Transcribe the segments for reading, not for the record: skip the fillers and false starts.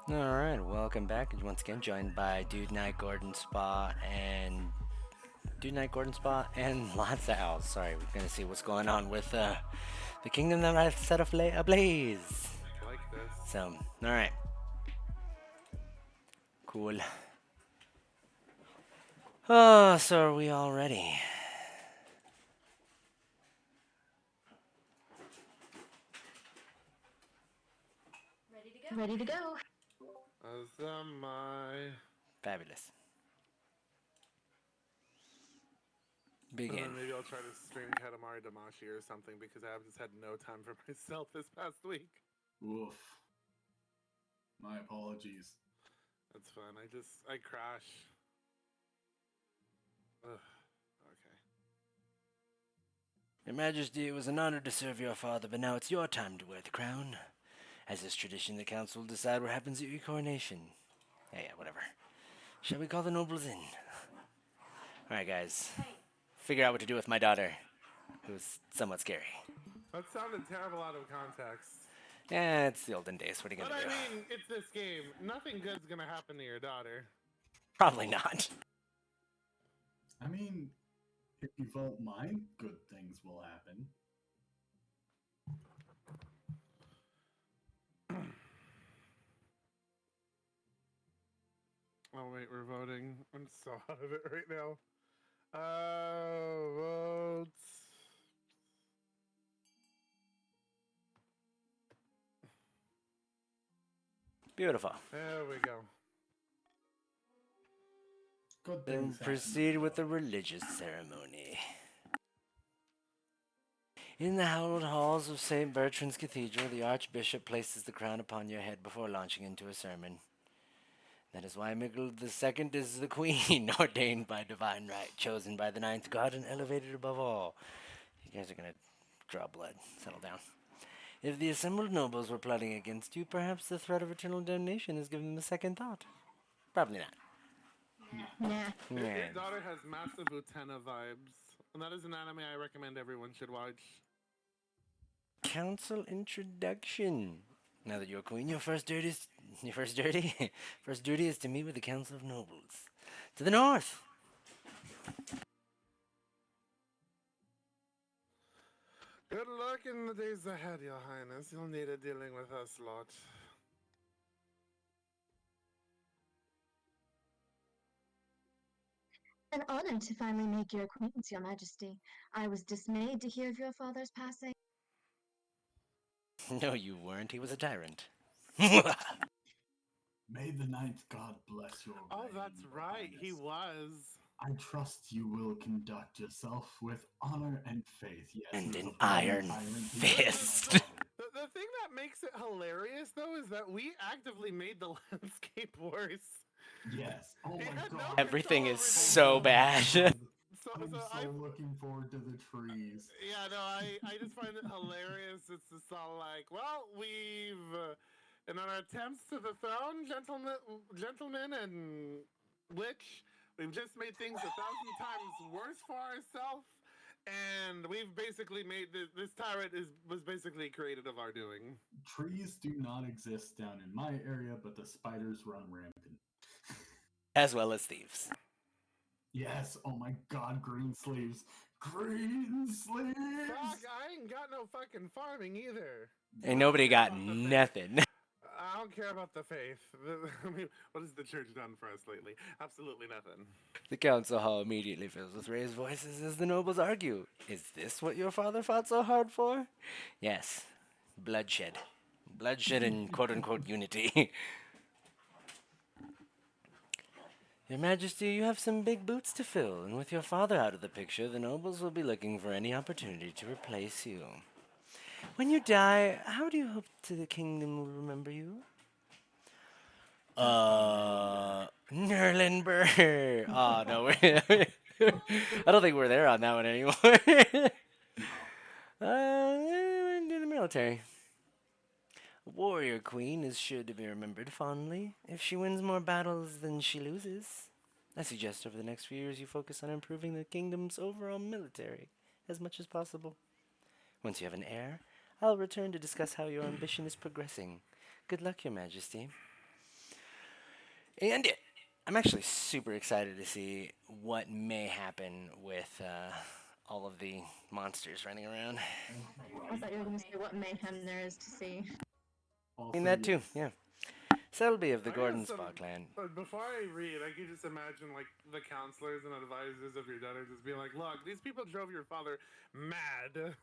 Alright, welcome back. Once again, joined by Doodknight, and Lotsaowls. Sorry, we're gonna see what's going on with the kingdom that I've set ablaze. Like this. So, alright, cool. Oh, so are we all ready? Ready to go. As am I. Fabulous. And Begin. then maybe I'll try to stream Katamari Damashi or something because I have just had no time for myself this past week. Oof. My apologies. That's fine. I crash. Ugh. Okay. Your Majesty, it was an honor to serve your father, but now it's your time to wear the crown. As is tradition, the council will decide what happens at your coronation. Yeah, whatever. Shall we call the nobles in? Alright, guys. Figure out what to do with my daughter, who's somewhat scary. That sounded terrible out of context. Yeah, it's the olden days. What are you But gonna I do? mean, it's this game. Nothing good's gonna happen to your daughter. Probably not. I mean, if you vote mine, good things will happen. Oh wait, we're voting. I'm so out of it right now. Votes. Beautiful. There we go. Good Then things happen. proceed with the religious ceremony. In the hallowed halls of St. Bertrand's Cathedral, the Archbishop places the crown upon your head before launching into a sermon. That is why Mikel II is the queen, ordained by divine right, chosen by the ninth god, and elevated above all. You guys are gonna draw blood. Settle down. If the assembled nobles were plotting against you, perhaps the threat of eternal damnation has given them a second thought. Probably not. Nah. Your daughter has massive Utena vibes, and that is an anime I recommend everyone should watch. Council introduction. Now that you're queen, first duty is to meet with the Council of Nobles. To the north. Good luck in the days ahead, Your Highness. You'll need it dealing with us lot. An honor to finally make your acquaintance, Your Majesty. I was dismayed to hear of your father's passing. No, you weren't. He was a tyrant. May the ninth god bless your Oh, reign, that's Your right. He Highness. was. I trust you will conduct yourself with honor and faith. Yes, And he was an a bloody iron tyrant. fist. The thing that makes it hilarious, though, is that we actively made the landscape worse. Yes. Oh He my had no god. Everything control is over so details. bad. I'm So so looking forward to the trees. yeah, no, I just find it hilarious. It's just all like, well, we've, in our attempts to the throne, gentlemen and witch, we've just made things 1,000 times worse for ourselves. And we've basically made this tyrant was basically created of our doing. Trees do not exist down in my area, but the spiders run rampant. As well as thieves. Yes, oh my god, green sleeves. Green sleeves! Fuck, I ain't got no fucking farming either. Ain't I don't nobody care got about the faith. nothing. I don't care about the faith. I mean, what has the church done for us lately? Absolutely nothing. The council hall immediately fills with raised voices as the nobles argue. Is this what your father fought so hard for? Yes. Bloodshed. Bloodshed and quote unquote unity. Your Majesty, you have some big boots to fill, and with your father out of the picture, the nobles will be looking for any opportunity to replace you. When you die, how do you hope the kingdom will remember you? Nerlenburg. Oh, no. I don't think we're there on that one anymore. No. In the military. A warrior queen is sure to be remembered fondly if she wins more battles than she loses. I suggest over the next few years you focus on improving the kingdom's overall military as much as possible. Once you have an heir, I'll return to discuss how your ambition is progressing. Good luck, Your Majesty. And I'm actually super excited to see what may happen with all of the monsters running around. I thought you were going to say what mayhem there is to see. I mean, Also, that too, yes. yeah. Selby of the I got Gordon some. Spa clan. Before I read, I can just imagine like the counselors and advisors of your debtor just being like, "Look, these people drove your father mad.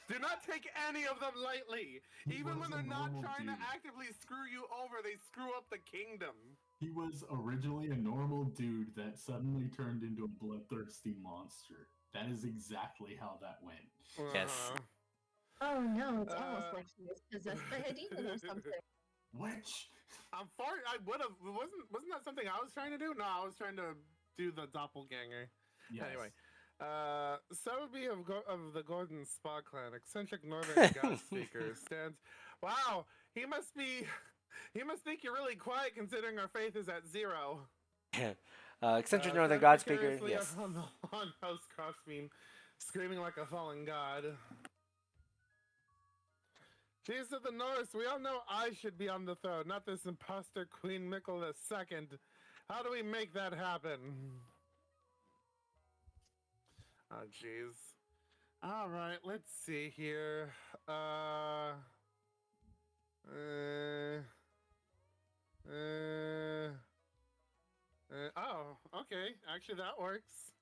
Do not take any of them lightly. He Even was when a they're not normal trying to dude. actively screw you over, they screw up the kingdom." He was originally a normal dude that suddenly turned into a bloodthirsty monster. That is exactly how that went. Yes. Oh no, it's almost Uh, like he was possessed by a demon or something. Which? I'm far. I would have. Wasn't that something I was trying to do? No, I was trying to do the doppelganger. Yes. Anyway, Sowerby of the Gordon Spa clan, eccentric northern god speaker, stands. Wow, he must be. He must think you're really quiet considering our faith is at 0. Eccentric Northern Stands God Speaker, precariously yes. on the house crossbeam, screaming like a fallen god. Chiefs of the North, we all know I should be on the throne, not this imposter Queen Mikel II. How do we make that happen? Oh, jeez. All right, let's see here. Oh, okay. Actually, that works.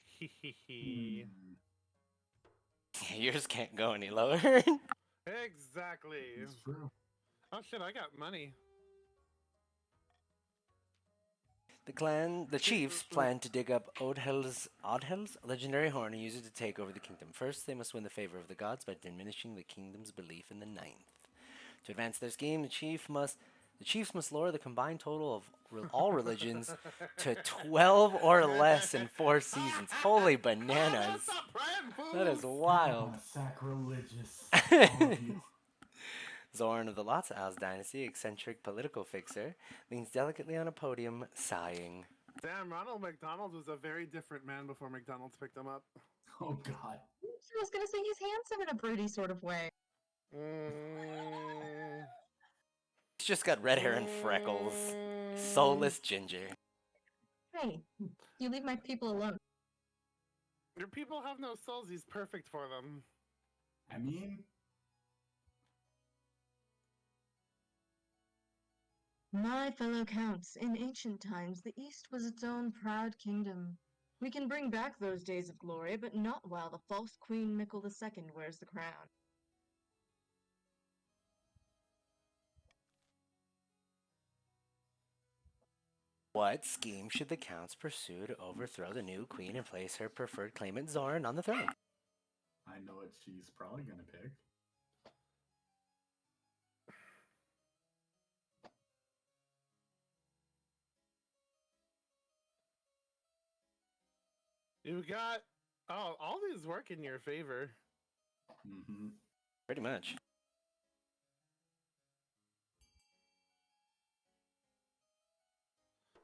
Hee hee hee. Yours can't go any lower. Exactly. It's true. Oh shit, I got money. The chiefs plan to dig up Odhel's legendary horn and use it to take over the kingdom. First, they must win the favor of the gods by diminishing the kingdom's belief in the ninth. To advance their scheme, the chiefs must lower the combined total of all religions to 12 or less in 4 seasons. Holy bananas! Stop praying, That is fools! wild. Sacrilegious. All of you. Zorn of the Lotsaowls dynasty, eccentric political fixer, leans delicately on a podium, sighing. Damn, Ronald McDonald was a very different man before McDonald's picked him up. Oh God. I was going to say he's handsome in a broody sort of way. He's just got red hair and freckles. Soulless ginger. Hey, you leave my people alone. Your people have no souls. He's perfect for them. I mean, My fellow counts, in ancient times, the East was its own proud kingdom. We can bring back those days of glory, but not while the false Queen Mikel II wears the crown. What scheme should the counts pursue to overthrow the new queen and place her preferred claimant Zorn on the throne? I know what she's probably gonna pick. You got. Oh, all these work in your favor. Mm-hmm. Pretty much.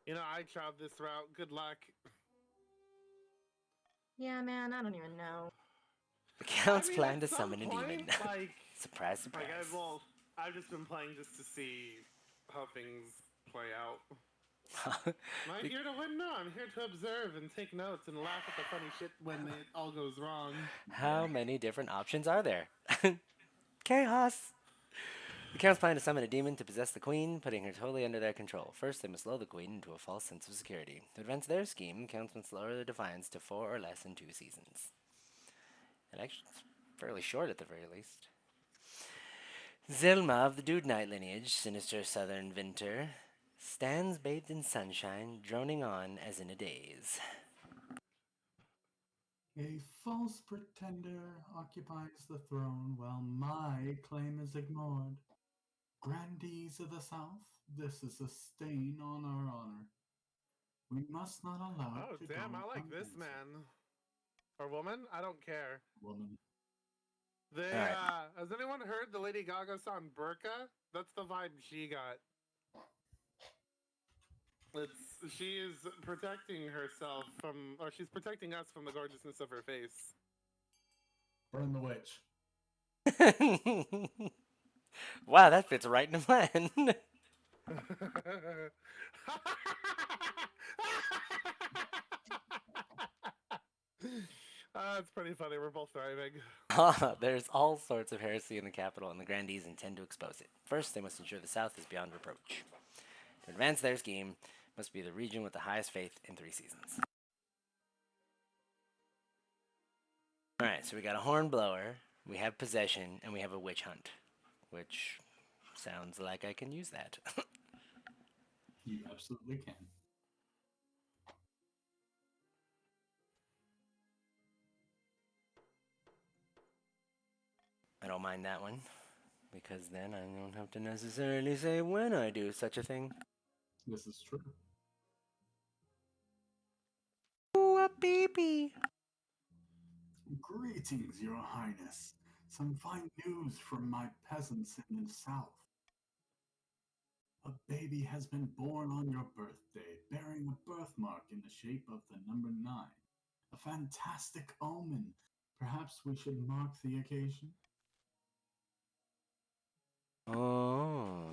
You know, I tried this route. Good luck. Yeah, man, I don't even know. The counts I mean, plan at to some summon a point, demon. like, Surprise, surprise. I've just been playing just to see how things play out. Am I here to win? No, I'm here to observe and take notes and laugh at the funny shit when it all goes wrong. How many different options are there? Chaos! The counts plan to summon a demon to possess the queen, putting her totally under their control. First, they must lull the queen into a false sense of security. To advance their scheme, counts must lower their defiance to 4 or less in 2 seasons. And actually, it's fairly short at the very least. Zilma of the Doodknight lineage, sinister southern vinter, stands bathed in sunshine, droning on as in a daze. A false pretender occupies the throne while my claim is ignored. Grandees of the South, this is a stain on our honor. We must not allow Oh, it to damn, go I like this unanswered. man. Or woman? I don't care. Woman. They, Alright. has anyone heard the Lady Gaga song Burqa? That's the vibe she got. She is protecting herself from, or she's protecting us from the gorgeousness of her face. Burn the witch. Wow, that fits right in the plan. That's pretty funny. We're both thriving. There's all sorts of heresy in the capital, and the grandees intend to expose it. First, they must ensure the South is beyond reproach. To advance their scheme, must be the region with the highest faith in 3 seasons. Alright, so we got a hornblower, we have possession, and we have a witch hunt. Which sounds like I can use that. You absolutely can. I don't mind that one, because then I don't have to necessarily say when I do such a thing. This is true. Ooh, a baby. Greetings, Your Highness. Some fine news from my peasants in the south. A baby has been born on your birthday, bearing a birthmark in the shape of the number 9. A fantastic omen. Perhaps we should mark the occasion? Oh.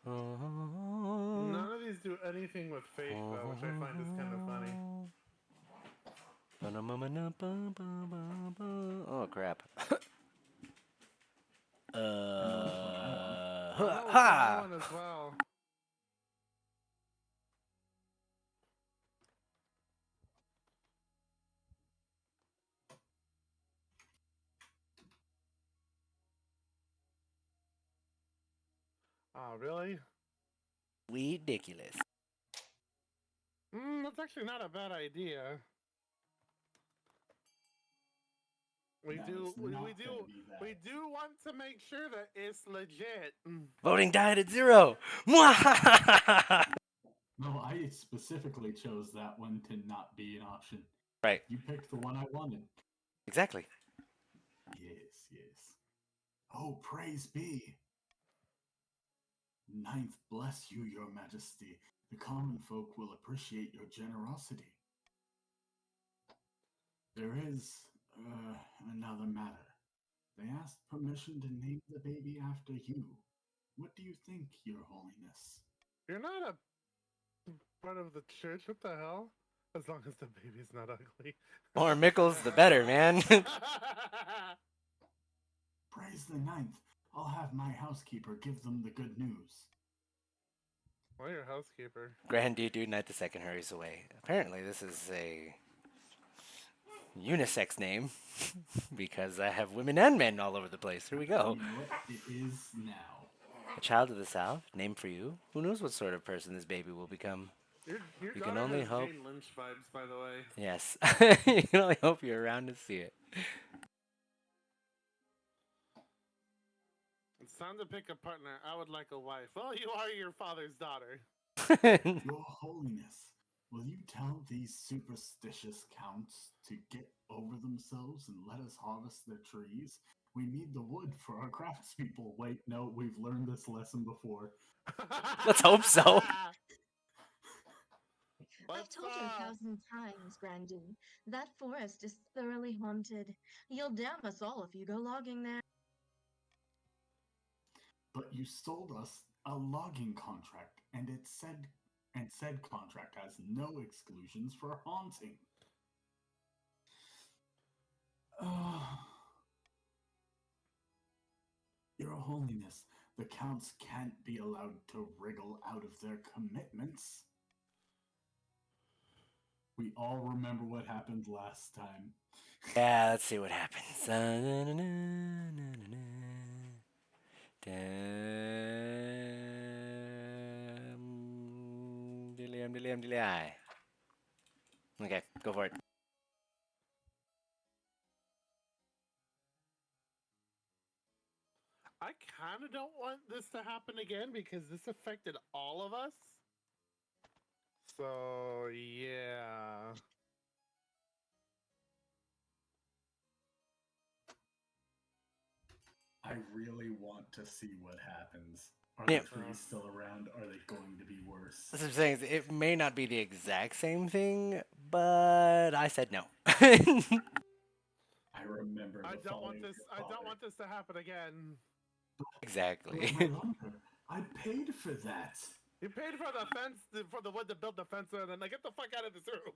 None of these do anything with faith, though, which I find is kind of funny. Oh crap. Oh, for that Ha! one as well. Oh, really? Ridiculous. That's actually not a bad idea. We No, do, it's we, not we do, gonna be that. we do want to make sure that it's legit. Voting died at 0. Mwahahaha! No, I specifically chose that one to not be an option. Right. You picked the one I wanted. Exactly. Yes, yes. Oh, praise be. Ninth, bless you, your majesty. The common folk will appreciate your generosity. There is another matter. They asked permission to name the baby after you. What do you think, Your Holiness? You're not a part of the church. What the hell? As long as the baby's not ugly. More Mickles, the better, man. Praise the ninth. I'll have my housekeeper give them the good news. Why your housekeeper? Grandy Doodknight the second hurries away. Apparently, this is a unisex name because I have women and men all over the place. Here we go. You know what? It is now. A child of the South, named for you. Who knows what sort of person this baby will become? Your You daughter can only has hope. Jane Lynch vibes, by the way. Yes. You can only hope you're around to see it. It's time to pick a partner. I would like a wife. Well, you are your father's daughter. Your Holiness, will you tell these superstitious counts to get over themselves and let us harvest their trees? We need the wood for our craftspeople. Wait, no, we've learned this lesson before. Let's hope so. I've told you 1,000 times, Grandy. That forest is thoroughly haunted. You'll damn us all if you go logging there. But you sold us a logging contract, and said contract has no exclusions for haunting. Your Holiness, the counts can't be allowed to wriggle out of their commitments. We all remember what happened last time. Yeah, let's see what happens. Okay, go for it. I kind of don't want this to happen again because this affected all of us. So, yeah. I really want to see what happens. Are Yeah. the trees still around? Are they going to be worse? That's what I'm saying. It may not be the exact same thing, but I said no. I remember I the don't folly want of this. your I don't father. want this to happen again. Exactly. But my lumber, I paid for that. You paid for the fence, for the wood to build the fence, and then get the fuck out of this room.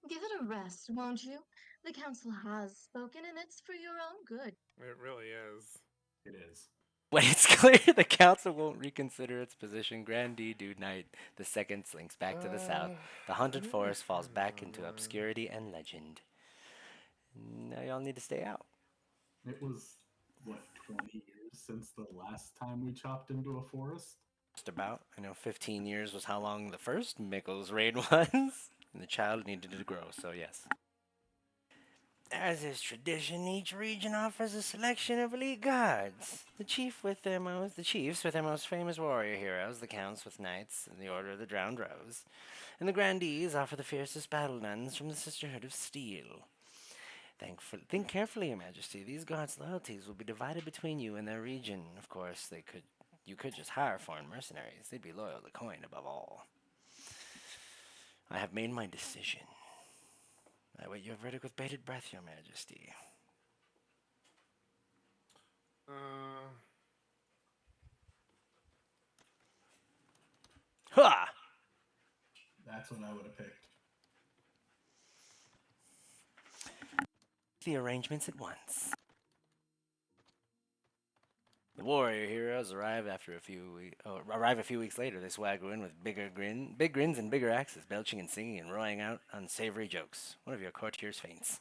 Give it a rest, won't you? The council has spoken, and it's for your own good. It really is. It is. When it's clear the council won't reconsider its position, Grandee Doodknight II slinks back to the south. The haunted forest falls back into obscurity and legend. Now y'all need to stay out. It was, what, 20 years since the last time we chopped into a forest? Just about. I know 15 years was how long the first Mickle's raid was, and the child needed to grow, so yes. As is tradition, each region offers a selection of elite guards. The chiefs with their most famous warrior heroes, the counts with knights in the Order of the Drowned Rose, and the grandees offer the fiercest battle nuns from the Sisterhood of Steel. Think carefully, Your Majesty. These guards' loyalties will be divided between you and their region. Of course, you could just hire foreign mercenaries. They'd be loyal to coin above all. I have made my decision. I wait your verdict with bated breath, Your Majesty. Ha! That's what I would have picked. The arrangements at once. The warrior heroes arrive a few weeks later. They swagger in with big grins and bigger axes, belching and singing and roaring out unsavory jokes. One of your courtiers faints.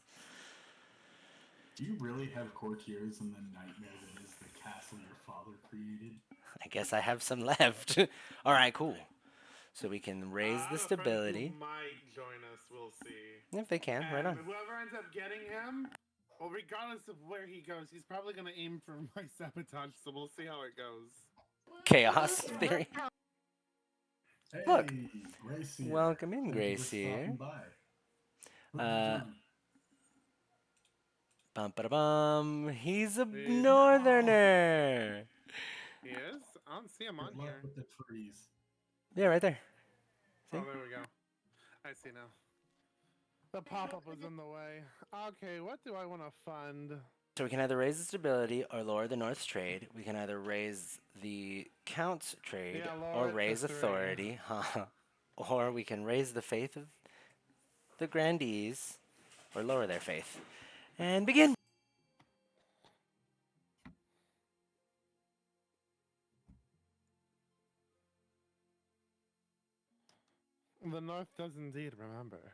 Do you really have courtiers in the nightmare that is the castle your father created? I guess I have some left. All right, cool. So we can raise I the have a friend stability. who might join us. We'll see. If they can, right on. Whoever ends up getting him, well, regardless of where he goes, he's probably going to aim for my sabotage. So we'll see how it goes. Chaos theory. Hey, Look. Grace here. Welcome in, Thank you for Grace stopping here. by. Who'd you join? Bum. He's a northerner. He is? I don't see him on Good luck here. with the trees. Yeah, right there. See? Oh, there we go. I see now. The pop-up was in the way. Okay, what do I want to fund? So we can either raise the stability or lower the North's trade. We can either raise the Count's trade or raise authority. Or we can raise the faith of the grandees or lower their faith. And begin! The North does indeed remember.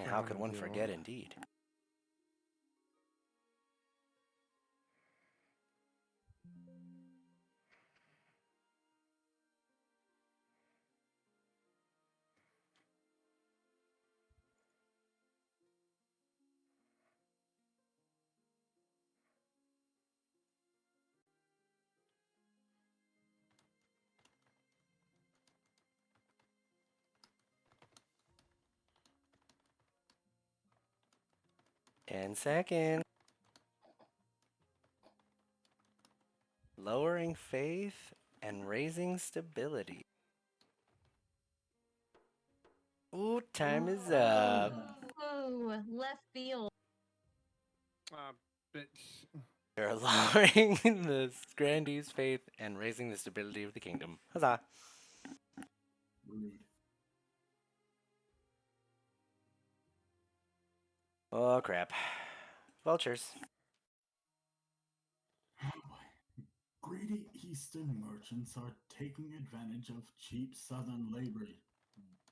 How could one forget, indeed? And second, lowering faith and raising stability. Ooh, time is up. Ooh, left field. Bitch. You're lowering the grandees' faith and raising the stability of the kingdom. Huzzah! Rude. Oh, crap. Vultures. Oh boy. Greedy Eastern merchants are taking advantage of cheap Southern labor,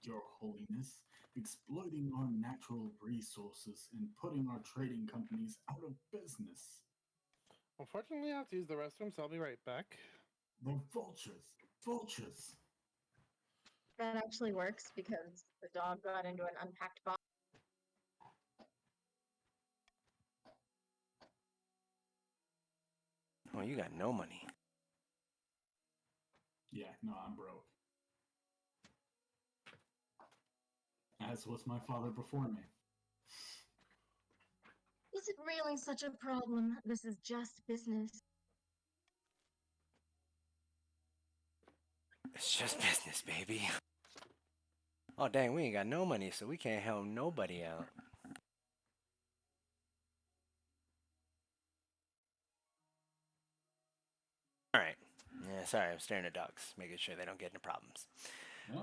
Your Holiness, exploiting our natural resources and putting our trading companies out of business. Unfortunately, I have to use the restroom, so I'll be right back. They're vultures. Vultures. That actually works because the dog got into an unpacked box. Oh, you got no money. Yeah, no, I'm broke. As was my father before me. Is it really such a problem? This is just business. It's just business, baby. Oh, dang, we ain't got no money, so we can't help nobody out. All right. Yeah, sorry, I'm staring at dogs, making sure they don't get into problems.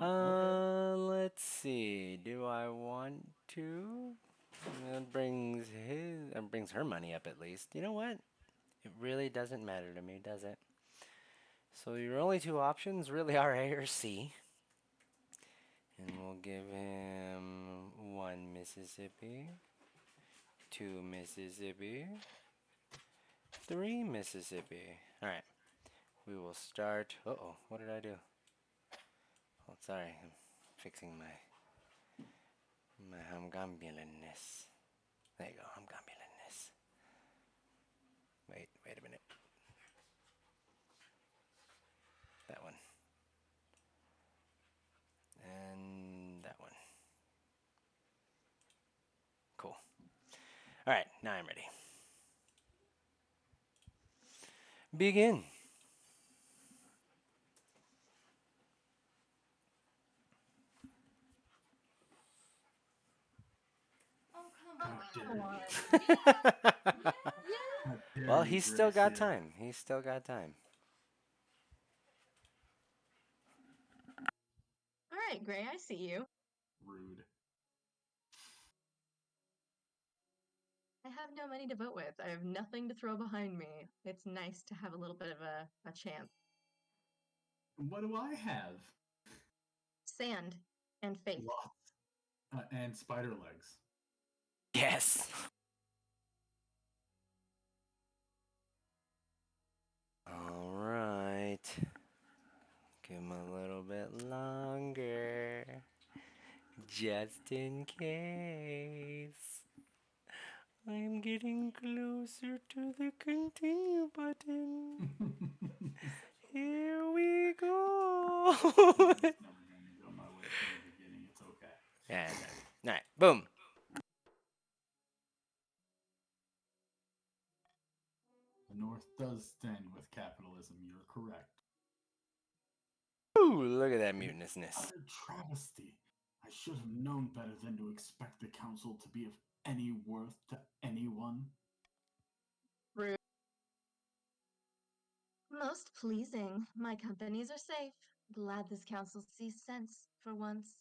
Oh, okay. Let's see. Do I want to? That brings her money up at least. You know what? It really doesn't matter to me, does it? So your only two options really are A or C. And we'll give him 1 Mississippi, 2 Mississippi, 3 Mississippi. Alright, we will start. Uh-oh, what did I do? Oh, sorry, I'm fixing my humgambulanness. There you go, humgambulanness. Wait a minute. That one. And that one. Cool. Alright, now I'm ready. Begin. How dare Come you? on. Yeah. How dare Well, you, he's still got Gracia? time. He's still got time. All right, Gray, I see you. Rude. I have no money to vote with. I have nothing to throw behind me. It's nice to have a little bit of a chance. What do I have? Sand and faith. Lots. And spider legs. Yes. All right. Give him a little bit longer. Just in case. I'm getting closer to the continue button. Here we go. It's never going to go my way from the beginning. It's okay. And all right, boom. The North does stand with capitalism. You're correct. Ooh, look at that mutinousness. Utter travesty. I should have known better than to expect the council to be of any worth to anyone. Rude. Most pleasing. My companies are safe. Glad this council sees sense for once.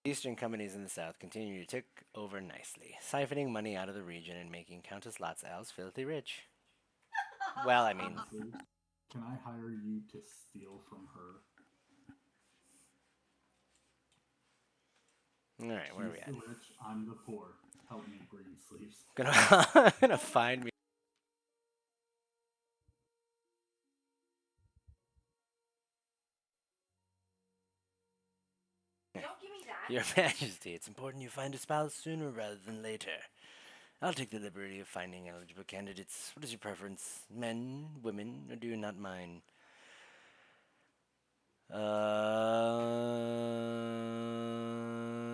Eastern companies in the south continue to tick over nicely, siphoning money out of the region and making Countess Lotsaowls filthy rich. Well, I mean, Councilors, can I hire you to steal from her? all right, where are we She's at? the rich, I'm the poor. Help me, green sleeves. Gonna find me. Don't give me that. Your Majesty, it's important you find a spouse sooner rather than later. I'll take the liberty of finding eligible candidates. What is your preference? Men, women, or do you not mind?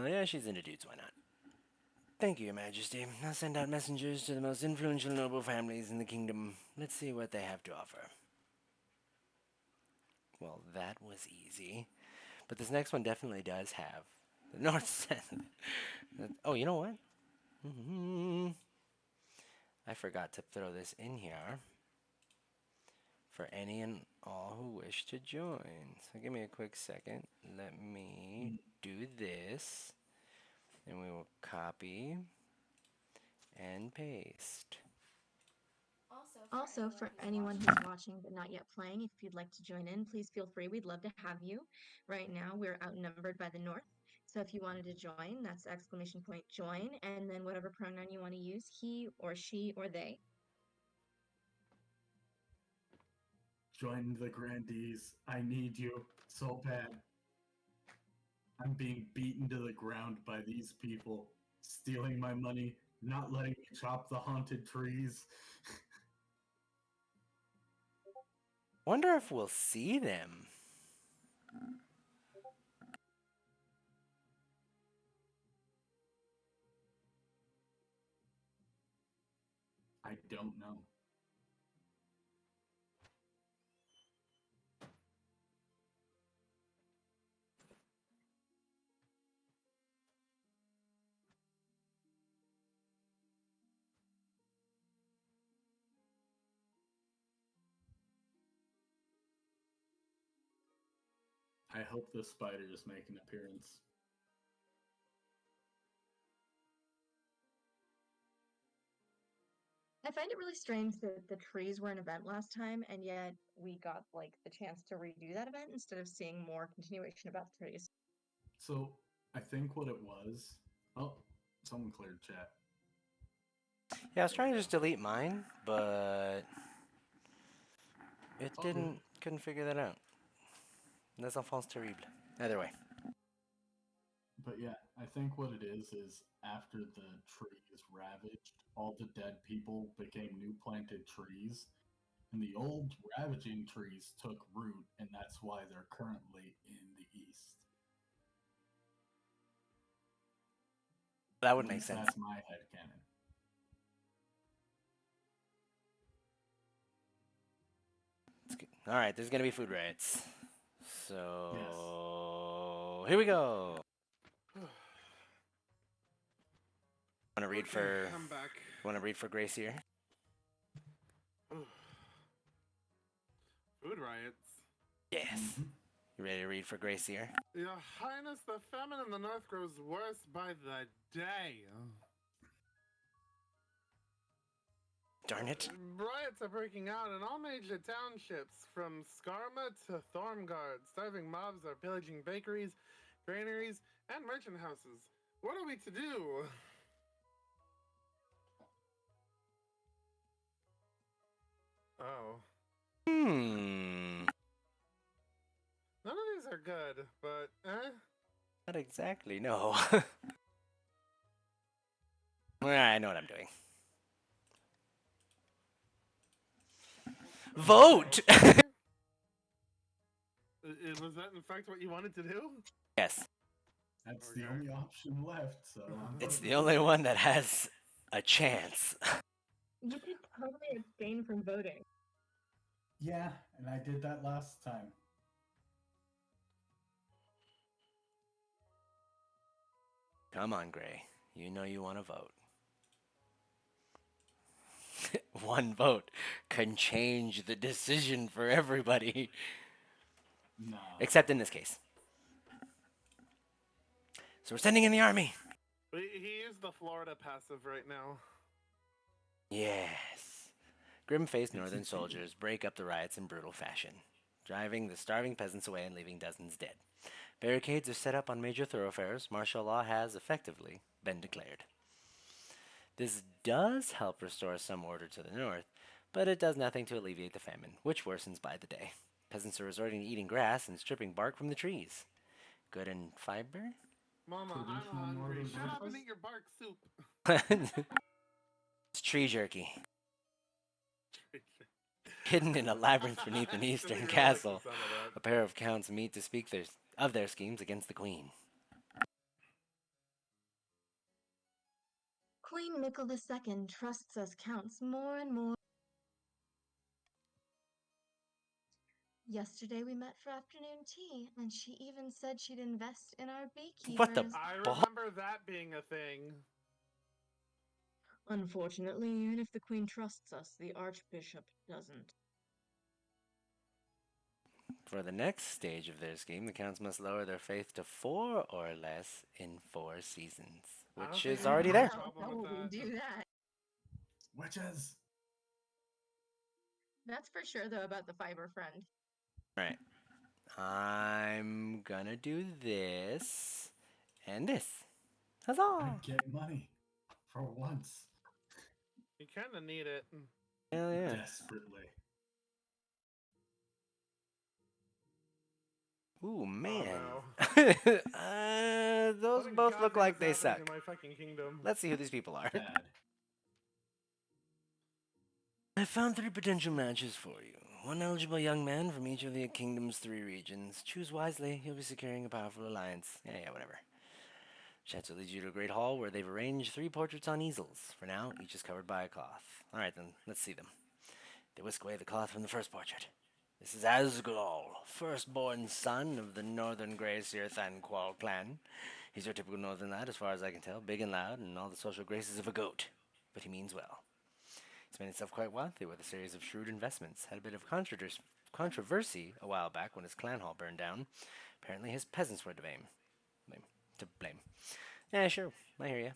Yeah, she's into dudes, why not? Thank you, Your Majesty. I'll send out messengers to the most influential noble families in the kingdom. Let's see what they have to offer. Well, that was easy. But this next one definitely does have the North Senate. Oh, you know what? I forgot to throw this in here for any and all who wish to join. So give me a quick second. Let me do this. And we will copy and paste. Also, for anyone who's watching but not yet playing, if you'd like to join in, please feel free. We'd love to have you. Right now, we're outnumbered by the North. So if you wanted to join, that's exclamation point join, and then whatever pronoun you want to use, he or she or they. Join the grandees. I need you so bad. I'm being beaten to the ground by these people, stealing my money, not letting me chop the haunted trees. Wonder if we'll see them. I don't know. I hope the spiders make an appearance. I find it really strange that the trees were an event last time, and yet we got like the chance to redo that event instead of seeing more continuation about the trees. So I think what it was. Oh, someone cleared chat. Yeah, I was trying to just delete mine, but it All good. couldn't figure that out. Les enfants terribles. Either way. But yeah, I think what it is after the trees ravaged, all the dead people became new planted trees, and the old ravaging trees took root, and that's why they're currently in the east. That At would make least sense. that's my headcanon. All right, there's gonna be food riots. Yes. So here we go. Want to read Okay, for I'm back. Grace here? Food riots. Yes. Mm-hmm. You ready to read for Grace here? Your Highness, the famine in the north grows worse by the day. Darn it. Riots are breaking out in all major townships, from Skarma to Thormgard. Starving mobs are pillaging bakeries, granaries, and merchant houses. What are we to do? Oh. Hmm. None of these are good, but Not exactly. No. I know what I'm doing. Vote. Okay. Was that in fact what you wanted to do? Yes. That's Okay. the only option left, so I'm It's voting the only for one it. that has a chance. You could totally abstain from voting. Yeah, and I did that last time. Come on, Gray. You know you want to vote. One vote can change the decision for everybody. No. Except in this case. So we're sending in the army. He is the Florida passive right now. Yes. Grim-faced It's northern succeeding. soldiers break up the riots in brutal fashion, driving the starving peasants away and leaving dozens dead. Barricades are set up on major thoroughfares. Martial law has effectively been declared. This does help restore some order to the north, but it does nothing to alleviate the famine, which worsens by the day. Peasants are resorting to eating grass and stripping bark from the trees. Good in fiber? Mama, Traditional I'm hungry. northern Shut up and breakfast? eat your bark soup. It's tree jerky, hidden in a labyrinth beneath an Doesn't eastern even like the castle. sound of A pair of counts meet to speak of their schemes against the queen. Queen Mikel II trusts us counts more and more. Yesterday we met for afternoon tea, and she even said she'd invest in our What the beekeepers. I ball? remember that being a thing. Unfortunately, even if the Queen trusts us, the Archbishop doesn't. For the next stage of their scheme, the counts must lower their faith to 4 or less in 4 seasons, I don't which think is we have already any there. How problem with will we that. do that? Witches! That's for sure, though, about the fiber friend. Alright. I'm gonna do this and this. I Huzzah! get money. For once. You kind of need it. Hell yeah. Desperately. Ooh, Oh man. no. Those What in both look goddamn like is they happening suck. in my fucking kingdom? Let's see who these people are. Bad. I found 3 potential matches for you. One eligible young man from each of the kingdom's 3 regions. Choose wisely, you'll be securing a powerful alliance. Yeah, whatever. Chateau leads you to a great hall where they've arranged 3 portraits on easels. For now, each is covered by a cloth. Alright then, let's see them. They whisk away the cloth from the first portrait. This is Asglal, firstborn son of the Northern Gracier Thanqual clan. He's your typical northern lad, as far as I can tell, big and loud, and all the social graces of a goat. But he means well. He's made himself quite wealthy with a series of shrewd investments. Had a bit of controversy a while back when his clan hall burned down. Apparently his peasants were to blame. Yeah, sure, I hear you.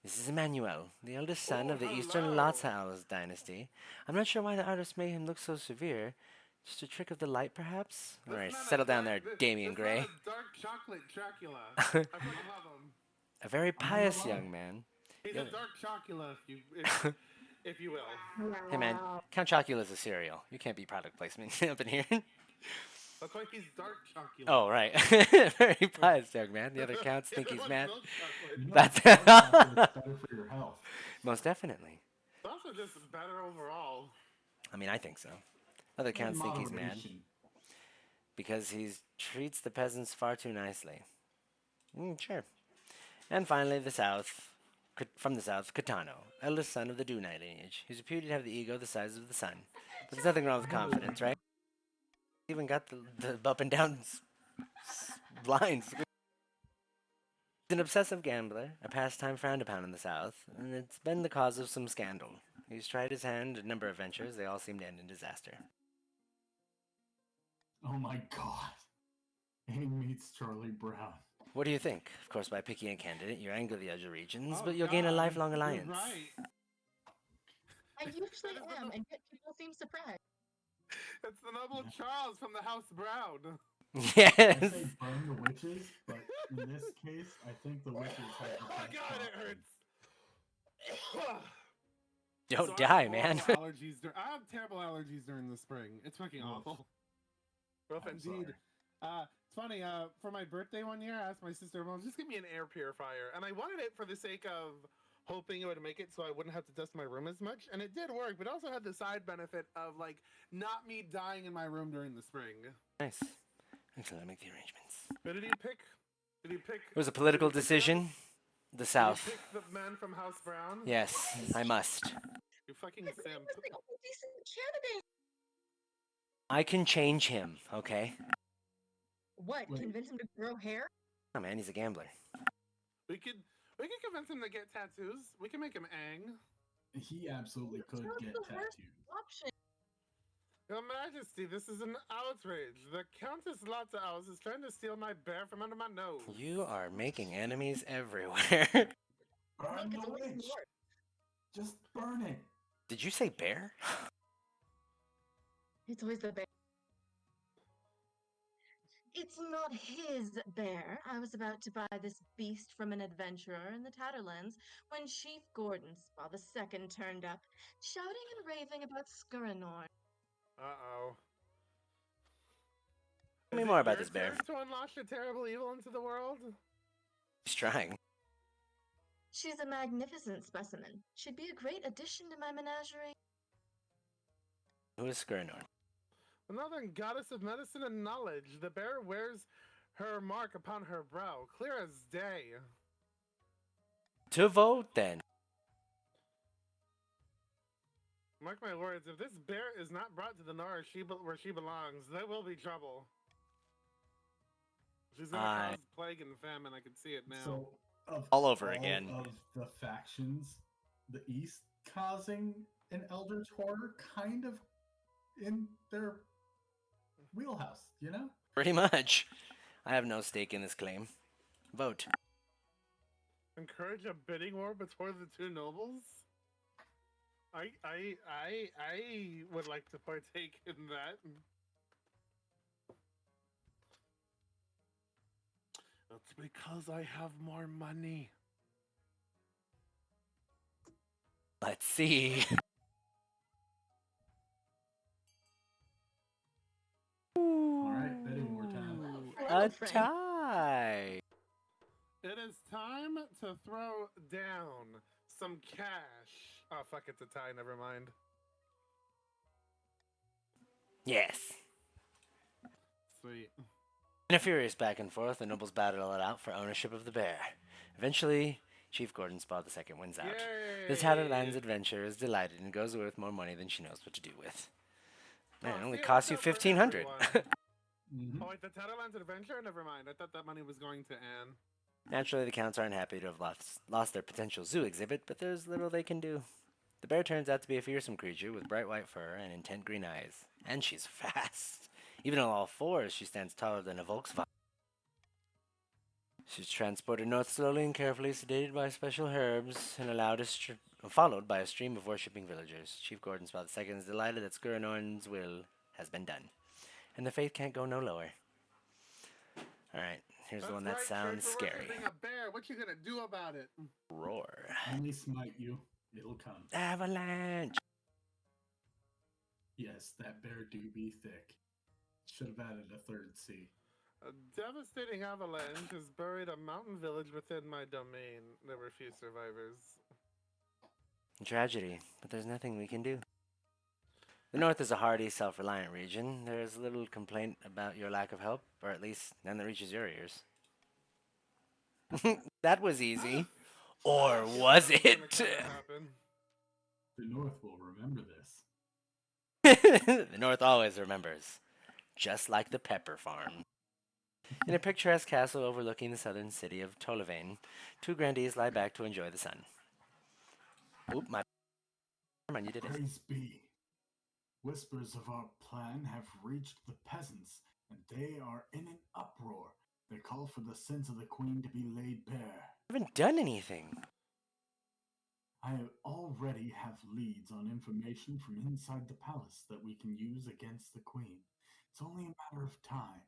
This is Emmanuel, the eldest son Oh, of the Eastern hello. Lotsaowls dynasty. I'm not sure why the artist made him look so severe. Just a trick of the light, perhaps? Alright, settle down there, Damian This man Gray. a dark chocolate Dracula. I fucking love him. A very I'm not gonna pious lie. young man. He's Yeah. a dark Chocula, if you will. Hey man, Count Chocula's a cereal. You can't be product placement up in here. That's why he's dark Chocula. Oh, right. Very pious young man. The other Count The other Stinky's one's mad. milk chocolate. You know, That's dark chocolate's better for your health. most definitely. It's also just better overall. I mean, I think so. Other In Count Stinky's mad moderation. because he treats the peasants far too nicely. Sure. And finally, from the south, Katano, eldest son of the Doodknight lineage. He's reputed to have the ego the size of the sun. But there's nothing wrong with confidence, right? Even got the up and down lines. He's an obsessive gambler, a pastime frowned upon in the South, and it's been the cause of some scandal. He's tried his hand at a number of ventures, they all seem to end in disaster. Oh my god. He meets Charlie Brown. What do you think? Of course, by picking a candidate, you anger the other regions, Oh, but you'll gain a God, lifelong you're alliance. right. I usually am, and yet people seem surprised. It's the noble Charles from the House Brown. I Yes! say burn the witches, but in this case, I think the witches have the Oh my best God, it option. hurts. Don't So I die, have man. horrible I have terrible allergies during the spring. It's fucking Woof. awful. Rough I'm indeed. It's funny. For my birthday one year, I asked my sister, "Mom, just give me an air purifier," and I wanted it for the sake of hoping it would make it so I wouldn't have to dust my room as much, and it did work. But it also had the side benefit of like not me dying in my room during the spring. Nice. Excellent, I'll make the arrangements. But did he pick? Did he pick? It was a political did he pick decision. The Did South. you pick the man from House Brown? Yes, I must. You fucking Yes, he simp. was the only decent candidate. I can change him, okay? What? Wait. Convince him to grow hair? Oh man, he's a gambler. We could convince him to get tattoos. We can make him ang. He absolutely could That's get the worst tattooed. option. Your Majesty, this is an outrage. The Countess Lotsaowls is trying to steal my bear from under my nose. You are making enemies everywhere. Burn Look, it's the always witch! north. Just burn it! Did you say bear? It's always the bear. It's not his bear. I was about to buy this beast from an adventurer in the Tatterlands when Chief Gordon Spa II turned up, shouting and raving about Skuranorn. Uh-oh. Tell me Is it more about your this bear. turn to unleash a terrible evil into the world? He's trying. She's a magnificent specimen. She'd be a great addition to my menagerie. Who is Skurnor? The northern goddess of medicine and knowledge. The bear wears her mark upon her brow, clear as day. To vote, then. Mark my words, if this bear is not brought to the north where she belongs, there will be trouble. She's gonna cause plague and famine, I can see it now. So, of All over again. Of the factions, the East causing an Eldritch Horror kind of in their wheelhouse, you know? Pretty much. I have no stake in this claim. Vote. Encourage a bidding war between the two nobles? I would like to partake in that. It's because I have more money. Let's see. Alright, bidding war time. A tie. It is time to throw down some cash. Oh, fuck, it's a tie, never mind. Yes. Sweet. In a furious back and forth, the nobles battle it out for ownership of the bear. Eventually, Chief Gordon Spa II wins out. The Tatterlands adventurer is delighted and goes away with more money than she knows what to do with. Man, it only see, costs you that's not for $1,500. everyone. Mhm. Oh, wait, the Tatterlands adventure? Never mind. I thought that money was going to Anne. Naturally, the counts aren't happy to have lost their potential zoo exhibit, but there's little they can do. The bear turns out to be a fearsome creature with bright white fur and intent green eyes. And she's fast. Even on all fours, she stands taller than a Volkswagen. She's transported north slowly and carefully, sedated by special herbs, and followed by a stream of worshipping villagers. Chief Gordon Spot II is delighted that Skuranorn's will has been done, and the faith can't go no lower. Alright, here's the one that That's right, sounds Church. We're scary. worshiping a bear. What you gonna do about it? Roar. Only smite you, it'll come. Avalanche! Yes, that bear do be thick. Should have added a third C. A devastating avalanche has buried a mountain village within my domain. There were few survivors. Tragedy, but there's nothing we can do. The North is a hardy, self-reliant region. There is little complaint about your lack of help, or at least none that reaches your ears. That was easy. Or was That's it? gonna kinda happen. The North will remember this. The North always remembers. Just like the pepper farm. In a picturesque castle overlooking the southern city of Tolivane, two grandees lie back to enjoy the sun. Oop, my man, you did it. Praise be. Whispers of our plan have reached the peasants, and they are in an uproar. They call for the sins of the queen to be laid bare. I haven't done anything. I already have leads on information from inside the palace that we can use against the queen. It's only a matter of time.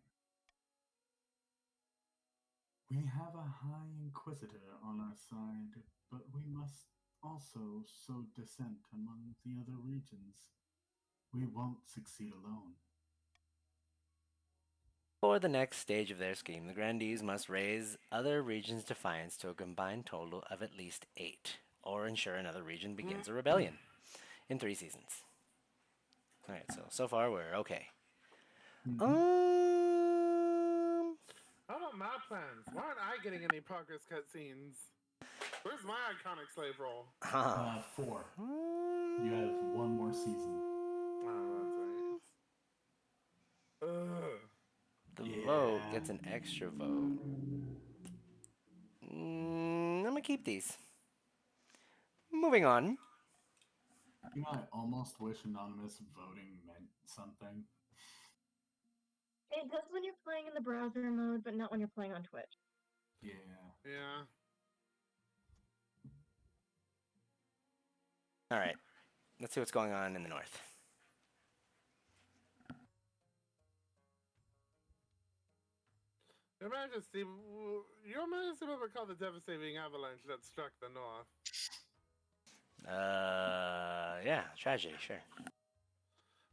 We have a high inquisitor on our side, but we must also sow dissent among the other regions. We won't succeed alone. For the next stage of their scheme, the grandees must raise other regions' defiance to a combined total of at least 8, or ensure another region begins a rebellion in 3 seasons. Alright, so far we're okay. How about my plans? Why aren't I getting any progress cutscenes? Where's my iconic slave role? 4. You have one more season. Oh, that's right. Ugh. The vote gets an extra vote. I'm gonna keep these. Moving on. You know, I almost wish anonymous voting meant something. It does when you're playing in the browser mode, but not when you're playing on Twitch. Yeah. Yeah. Alright, let's see what's going on in the north. Your Majesty will recall the devastating avalanche that struck the north. Yeah, tragedy, sure.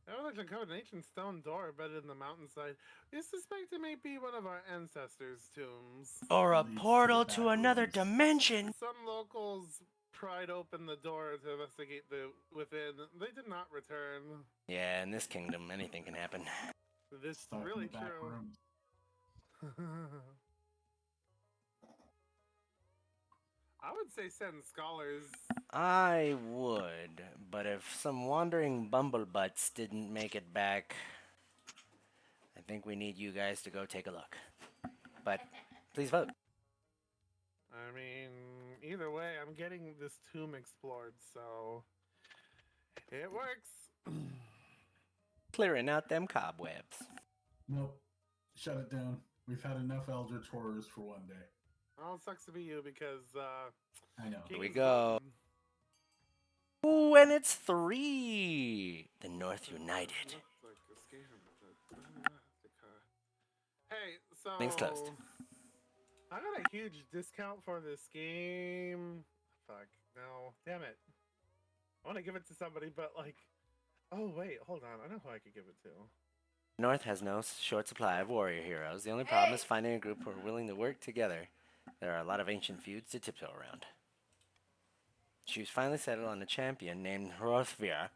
The avalanche uncovered an ancient stone door embedded in the mountainside. We suspect it may be one of our ancestors' tombs. Or a Leads to portal the to back another rooms. dimension! Some locals pried open the door to investigate the within. They did not return. Yeah, in this kingdom, anything can happen. This is Stuck really in the back true. rooms. I would say send scholars. I would, but if some wandering bumblebutts didn't make it back, I think we need you guys to go take a look. But please vote. I mean, either way, I'm getting this tomb explored, so it works. Clearing out them cobwebs. Nope. Shut it down. We've had enough Eldritch horrors for one day. Well, it sucks to be you because I know. Here we King's go. voting. Ooh, and it's 3! The North United. Looks like a scam, but, hey, so Things closed. I got a huge discount for this game. Fuck, no, damn it. I want to give it to somebody, but like, oh wait, hold on, I know who I could give it to. The North has no short supply of warrior heroes. The only problem is finding a group who are willing to work together. There are a lot of ancient feuds to tiptoe around. She's finally settled on a champion named Hrothvir,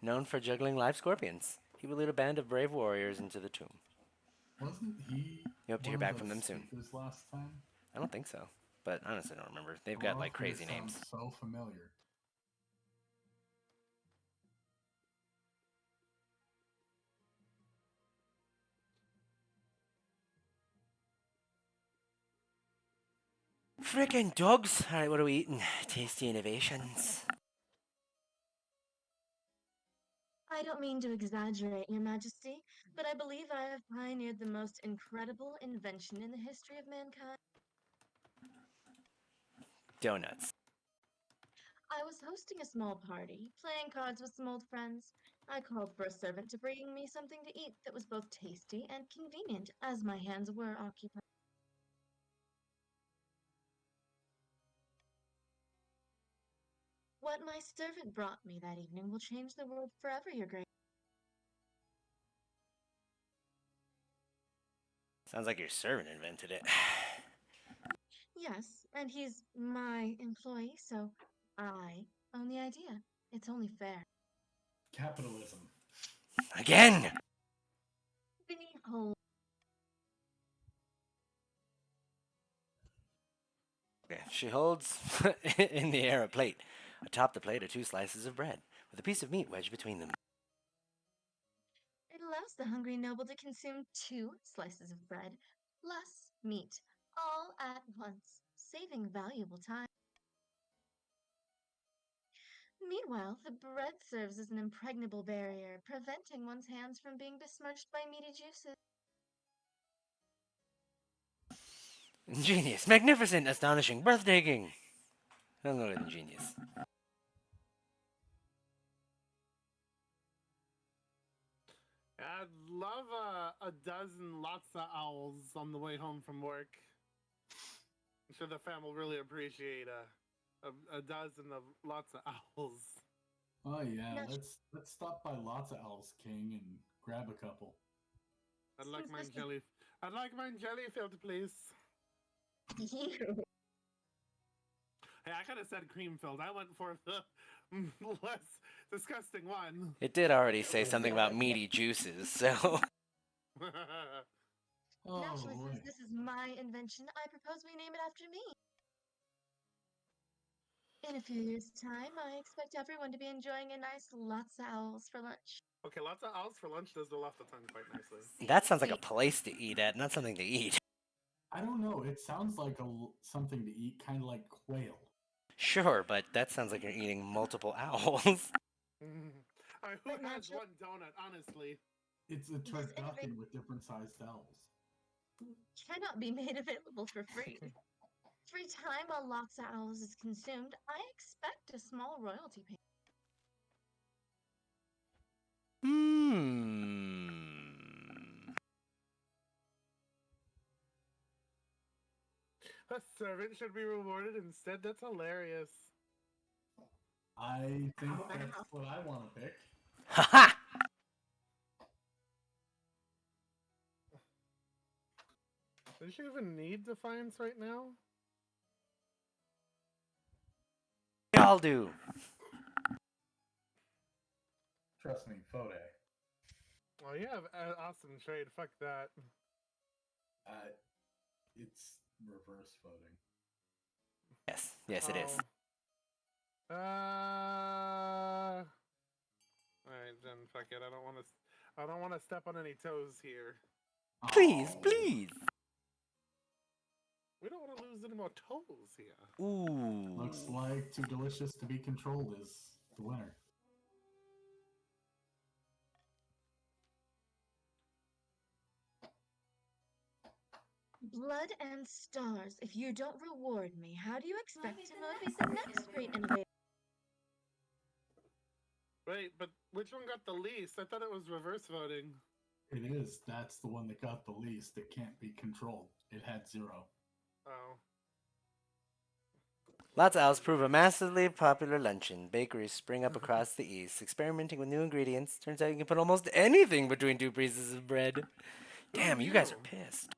known for juggling live scorpions. He will lead a band of brave warriors into the tomb. Wasn't he You hope to hear one of back from the them soon. speakers last time? I don't think so, but honestly, I don't remember. They've got like crazy names. Sounds so familiar. Frickin' dogs! Alright, what are we eating? Tasty innovations. I don't mean to exaggerate, Your Majesty, but I believe I have pioneered the most incredible invention in the history of mankind. Donuts. I was hosting a small party, playing cards with some old friends. I called for a servant to bring me something to eat that was both tasty and convenient, as my hands were occupied. What my servant brought me that evening will change the world forever, Your Grace. Sounds like your servant invented it. Yes, and he's my employee, so I own the idea. It's only fair. Capitalism. Again! Behold, Okay, she holds in the air a plate. Atop the plate are 2 slices of bread, with a piece of meat wedged between them. it allows the hungry noble to consume 2 slices of bread, plus meat, all at once, saving valuable time. Meanwhile, the bread serves as an impregnable barrier, preventing one's hands from being besmirched by meaty juices. Ingenious, magnificent, astonishing, breathtaking. I'll go with ingenious. I'd love a dozen Lotsaowls on the way home from work. I'm sure the fam will really appreciate a dozen of Lotsaowls. Oh yeah, Now, let's stop by Lotsaowls, King, and grab a couple. I'd like since mine this jelly. I'd like mine jelly filled, please. is you, Hey, I could have said cream filled. I went for the less disgusting one. It did already say something about meaty juices, so. Oh naturally, boy. since this is my invention, I propose we name it after me. In a few years' time, I expect everyone to be enjoying a nice lots of owls for lunch. Okay, Lotsaowls for lunch does roll off the tongue quite nicely. That sounds like a place to eat at, not something to eat. I don't know. It sounds like something to eat, kind of like quail. Sure, but that sounds like you're eating multiple owls. Who But has naturally, one donut, honestly? It's a this innovation turducken with different sized owls. cannot be made available for free. Every time a lots of owls is consumed, I expect a small royalty payment. Hmm. A servant should be rewarded instead? That's hilarious. I think that's Wow. what I want to pick. Haha! Does she even need defiance right now? We all do. Trust me, Fode. Oh, you have an awesome trade. Fuck that. It's reverse voting. Yes, it is. All right, then fuck it. I don't want to. I don't want to step on any toes here. Please, Oh. please. We don't want to lose any more toes here. Ooh. Looks like Too Delicious to Be Controlled is the winner. Blood and stars. If you don't reward me, how do you expect to motivate the next great innovator? Wait, but which one got the least? I thought it was reverse voting. It is. That's the one that got the least. It can't be controlled. It had 0. Oh. Lotsaowls prove a massively popular luncheon. Bakeries spring up across the east, experimenting with new ingredients. Turns out you can put almost anything between 2 pieces of bread. Damn, you guys are pissed.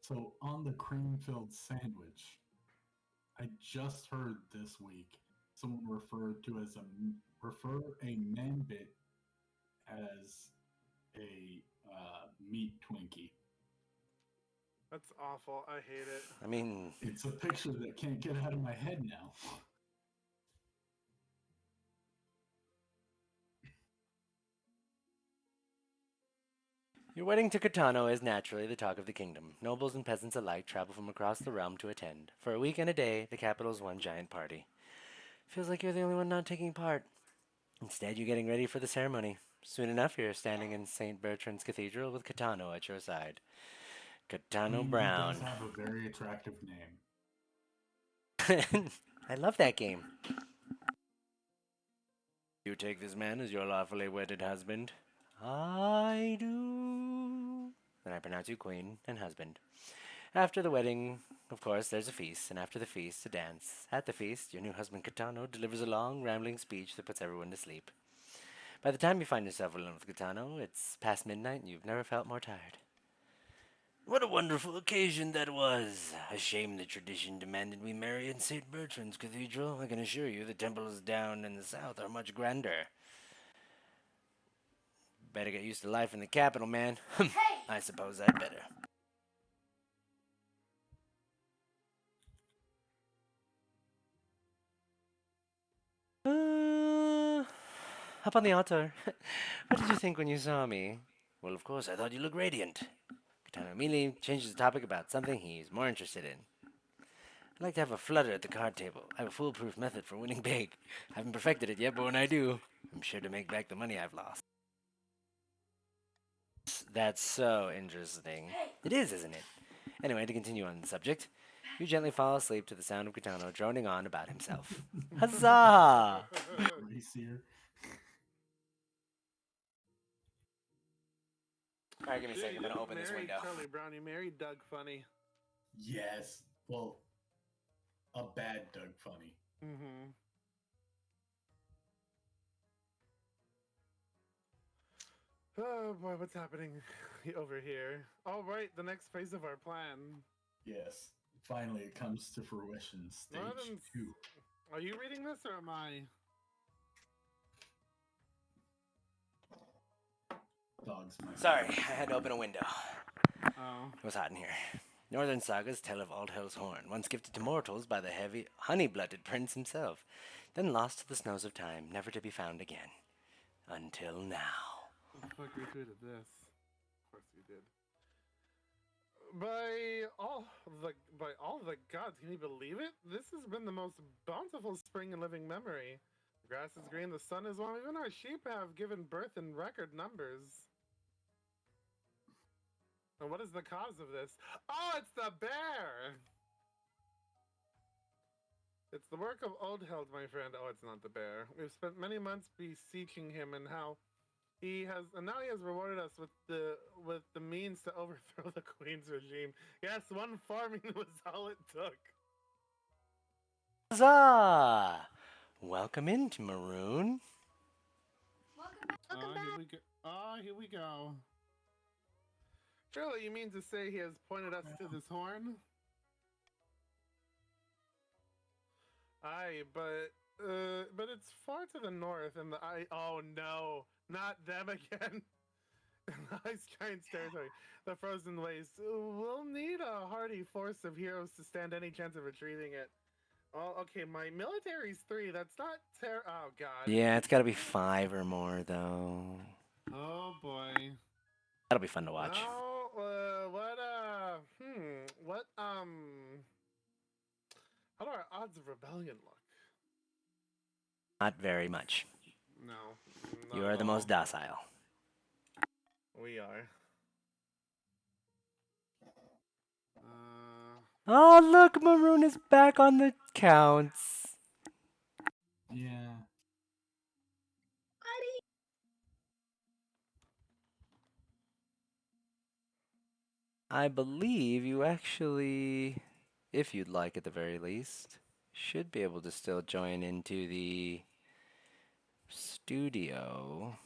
So on the cream-filled sandwich, I just heard this week someone referred to as refer a Manbit as a meat Twinkie. That's awful. I hate it. I mean, It's a picture that can't get out of my head now. your wedding to Katano is naturally the talk of the kingdom. Nobles and peasants alike travel from across the realm to attend. For a week and a day, the capital's one giant party. Feels like you're the only one not taking part. Instead, you're getting ready for the ceremony. Soon enough, you're standing in St. Bertrand's Cathedral with Katano at your side. Katano He does Brown. have a very attractive name. I love that game. You take this man as your lawfully wedded husband? I do. Then I pronounce you queen and husband. After the wedding, of course, there's a feast, and after the feast, a dance. At the feast, your new husband Katano delivers a long, rambling speech that puts everyone to sleep. By the time you find yourself alone with Katano, it's past midnight and you've never felt more tired. What a wonderful occasion that was! A shame the tradition demanded we marry in St. Bertrand's Cathedral. I can assure you the temples down in the south are much grander. Better get used to life in the capital, man. I suppose I'd better. Up on the altar. What did you think when you saw me? Well, of course, I thought you looked radiant. Katana immediately changes the topic about something he's more interested in. I like to have a flutter at the card table. I have a foolproof method for winning big. I haven't perfected it yet, but when I do, I'm sure to make back the money I've lost. That's so interesting. It is, isn't it? Anyway, to continue on the subject, you gently fall asleep to the sound of Katano droning on about himself. Huzzah! Racier. Alright, give me a Dude, second. you I'm gonna didn't open this marry window. Charlie Brown. You married Doug Funny. Yes. Well, a bad Doug Funny. Mm-hmm. Oh boy, what's happening over here? All right, the next phase of our plan. Yes. Finally, it comes to fruition. Stage Northern, 2. are you reading this or am I? Dogs. Sorry, I had to open a window. Oh. It was hot in here. Northern sagas tell of Aldhel's horn, once gifted to mortals by the heavy, honey-blooded prince himself, then lost to the snows of time, never to be found again. Until now. What the fuck retweeted this? Of course you did. By all the gods, can you believe it? This has been the most bountiful spring in living memory. The grass is green, the sun is warm, even our sheep have given birth in record numbers. And what is the cause of this? Oh, it's the bear! It's the work of Oldheld, my friend. Oh, it's not the bear. We've spent many months beseeching him, and now he has rewarded us with the means to overthrow the Queen's regime. Yes, one farming was all it took. Huzzah! Welcome into Maroon. Welcome back. Here we go. Oh, here we go. Surely you mean to say he has pointed us to this horn? Aye, but it's far to the north, and oh no, not them again. Ice Giant's territory, the frozen waste. We'll need a hardy force of heroes to stand any chance of retrieving it. Oh, okay, my military's 3. That's not oh god. Yeah, it's gotta be 5 or more, though. Oh boy. That'll be fun to watch. How do our odds of rebellion look? Not very much. No. You are the most docile. We are. Oh, look, Maroon is back on the counts. Yeah. I believe you actually, if you'd like at the very least, should be able to still join into the studio.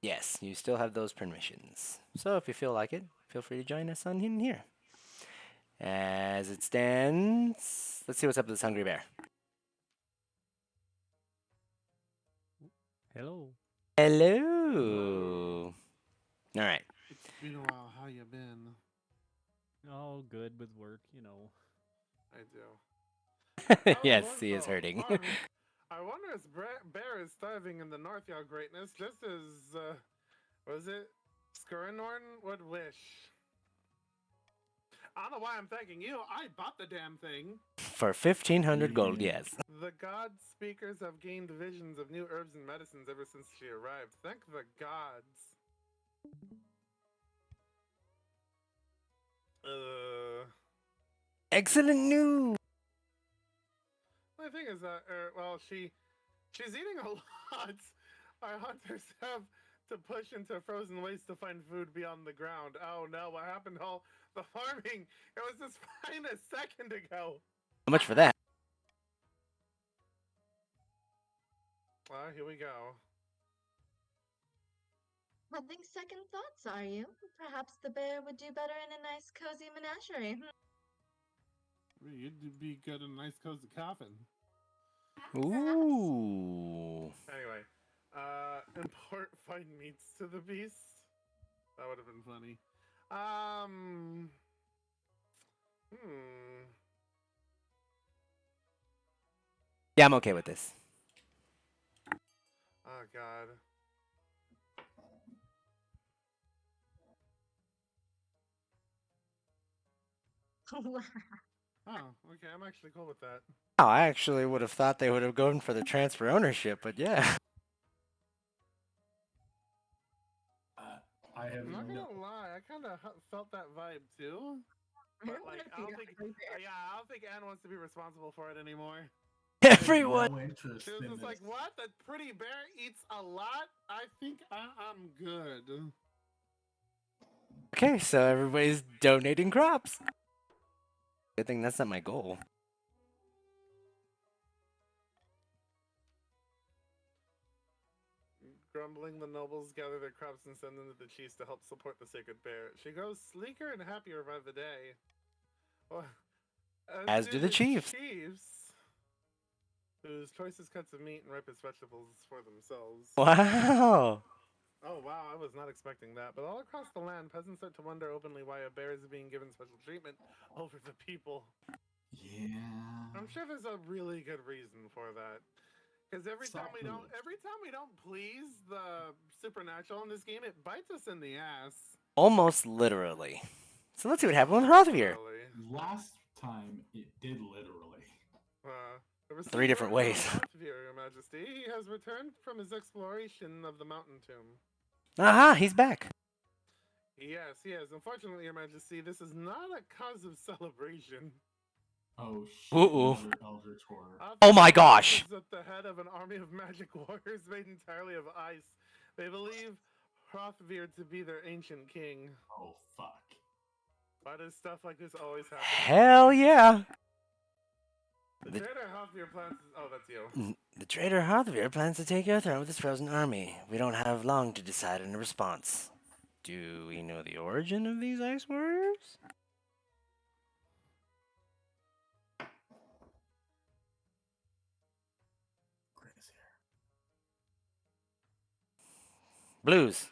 Yes, you still have those permissions. So if you feel like it, feel free to join us on in here. As it stands, let's see what's up with this hungry bear. Hello. Hello. All right. It's been a while. How you been? Oh, good with work, you know. I do. Yes, he is hurting. I wonder if bear is starving in the north, your greatness, just as was it Skurinorn would wish. I don't know why I'm thanking you. I bought the damn thing. For 1,500 gold, yes. The god speakers have gained visions of new herbs and medicines ever since she arrived. Thank the gods. Excellent news. The thing is that, well, she's eating a lot. Our hunters have to push into frozen wastes to find food beyond the ground. Oh no, what happened to all the farming? It was just fine a second ago. How much for that? Here we go. Having second thoughts, are you? Perhaps the bear would do better in a nice, cozy menagerie. You'd be good in a nice cozy coffin. Ooh. Anyway, import fine meats to the beast. That would have been funny. Yeah, I'm okay with this. Oh god. Oh, okay, I'm actually cool with that. Oh, I actually would have thought they would have gone for the transfer ownership, but yeah. I have I'm not no. gonna lie, I kind of felt that vibe too. But like, I don't think, I don't think Anne wants to be responsible for it anymore. Everyone. No interest She was in just this. like, "What? That pretty bear eats a lot? I think I'm good." Okay, so everybody's donating crops. Good thing that's not my goal. Grumbling, the nobles gather their crops and send them to the chiefs to help support the sacred bear. She grows sleeker and happier by the day. Well, As do the chiefs. Whose choicest cuts of meat and ripest vegetables for themselves. Wow. Oh wow, I was not expecting that. But all across the land, peasants start to wonder openly why a bear is being given special treatment over the people. Yeah. I'm sure there's a really good reason for that. Because every time we don't please the supernatural in this game, it bites us in the ass. Almost literally. So let's see what happened with Hrothgar. Last time it did literally. Three different ways. Hrothgar, Your Majesty, he has returned from his exploration of the mountain tomb. Aha, he's back. Yes, he is. Unfortunately, Your Majesty, this is not a cause of celebration. Oh shit! Uh-oh. Another Eldritch horror. Oh my gosh! Is at the head of an army of magic warriors made entirely of ice. They believe Hrothgar to be their ancient king. Oh fuck! Why does stuff like this always happen? Hell yeah! The traitor Hrothgar plans. Oh, that's you. The traitor Hrothgar plans to take your throne with his frozen army. We don't have long to decide on a response. Do we know the origin of these ice warriors? Blues.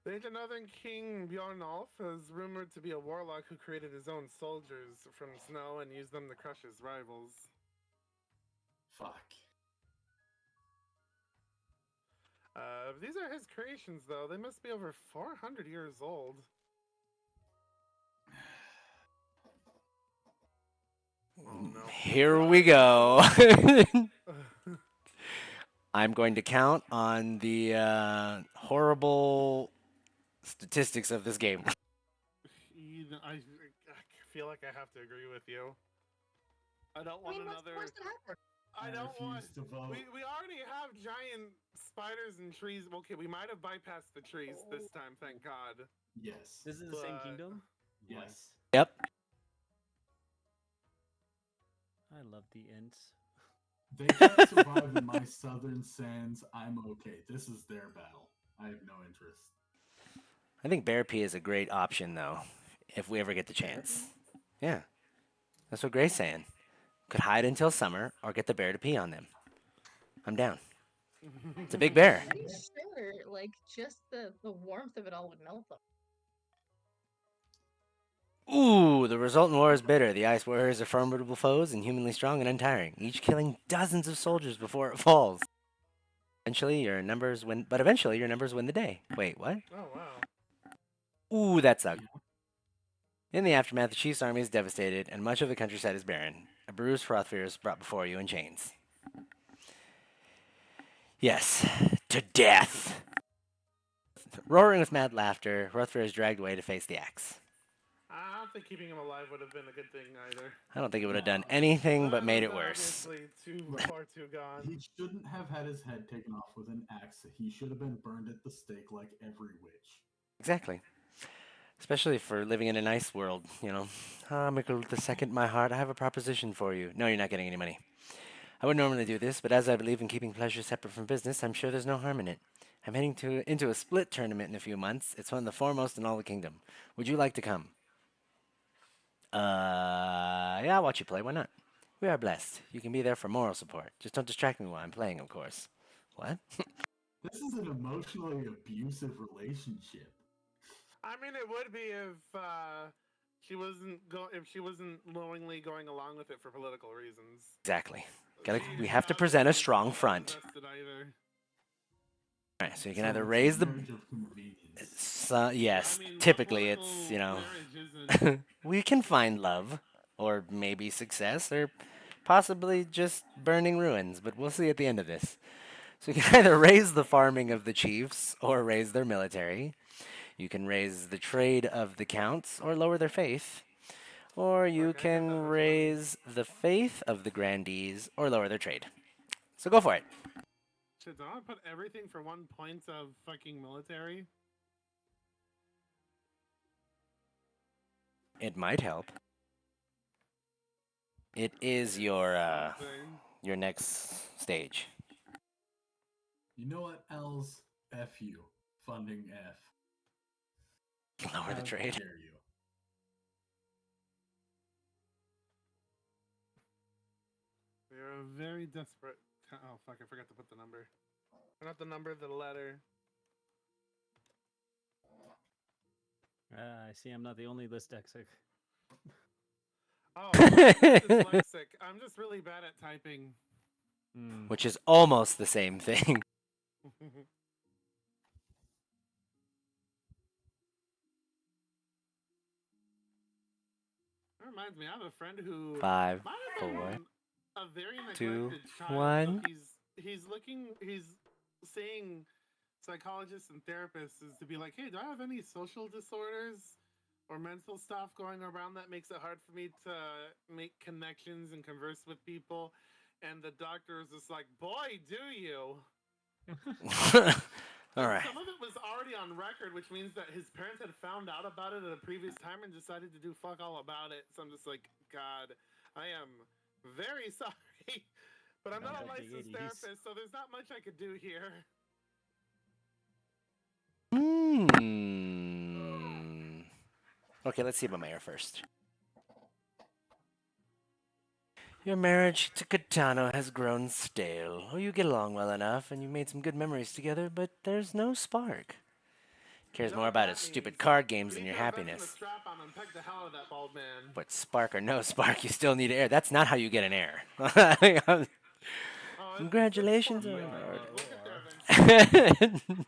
The ancient northern king Bjornulf is rumored to be a warlock who created his own soldiers from snow and used them to crush his rivals. Fuck. These are his creations, though. They must be over 400 years old. Oh, no. Here we go. I'm going to count on the horrible statistics of this game. I feel like I have to agree with you. I don't want another. I don't want to vote. We already have giant spiders and trees. Okay, we might have bypassed the trees this time, thank God. Yes. This is the same kingdom? Yes. Yep. I love the Ents. They can't survive in my southern sands. I'm okay. This is their battle. I have no interest. I think Bear Pea is a great option, though, if we ever get the chance. Yeah. That's what Gray's saying. Could hide until summer or get the bear to pee on them. I'm down. It's a big bear. I'm pretty sure, like, just the warmth of it all would melt them. Ooh, the resultant war is bitter. The Ice Warriors are formidable foes, inhumanly strong and untiring, each killing dozens of soldiers before it falls. Eventually, your numbers win the day. Wait, what? Oh, wow. Ooh, that sucked. In the aftermath, the chief's army is devastated, and much of the countryside is barren. A bruised Hrothgar is brought before you in chains. Yes, to death! Roaring with mad laughter, Hrothgar is dragged away to face the axe. I don't think keeping him alive would have been a good thing either. I don't think it would have done anything but That made was it worse. obviously too far too gone. He shouldn't have had his head taken off with an axe. He should have been burned at the stake like every witch. Exactly. Especially for living in a nice world, you know. Ah, Mikel II, my heart, I have a proposition for you. No, you're not getting any money. I would normally do this, but as I believe in keeping pleasure separate from business, I'm sure there's no harm in it. I'm heading into a split tournament in a few months. It's one of the foremost in all the kingdom. Would you like to come? Yeah, I'll watch you play. Why not? We are blessed. You can be there for moral support. Just don't distract me while I'm playing, of course. What? This is an emotionally abusive relationship. I mean, it would be if if she wasn't knowingly going along with it for political reasons. Exactly. She We have to present a obviously strong wasn't front. invested either. All right, so you can So either it's a raise the. marriage of convenience. Yes, I mean, what typically political it's, you know. marriage isn't? We can find love, or maybe success, or possibly just burning ruins, but we'll see at the end of this. So you can either raise the farming of the chiefs, or raise their military. You can raise the trade of the counts, or lower their faith. Or you Fuck, I heard can that was money. raise the faith of the grandees, or lower their trade. So go for it. Shit, do I want to put everything for 1 point of fucking military? It might help. It is Something. your next stage. You know what, Els? F you. Funding F. Lower the How trade. dare you? We are a very desperate. Oh fuck! I forgot to put the number. Not the number, the letter. I see I'm not the only dyslexic. Oh, I'm not dyslexic. I'm just really bad at typing. Which is almost the same thing. That reminds me, I have a friend who 5, might have 4. been a very two, neglected child. one. So he's seeing psychologists and therapists is to be like, hey, do I have any social disorders or mental stuff going around that makes it hard for me to make connections and converse with people? And the doctor is just like, boy, do you. All right. Some of it was already on record, which means that his parents had found out about it at a previous time and decided to do fuck all about it. So I'm just like, God, I am very sorry. But I'm not a Back to licensed 80s. therapist, so there's not much I could do here. Okay, let's see about Mayor first. Your marriage to Katano has grown stale. Oh, you get along well enough, and you've made some good memories together, but there's no spark. Cares You know more what about that his stupid means. card games You than need your to invest in a happiness. strap on and peck the hell out of that bald man. But spark or no spark, you still need air. That's not how you get an heir. Oh, Congratulations it's are in forthcoming. order. We'll get there eventually.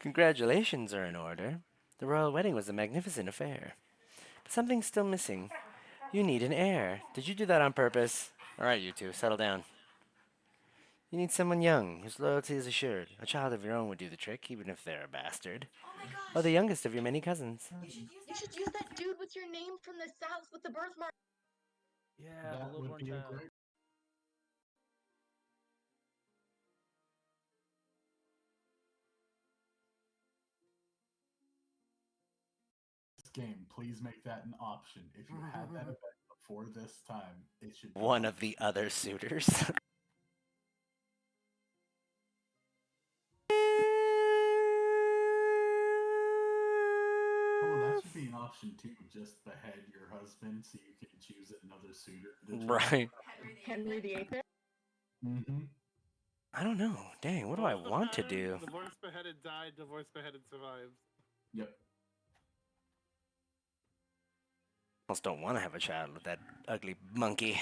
Congratulations are in order. The royal wedding was a magnificent affair. But something's still missing. You need an heir. Did you do that on purpose? All right, you two, settle down. You need someone young, whose loyalty is assured. A child of your own would do the trick, even if they're a bastard. Or the youngest of your many cousins. You should use that dude with your name from the south with the birthmark. Yeah, That the would Lord be a Child. great. This game, please make that an option. If you had that event before this time, it should be One of the other suitors. Oh, that should be an option too. Just behead your husband so you can choose another suitor. Right. Henry VIII. Mm-hmm. I don't know. Dang, what do I What was the want to pattern? do? Divorce beheaded died, divorce beheaded survived. Yep. Almost don't want to have a child with that ugly monkey.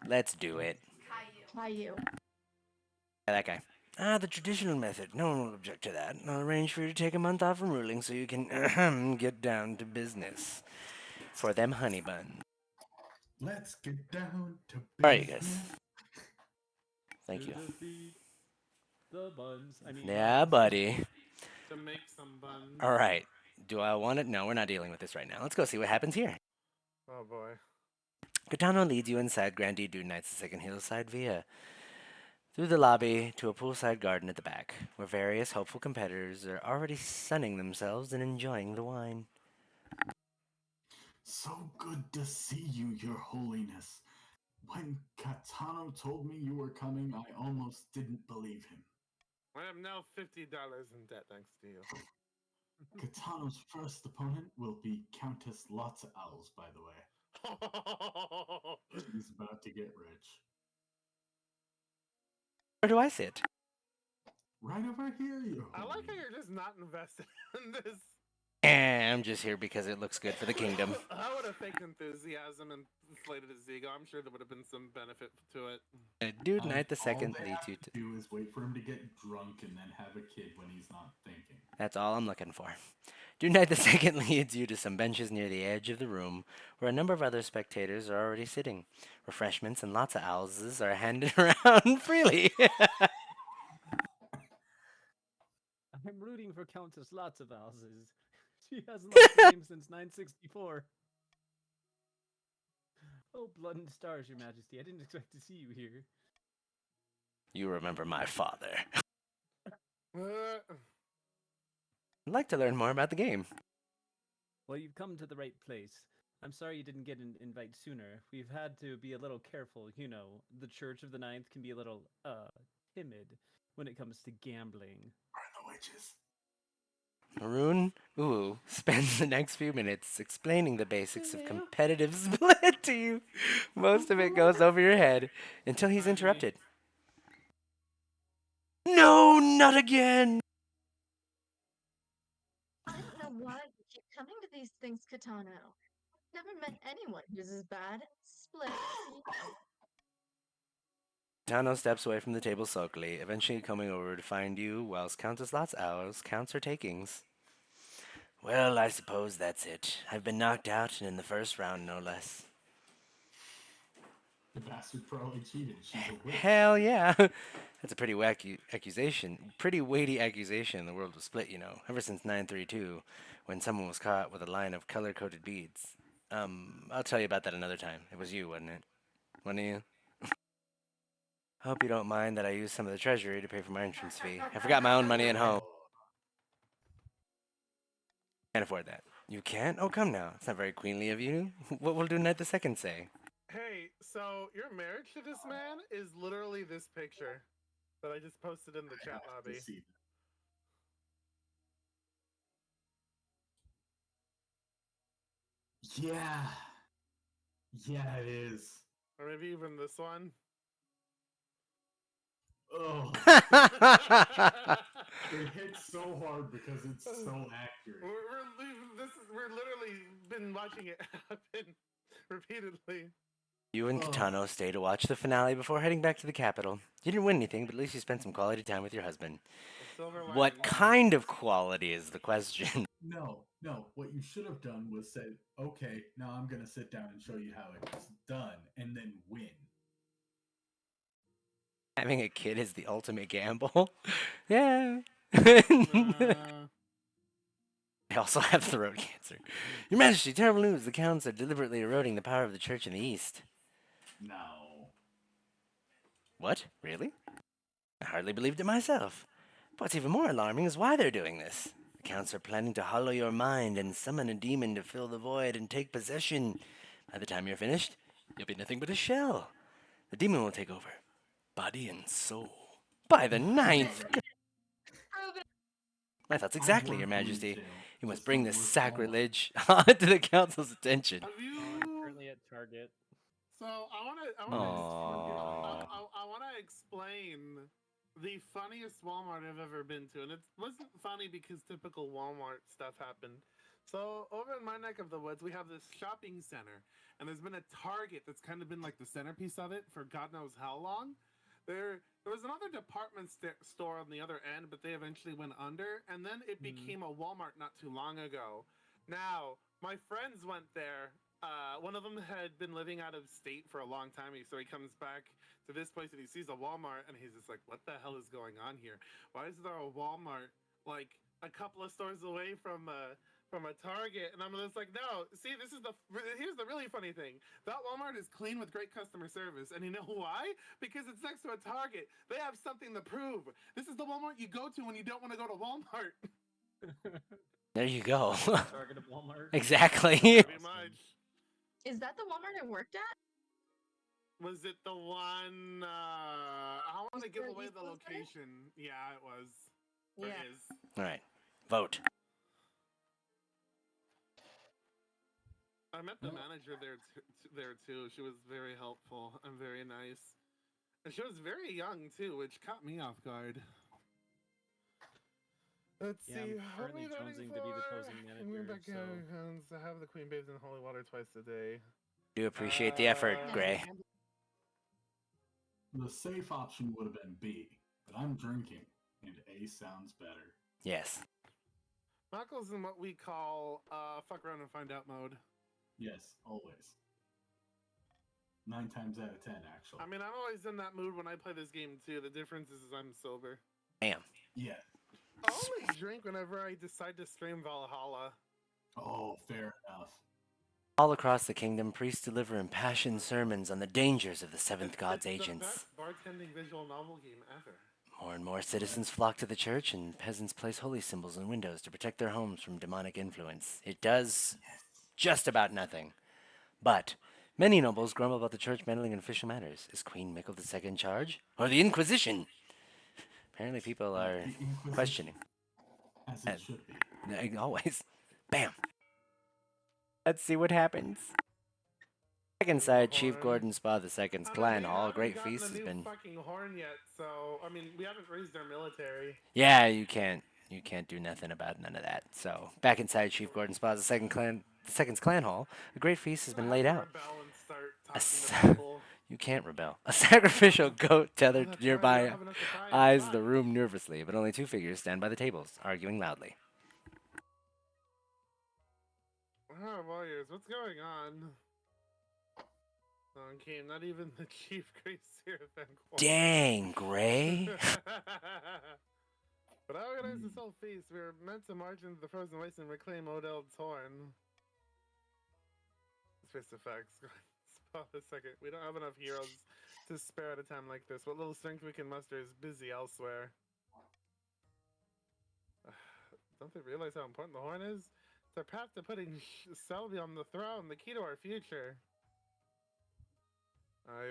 Let's do it. Caillou. Yeah, that guy. Ah, the traditional method. No one will object to that. I'll arrange for you to take a month off from ruling so you can get down to business. For them honey buns. Let's get down to All right, you guys. business. Thank To you. defeat the buns. I mean, Yeah, buddy. To make some buns. All right. Do I want it? No, we're not dealing with this right now. Let's go see what happens here. Oh boy. Katano leads you inside Grandee Doodknight's second hillside via through the lobby to a poolside garden at the back, where various hopeful competitors are already sunning themselves and enjoying the wine. So good to see you, Your Holiness. When Katano told me you were coming, I almost didn't believe him. I am now $50 in debt thanks to you. Katano's first opponent will be Countess Lotsaowls, by the way. She's about to get rich. Where do I sit? Right over here, Your I like how Holiness. you're just not invested in this. I'm just here because it looks good for the kingdom. I would have faked enthusiasm and inflated his ego. I'm sure there would have been some benefit to it. Doodknight the second all they leads have you to to. do is wait for him to get drunk and then have a kid when he's not thinking. That's all I'm looking for. Doodknight the second leads you to some benches near the edge of the room, where a number of other spectators are already sitting. Refreshments and lots of owls are handed around freely. I'm rooting for Countess Lotsaowls. She hasn't lost a game since 964. Oh, blood and stars, Your Majesty. I didn't expect to see you here. You remember my father. Uh, I'd like to learn more about the game. Well, you've come to the right place. I'm sorry you didn't get an invite sooner. We've had to be a little careful. You know, the Church of the Ninth can be a little, timid when it comes to gambling. Burn the witches. Maroon Uu spends the next few minutes explaining the basics of competitive split to you. Most of it goes over your head until he's interrupted. No, not again! I don't know why you keep coming to these things, Katano. I've never met anyone who's as bad at split as you. Tano steps away from the table sulkily, eventually coming over to find you whilst Countess Lotsaowls counts her takings. Well, I suppose that's it. I've been knocked out, and in the first round, no less. The bastard probably cheated. She's a witch. Hell yeah. That's a pretty wacky accusation. Pretty weighty accusation in the world of Split, you know. Ever since 932, when someone was caught with a line of color-coded beads. I'll tell you about that another time. It was you, wasn't it? One of you? Hope you don't mind that I used some of the treasury to pay for my entrance fee. I forgot my own money at home. Can't afford that. You can't? Oh, come now. It's not very queenly of you. What will Doodknight the second say? hey, so your marriage to this man is literally this picture that I just posted in the I chat have to lobby. see that. Yeah. Yeah, it is. Or maybe even this one. Oh, it hits so hard because it's so accurate. We're literally been watching it happen repeatedly. You and Ugh. Katano stay to watch the finale before heading back to the capital. You didn't win anything, but at least you spent some quality time with your husband. A silver What lining. kind of quality is the question? No, no. What you should have done was said, okay, now I'm going to sit down and show you how it's done, and then win. Having a kid is the ultimate gamble. Yeah. I also have throat cancer. Your Majesty, terrible news. The counts are deliberately eroding the power of the church in the east. No. What? Really? I hardly believed it myself. What's even more alarming is why they're doing this. The counts are planning to hollow your mind and summon a demon to fill the void and take possession. By the time you're finished, you'll be nothing but a shell. The demon will take over, body and soul. By the ninth! My thoughts exactly, Your Majesty. You must bring this sacrilege to the council's attention. Have you? Oh, I'm currently at Target. So I want to. Aww. I want to explain the funniest Walmart I've ever been to, and it wasn't funny because typical Walmart stuff happened. So over in my neck of the woods, we have this shopping center, and there's been a Target that's kind of been like the centerpiece of it for God knows how long. There was another department store on the other end, but they eventually went under, and then it became a Walmart not too long ago. Now, my friends went there. One of them had been living out of state for a long time, so he comes back to this place and he sees a Walmart, and he's just like, "What the hell is going on here? Why is there a Walmart like a couple of stores away from a Target?" And I'm just like, "No, see, here's the really funny thing. That Walmart is clean with great customer service, and you know why? Because it's next to a Target. They have something to prove. This is the Walmart you go to when you don't want to go to Walmart." There you go. Target of Walmart. Exactly. Pretty much. Is that the Walmart I worked at? Was it the one? I want to East give Coast- away East the Coast Center? location. Yeah, it was. Or Yeah. is. All right. Vote. I met the manager there too. She was very helpful and very nice, and she was very young too, which caught me off guard. Let's Yeah, see. I'm What are currently we voting jonesing to be the for? chosen In green manager, so backgrounds, I have the queen bathes in holy water twice a day. Do appreciate the effort, Uh, Gray. The safe option would have been B, but I'm drinking, and A sounds better. Yes. Michael's in what we call fuck around and find out mode. Yes, always. 9 times out of 10, actually. I mean, I'm always in that mood when I play this game too. The difference is I'm sober. Bam. Yeah. I only drink whenever I decide to stream Valhalla. Oh, fair enough. All across the kingdom, priests deliver impassioned sermons on the dangers of the seventh god's It's agents. the best bartending visual novel game ever. More and more citizens flock to the church, and peasants place holy symbols on windows to protect their homes from demonic influence. It does just about nothing. But many nobles grumble about the church meddling in official matters. Is Queen Mikel II in charge? Or the Inquisition? Apparently people are The Inquisition, questioning. as it should be. Always. Bam. Let's see what happens. Second side, Chief Horn. Gordon Spa II's clan hall. A great feast has been. Fucking horn yet, so I mean, we haven't raised our military. Yeah, you can't do nothing about none of that. So back inside Chief Gordon Spa's second's clan hall, a great feast has been laid out. Rebel and start A talking to people. You can't rebel. A sacrificial goat tethered That's right, we nearby don't have enough to buy. eyes Fuck. the room nervously, but only two figures stand by the tables, arguing loudly. Oh, warriors, what's going on? Okay, not even the chief Grace here, thank God. Dang, Gray. But I organized this whole feast. We were meant to march into the frozen waste and reclaim Odell's horn. Space effects. Spot a second. We don't have enough heroes to spare at a time like this. What little strength we can muster is busy elsewhere. Don't they realize how important the horn is? It's our path to putting Selby on the throne, the key to our future.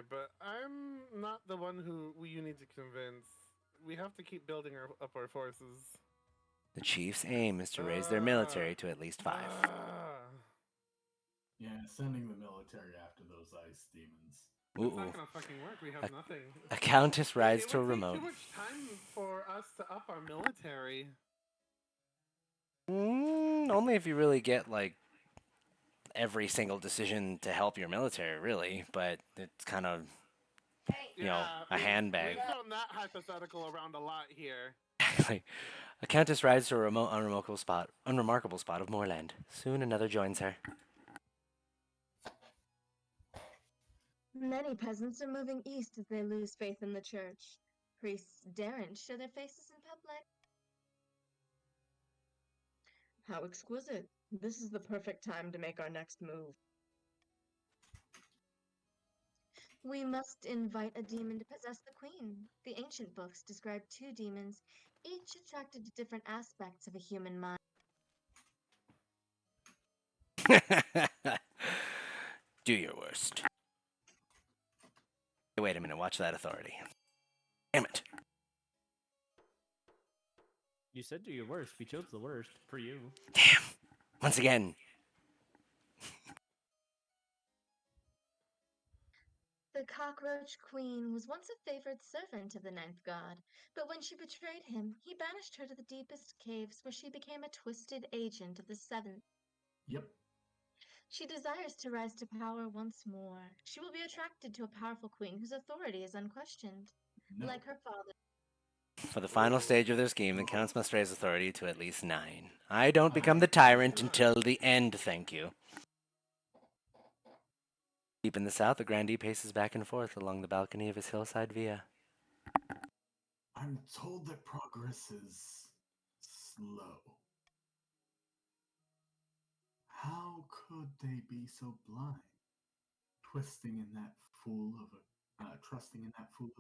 But I'm not the one who you need to convince. We have to keep building up our forces. The chief's aim is to raise their military to at least 5. Yeah, sending the military after those ice demons. It's not gonna fucking work. We have nothing. A countess rides It to a would take remote. too much time for us to up our military. Only if you really get like every single decision to help your military, really. But it's kind of a handbag. We've thrown that hypothetical around a lot here. Exactly. A countess rides to a remote, unremarkable spot of moorland. Soon another joins her. Many peasants are moving east as they lose faith in the church. Priests daren't show their faces in public. How exquisite. This is the perfect time to make our next move. We must invite a demon to possess the queen. The ancient books describe 2 demons, each attracted to different aspects of a human mind. Do your worst. Hey, wait a minute, watch that authority. Damn it. you said do your worst. We chose the worst for you. Damn. Once again. The cockroach queen was once a favored servant of the 9th god, but when she betrayed him, he banished her to the deepest caves where she became a twisted agent of the 7th. Yep. She desires to rise to power once more. She will be attracted to a powerful queen whose authority is unquestioned. No. Like her father. For the final stage of their scheme, the counts must raise authority to at least 9. I don't become the tyrant until the end, thank you. Deep in the south, the grandee paces back and forth along the balcony of his hillside villa. I'm told that progress is slow. How could they be so blind? Trusting in that fool of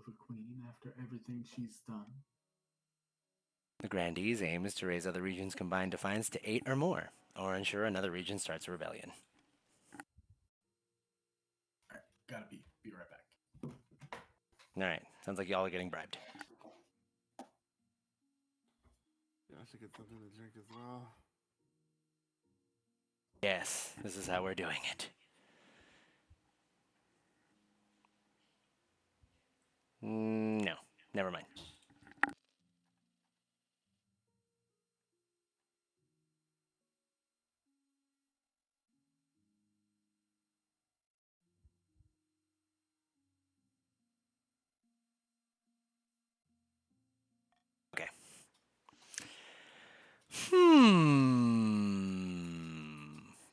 a queen after everything she's done. The grandee's aim is to raise other regions' combined defiance to 8 or more, or ensure another region starts a rebellion. Alright, gotta be right back. Alright, sounds like y'all are getting bribed. Yeah, I should get something to drink as well. Yes, this is how we're doing it. No, never mind. Okay.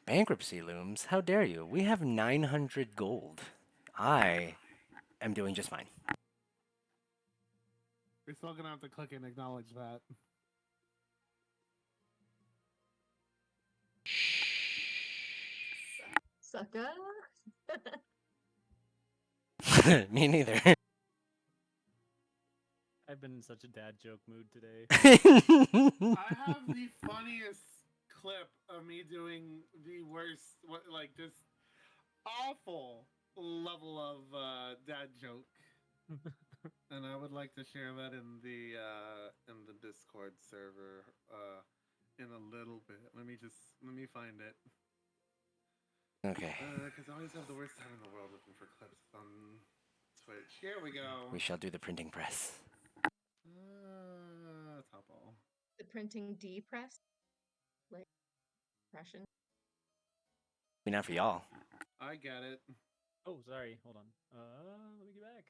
Bankruptcy looms? How dare you? We have 900 gold. I am doing just fine. We're still gonna have to click and acknowledge that. Sucker. Me neither. I've been in such a dad joke mood today. I have the funniest clip of me doing the worst, just awful level of dad joke, and I would like to share that in the Discord server in a little bit. Let me find it. Okay. Because I always have the worst time in the world looking for clips on Twitch. Here we go. We shall do the printing press. Topple. The printing D press. Like, impression. Not for y'all. I get it. Oh, sorry. Hold on. Let me get back.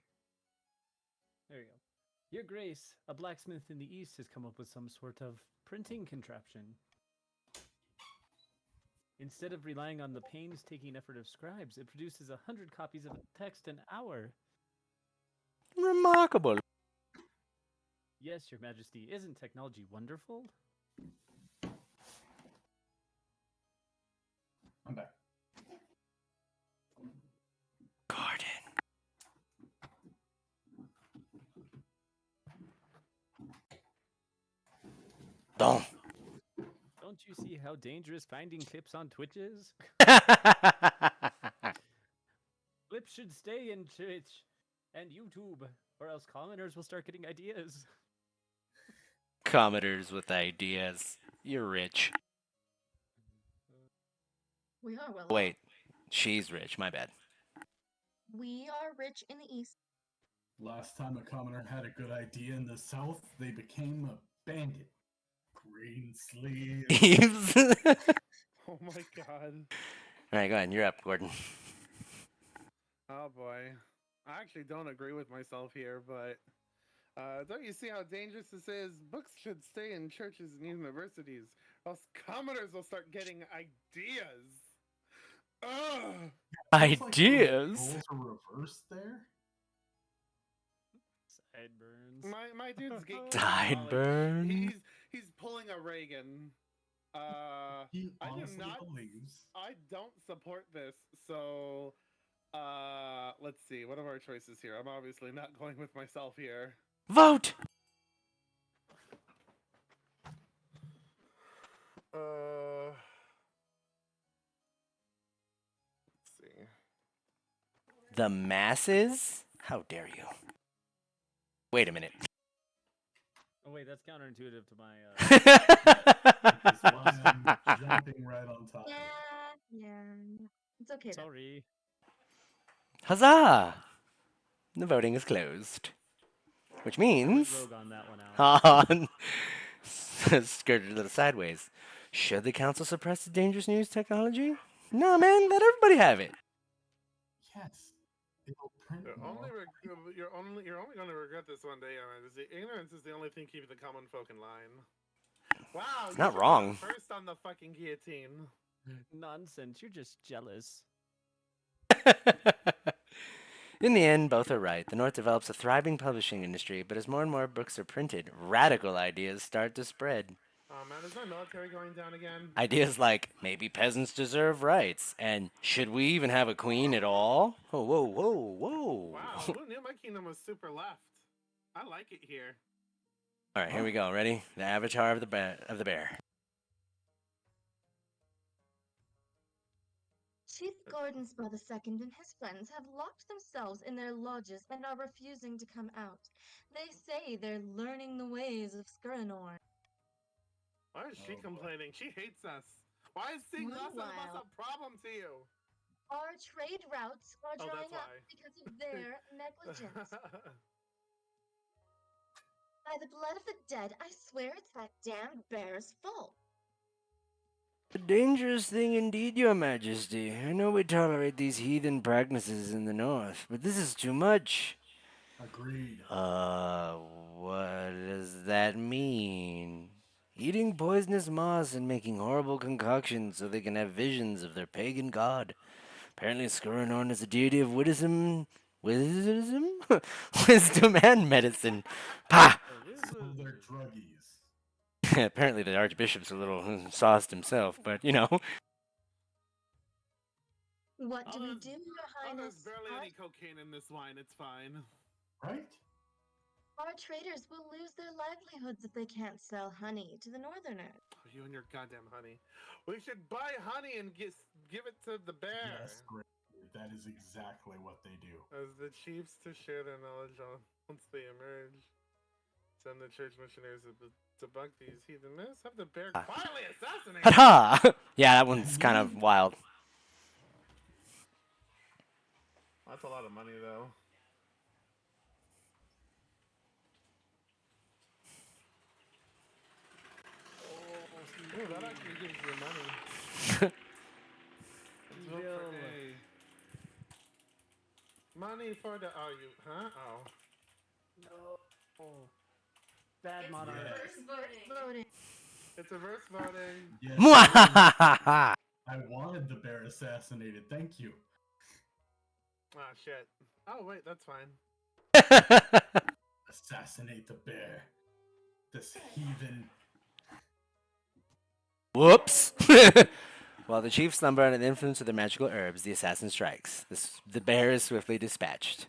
There you go. Your Grace, a blacksmith in the east has come up with some sort of printing contraption. Instead of relying on the painstaking effort of scribes, it produces 100 copies of text an hour. Remarkable. Yes, Your Majesty, isn't technology wonderful? I'm back. Gordon. Don't. Don't you see how dangerous finding clips on Twitch is? Clips should stay in Twitch and YouTube, or else commoners will start getting ideas. Commenters with ideas. You're rich. We are well. Wait, she's rich. My bad. We are rich in the east. Last time a commoner had a good idea in the south, they became a bandit. Green sleeves. Eves. Oh my god. All right, go ahead. You're up, Gordon. Oh boy. I actually don't agree with myself here, but don't you see how dangerous this is? Books should stay in churches and universities, or else commoners will start getting ideas. Ugh! Ideas? Roles are reversed there. Sideburns. My dude's gatekeeping Sideburns? knowledge. He's pulling a Reagan. He I do honestly not. believes. I don't support this. So, let's see. What are our choices here? I'm obviously not going with myself here. Vote! Let's see. The masses? How dare you? Wait a minute. Oh wait, that's counterintuitive to my. That's why I'm jumping right on top. Yeah. It's okay. Though. Sorry. Huzzah! The voting is closed. Which I went means... rogue on that one out. On... skirted a little sideways. Should the council suppress the dangerous news technology? No, man, let everybody have it. Yes. It'll print You're more. only going to regret this one day, Your Majesty. Ignorance is the only thing keeping the common folk in line. Wow, It's you not should be the wrong. first on the fucking guillotine. Nonsense. You're just jealous. In the end, both are right. The North develops a thriving publishing industry, but as more and more books are printed, radical ideas start to spread. Oh man, is my military going down again? Ideas like maybe peasants deserve rights, and should we even have a queen at all? Oh, whoa, whoa, whoa. Wow, who knew my kingdom was super left? I like it here. All right, here we go. Ready? The avatar of the bear. Chief Gordon's brother second and his friends have locked themselves in their lodges and are refusing to come out. They say they're learning the ways of Skirnor. Why is she Oh, boy. complaining? She hates us. Why is seeing less of us Meanwhile- a problem to you? Our trade routes are Oh, drying that's up why. because of their negligence. By the blood of the dead, I swear it's that damned bear's fault. A dangerous thing indeed, Your Majesty. I know we tolerate these heathen practices in the North, but this is too much. Agreed. What does that mean? Eating poisonous moss and making horrible concoctions so they can have visions of their pagan god. Apparently, Skuranorn is a deity of wisdom, wisdom and medicine. Pah! So they're druggies. Apparently, the Archbishop's a little sauced himself, but you know. What do we there's- do, Your Oh, Highness? there's barely any cocaine in this wine. It's fine. Right? Our traders will lose their livelihoods if they can't sell honey to the northerners. Oh, you and your goddamn honey. We should buy honey and give it to the bear. Yes, great. That is exactly what they do. As the chiefs to share their knowledge once they emerge. Send the church missionaries to debunk these heathen myths. Have the bear quietly assassinated. Ha! Yeah, that one's kind of wild. That's a lot of money, though. Oh, that actually gives you money. Let's vote for A. Money for the. Oh, you. Huh? Oh. Oh. Bad monarch. Yes. Voting. It's reverse voting. Yes. Mwahaha! I wanted the bear assassinated. Thank you. Ah, shit. Oh, wait, that's fine. Assassinate the bear. This heathen. Whoops! While the chiefs slumber under the influence of the magical herbs, the assassin strikes. The bear is swiftly dispatched.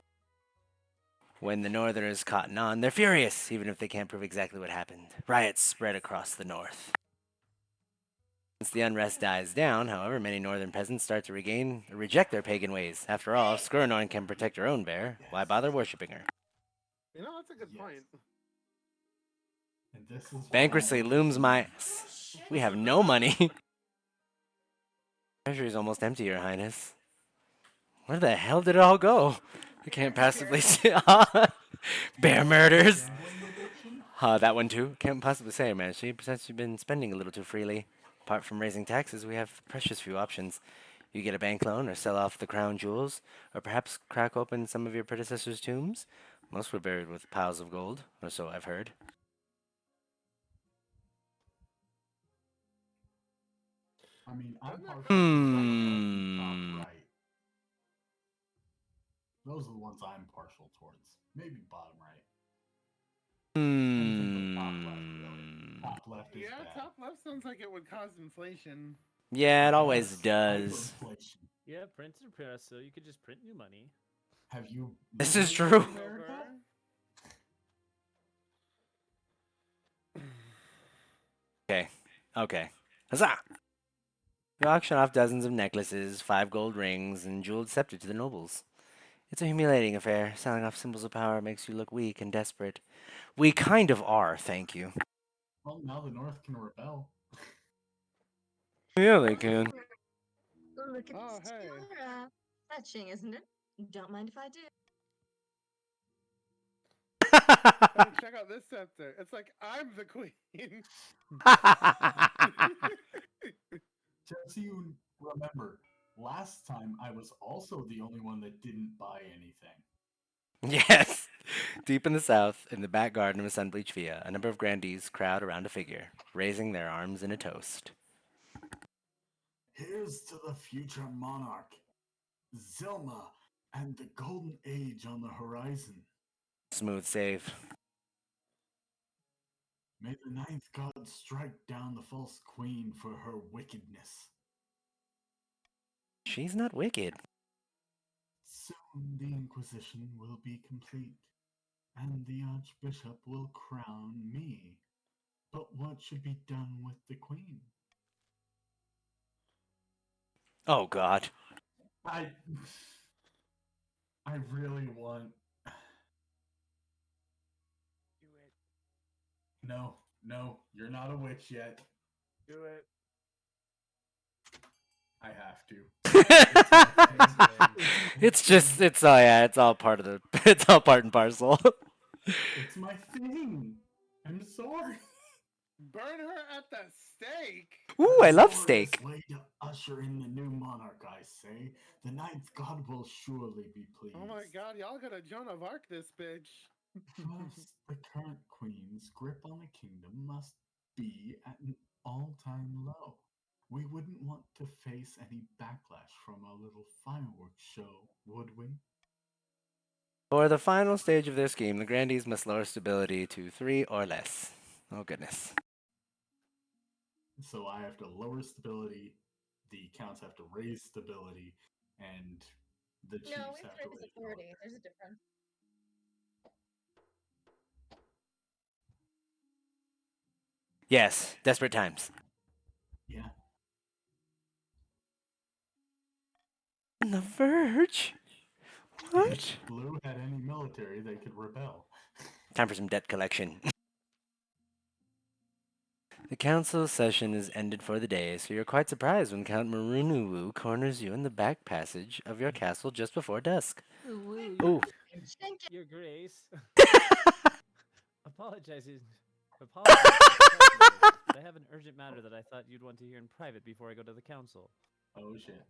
When the northerners cotton on, they're furious, even if they can't prove exactly what happened. Riots spread across the north. Once the unrest dies down, however, many northern peasants start to reject their pagan ways. After all, if Skuranorn can protect her own bear, why bother worshipping her? You know, that's a good Yes. point. And this is Bankruptcy looms my... We have no money. Treasury's almost empty, Your Highness. Where the hell did it all go? I can't possibly say. Bear murders. gambling addiction. That one too. Can't possibly say, man. Since you've been spending a little too freely. Apart from raising taxes, we have precious few options. You get a bank loan, or sell off the crown jewels, or perhaps crack open some of your predecessors' tombs. Most were buried with piles of gold, or so I've heard. I mean, I'm Isn't that partial Hmm. to top right. Those are the ones I'm partial towards. Maybe bottom right. Anything but top left, really. Top left is Yeah, bad. top left sounds like it would cause inflation. Yeah, it always Yes, does. hyperinflation. Yeah, print and press, so you could just print new money. Have you? This lived is in true. America? Okay. Huzzah! You auction off dozens of necklaces, 5 gold rings, and jeweled scepter to the nobles. It's a humiliating affair. Selling off symbols of power makes you look weak and desperate. We kind of are, thank you. Well, now the North can rebel. Yeah, they can. Look at Oh, this hey. tiara. Fetching, isn't it? Don't mind if I do. Hey, check out this scepter. It's like I'm the queen. Just so you remember, Last time I was also the only one that didn't buy anything. Yes. Deep in the south, in the back garden of Assembly Chvia, a number of grandees crowd around a figure, raising their arms in a toast. Here's to the future monarch, Zilma, and the golden age on the horizon. Smooth save. May the ninth god strike down the false queen for her wickedness. She's not wicked. Soon the Inquisition will be complete, and the Archbishop will crown me. But what should be done with the queen? Oh, God. I I really want. Do it. No, no, you're not a witch yet. Do it. I have to. It's all, yeah, it's all part of the, it's all part and parcel. It's my thing. I'm sorry. Burn her at the stake. Ooh, I love Glorious steak. way to usher in the new monarch, I say. The ninth god will surely be pleased. Oh my god, y'all gotta Joan of Arc this bitch. First, the current queen's grip on the kingdom must be at an all-time low. We wouldn't want to face any backlash from a little fireworks show, would we? For the final stage of their scheme, the grandees must lower stability to 3 or less. Oh, goodness. So I have to lower stability, the counts have to raise stability, and the chiefs No, we have have to to raise raise authority. There's a difference. Yes, desperate times. Yeah. On the verge? What? If Blue had any military, they could rebel. Time for some debt collection. The council session is ended for the day, so you're quite surprised when Count Marunuwu corners you in the back passage of your castle just before dusk. Ooh. Your Grace. Apologizes. Apologies for interrupting you, but I have an urgent matter that I thought you'd want to hear in private before I go to the council. Oh shit.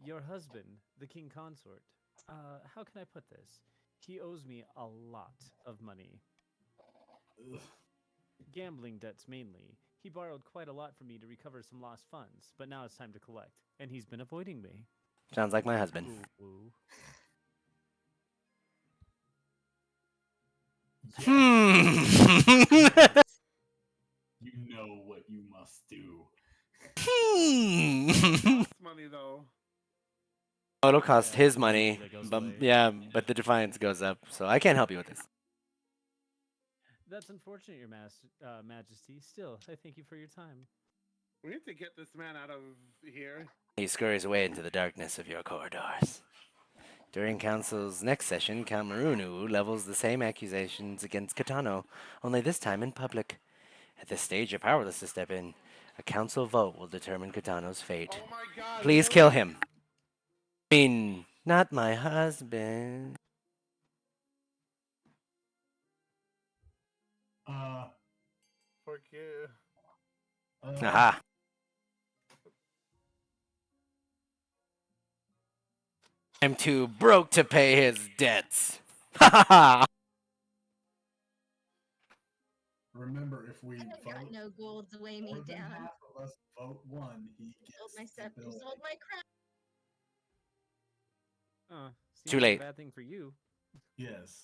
Your husband, the king consort. How can I put this? He owes me a lot of money. Ugh. Gambling debts mainly. He borrowed quite a lot from me to recover some lost funds, but now it's time to collect, and he's been avoiding me. Sounds like my husband. Ooh, ooh. Hmm. You know what you must do. Hmm. Costs money though. Oh, it'll cost Yeah, his the money money, that goes but away. yeah, but the defiance goes up, so I can't help you with this. That's unfortunate, Your Majesty. Still, I thank you for your time. We need to get this man out of here. He scurries away into the darkness of your corridors. During Council's next session, Count Marunu levels the same accusations against Katano, only this time in public. At this stage, you're powerless to step in. A council vote will determine Katano's fate. Oh my god. Please really? kill him. I mean, not my husband. Fuck you. Aha. I'm too broke to pay his debts. Ha ha ha. Remember, if we I have got vote no gold to weigh me more than down. half of us vote one, he Sold my gets scepter, stability. sold my crown. Seems Too like late. a bad thing for you. Yes.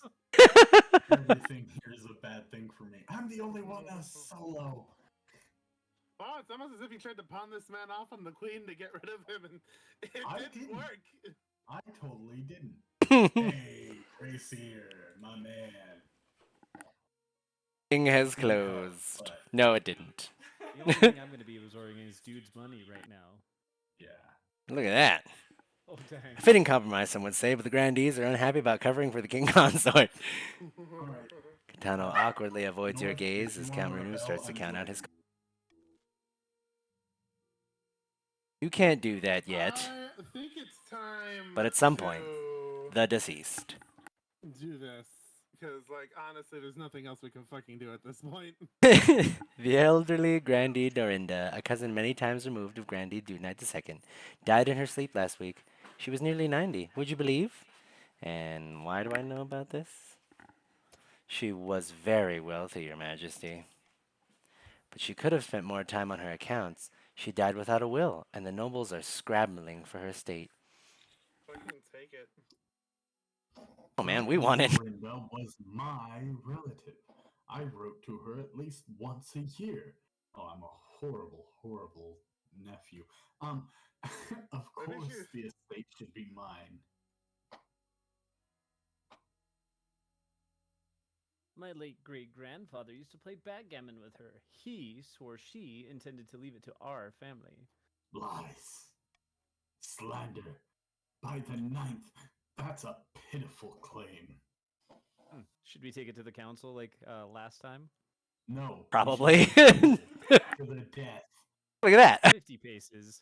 Everything here is a bad thing for me. I'm the only one that's solo. Oh, it's almost as if you tried to pawn this man off on the queen to get rid of him, and it I didn't didn't. work. I totally didn't. Hey, Grace here, my man. Thing has Didn't help, closed. but No, it didn't. The only thing I'm going to be absorbing is dude's money right now. yeah. Look at that. Oh, dang. A fitting compromise, some would say, but the grandees are unhappy about covering for the king consort. All right. Katano awkwardly avoids your North, gaze if you as wanna Cameroon rebel, starts to I'm count out his. joining. You can't do that yet, I think it's time. but at some to point, the deceased. do this. because, like, honestly, there's nothing else we can fucking do at this point. The elderly Grandee Dorinda, a cousin many times removed of Grandee Doodknight II, died in her sleep last week. She was nearly 90, would you believe? And why do I know about this? She was very wealthy, Your Majesty. But she could have spent more time on her accounts. She died without a will, and the nobles are scrambling for her estate. Fucking take it. Oh man, we want it. Dorinda was my relative. I wrote to her at least once a year. Oh, I'm a horrible, horrible nephew. Of Maybe course she- the estate should be mine. My late great grandfather used to play backgammon with her. He swore she intended to leave it to our family. Lies. Slander. By the ninth. That's a pitiful claim. Should we take it to the council like last time? No. Probably. we should sentence it to the death. Look at that. 50 paces.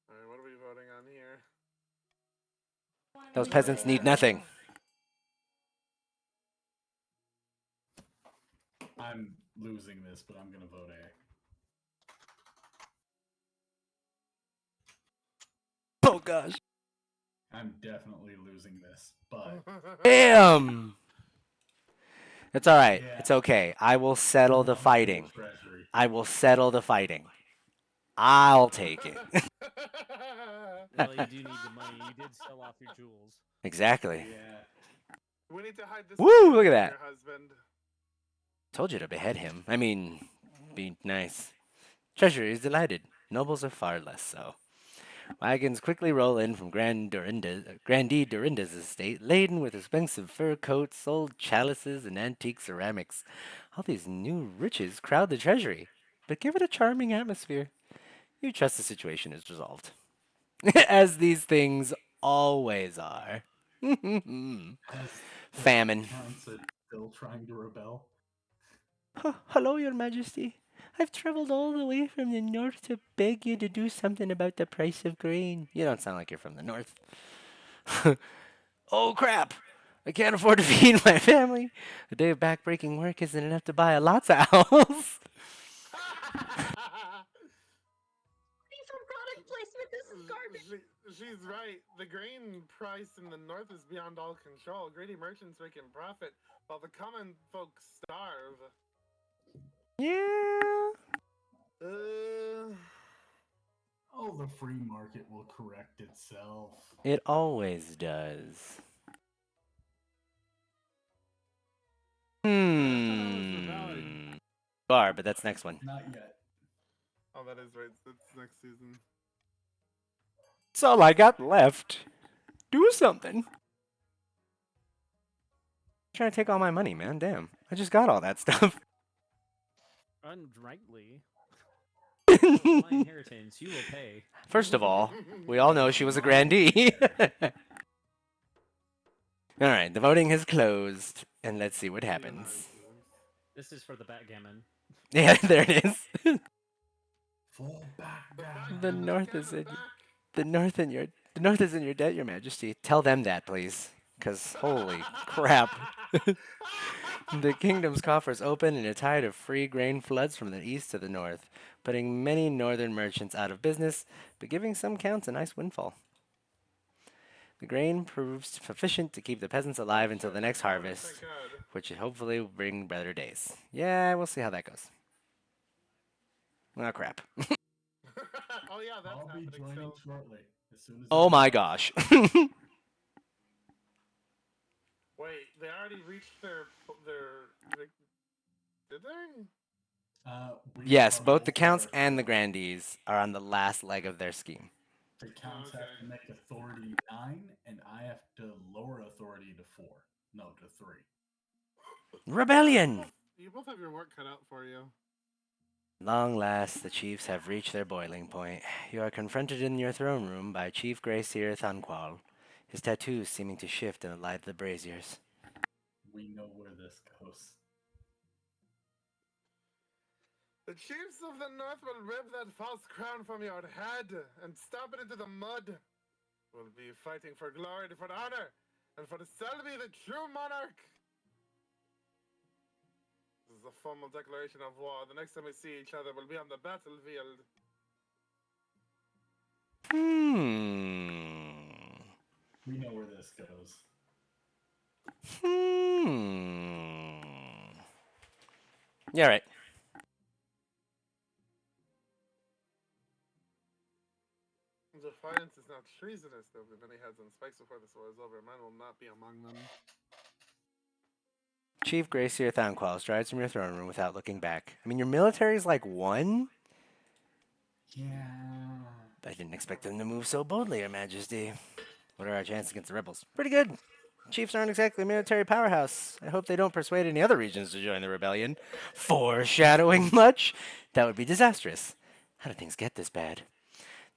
Alright, what are we voting on here? Those peasants need nothing. I'm losing this, but I'm gonna vote A. Oh gosh. I'm definitely losing this, but Damn. It's all right. Yeah. It's okay. I will settle the fighting. Treasury. I will settle the fighting. I'll take it. Well, you do need the money. You did sell off your jewels. Exactly. Yeah. We need to hide this. Woo, look at from that. Your husband. Told you to behead him. I mean, be nice. Treasury is delighted. Nobles are far less so. Wagons quickly roll in from Grandee Dorinda's estate, laden with expensive fur coats, old chalices, and antique ceramics. All these new riches crowd the treasury, but give it a charming atmosphere. You trust the situation is resolved. As these things always are. As Famine. counts are still trying to rebel. Hello, Your Majesty. I've traveled all the way from the north to beg you to do something about the price of grain. You don't sound like you're from the north. Oh, crap. I can't afford to feed my family. A day of backbreaking work isn't enough to buy a Lotsaowls. For product placement, this is garbage. She's right. The grain price in the north is beyond all control. Greedy merchants making profit, while the common folks starve. Yeah. Oh, the free market will correct itself. It always does. Bar, but that's next one. Not yet. Oh, that is right. That's next season. That's all I got left. Do something. Trying to take all my money, man. Damn. I just got all that stuff. Unrightly. My inheritance, you will pay. First of all, we all know she was a grandee. All right, the voting has closed, and let's see what happens. This is for the backgammon. Yeah, there it is. Fall back down. The north is in the north is in your debt, Your Majesty. Tell them that, please, because holy crap. The kingdom's coffers open, and a tide of free grain floods from the east to the north, putting many northern merchants out of business, but giving some counts a nice windfall. The grain proves sufficient to keep the peasants alive until the next harvest, which hopefully will bring better days. Yeah, we'll see how that goes. Oh, crap. Oh yeah, that's I'll be happening joining still. shortly. As soon as Oh I'm my done. gosh. Wait, they already reached their did they? We Yes, are both the both counts are and the still. grandees are on the last leg of their scheme. The counts have to make authority 9, and I have to lower authority to 4. No, to 3. Rebellion! You both have your work cut out for you. Long last, the chiefs have reached their boiling point. You are confronted in your throne room by Chief Grey Seer Thanqual, his tattoos seeming to shift in the light of the braziers. We know where this goes. The chiefs of the north will rip that false crown from your head and stomp it into the mud. We'll be fighting for glory, for honor, and for the Selby, the true monarch. This is a formal declaration of war. The next time we see each other, we'll be on the battlefield. We know where this goes. Yeah, right. Defiance is not treasonous. There will be many heads on spikes before this war is over. Mine will not be among them. Chief Gracier Thanqual strides from your throne room without looking back. I mean, your military's like 1? Yeah. I didn't expect them to move so boldly, Your Majesty. What are our chances against the rebels? Pretty good. Chiefs aren't exactly a military powerhouse. I hope they don't persuade any other regions to join the rebellion. Foreshadowing much? That would be disastrous. How did things get this bad?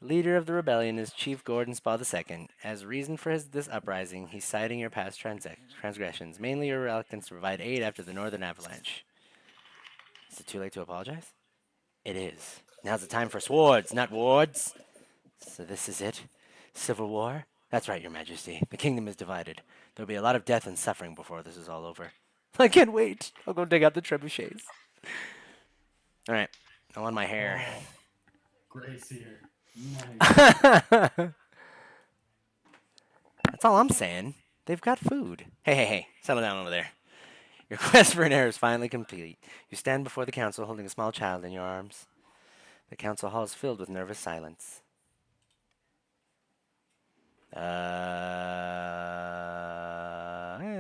The leader of the rebellion is Chief Gordon Spa II. As reason for this uprising, he's citing your past transgressions, mainly your reluctance to provide aid after the Northern Avalanche. Is it too late to apologize? It is. Now's the time for swords, not wards. So this is it? Civil war? That's right, Your Majesty. The kingdom is divided. There'll be a lot of death and suffering before this is all over. I can't wait. I'll go dig out the trebuchets. All right. I want my hair. Oh, Gracier. Nice. That's all I'm saying. They've got food. Hey. Settle down over there. Your quest for an heir is finally complete. You stand before the council holding a small child in your arms. The council hall is filled with nervous silence.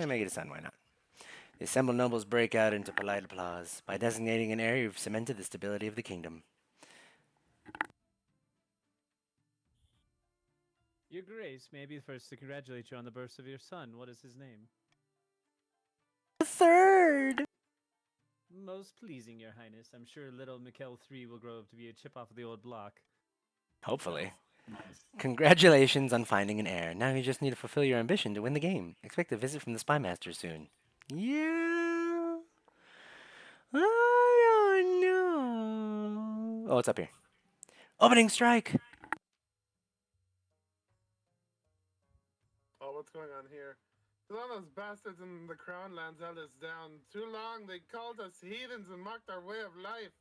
Make it a son, why not? The assembled nobles break out into polite applause. By designating an heir, you've cemented the stability of the kingdom. Your Grace, may I be the first to congratulate you on the birth of your son. What is his name? The third! Most pleasing, Your Highness. I'm sure little Mikel III will grow up to be a chip off of the old block. Hopefully. Nice. Congratulations on finding an heir. Now you just need to fulfill your ambition to win the game. Expect a visit from the Spy Master soon. Yeah. I don't know. Oh, it's up here. Opening strike! Oh, what's going on here? Too long those bastards in the Crown lands held us down. Too long they called us heathens and mocked our way of life.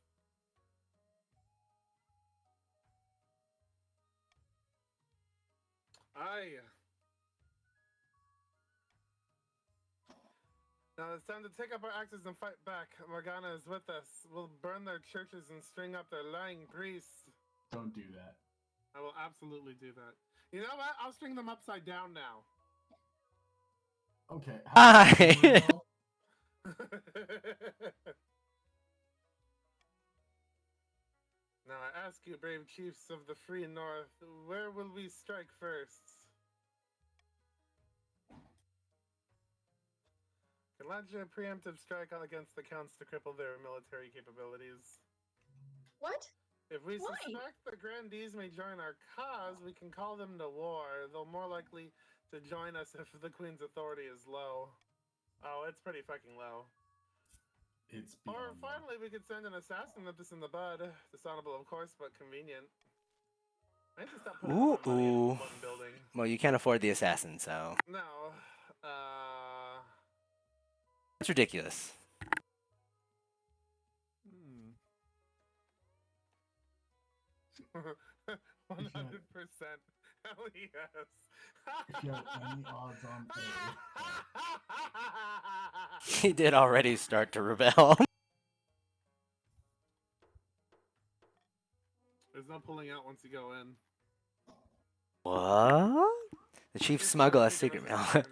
Aye. Now it's time to take up our axes and fight back. Morgana is with us. We'll burn their churches and string up their lying priests. Don't do that. I will absolutely do that. You know what? I'll string them upside down now. Okay. Hi. Now I ask you, brave chiefs of the free north, where will we strike first? Can launch a preemptive strike against the counts to cripple their military capabilities. What? If we Why? suspect the grandees may join our cause, we can call them to war. They're more likely to join us if the queen's authority is low. Oh, it's pretty fucking low. It's Or beyond finally, we could send an assassin nip this in the bud. Dishonorable, of course, but convenient. I need to stop putting all my money in one building. Well, you can't afford the assassin, so No. it's ridiculous. 100%. Hell yes. If you have any odds on A. He did already start to rebel. There's no pulling out once you go in. What? The chief It's smuggle not a secret taking mail. us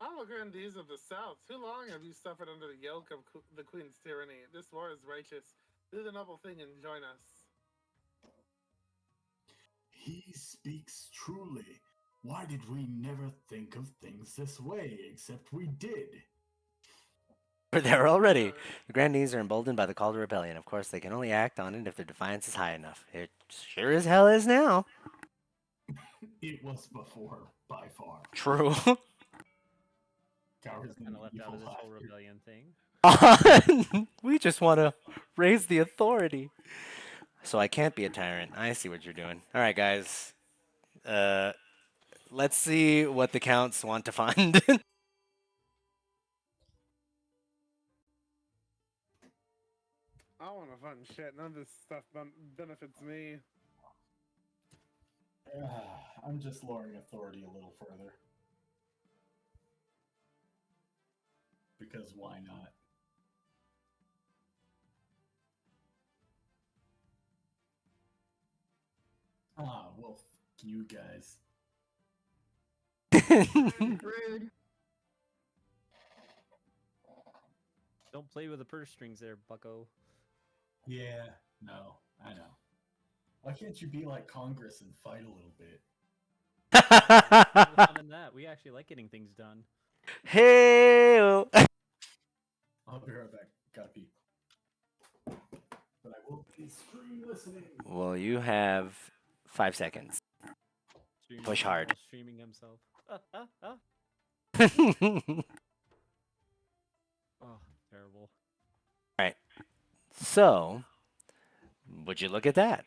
I'm a grandees of the South. Too long have you suffered under the yoke of the Queen's tyranny. This war is righteous. Do the noble thing and join us. He speaks truly. Why did we never think of things this way, except we did? We're there already. The grandees are emboldened by the call to rebellion. Of course, they can only act on it if their defiance is high enough. It sure as hell is now. It was before, by far. True. Cowards Kind of left out of this whole laughter. rebellion thing. We just want to raise the authority. So I can't be a tyrant. I see what you're doing. All right, guys. Uh, let's see what the counts want to fund. I want to fund shit. None of this stuff benefits me. I'm just lowering authority a little further. Because why not? Ah, well, f- you guys. Rude. Don't play with the purse strings there, bucko. Yeah, no, I know. Why can't you be like Congress and fight a little bit? What's the fun in that? We actually like getting things done. Hey. I'll be right back. Gotta pee. But I will be screen listening. Well, you have 5 seconds. Streaming Push him hard. while streaming himself. Oh, terrible. Right. So, would you look at that?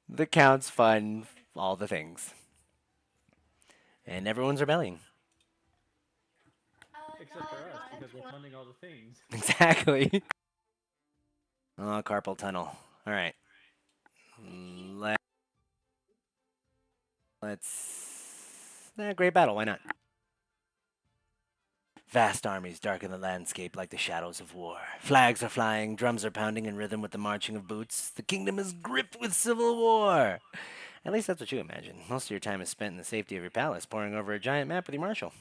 The counts fund all the things. And everyone's rebelling. Except for us, because we're funding all the things. Exactly. Oh, carpal tunnel. All right. Let's. Great battle. Why not? Vast armies darken the landscape like the shadows of war. Flags are flying, drums are pounding in rhythm with the marching of boots. The kingdom is gripped with civil war. At least that's what you imagine. Most of your time is spent in the safety of your palace, poring over a giant map with your marshal.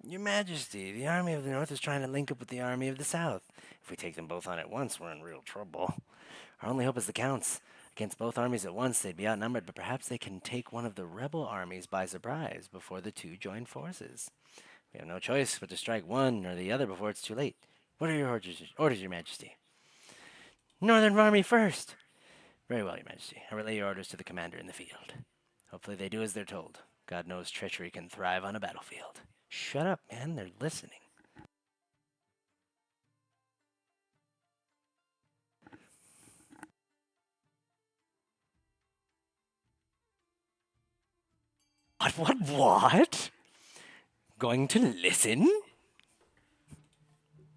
Your Majesty, the army of the north is trying to link up with the army of the south. If we take them both on at once, we're in real trouble. Our only hope is the counts. Against both armies at once, they'd be outnumbered, but perhaps they can take one of the rebel armies by surprise before the two join forces. We have no choice but to strike one or the other before it's too late. What are your orders, Your Majesty? Northern Army first! Very well, Your Majesty. I relay your orders to the commander in the field. Hopefully they do as they're told. God knows treachery can thrive on a battlefield. Shut up, man. They're listening. What? Going to listen?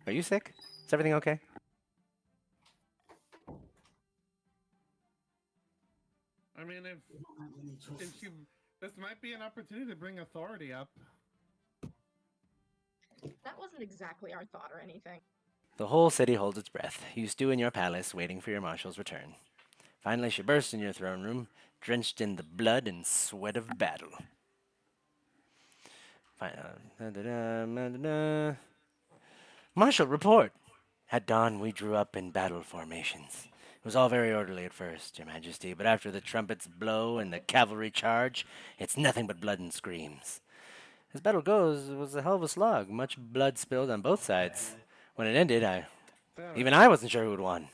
Are you sick? Is everything okay? I mean, if you, this might be an opportunity to bring authority up. That wasn't exactly our thought or anything. The whole city holds its breath. You stew in your palace, waiting for your marshal's return. Finally, she bursts in your throne room, drenched in the blood and sweat of battle. Marshal, report! At dawn, we drew up in battle formations. It was all very orderly at first, Your Majesty, but after the trumpets blow and the cavalry charge, it's nothing but blood and screams. As battle goes, it was a hell of a slog. Much blood spilled on both sides. When it ended, even I wasn't sure who had won.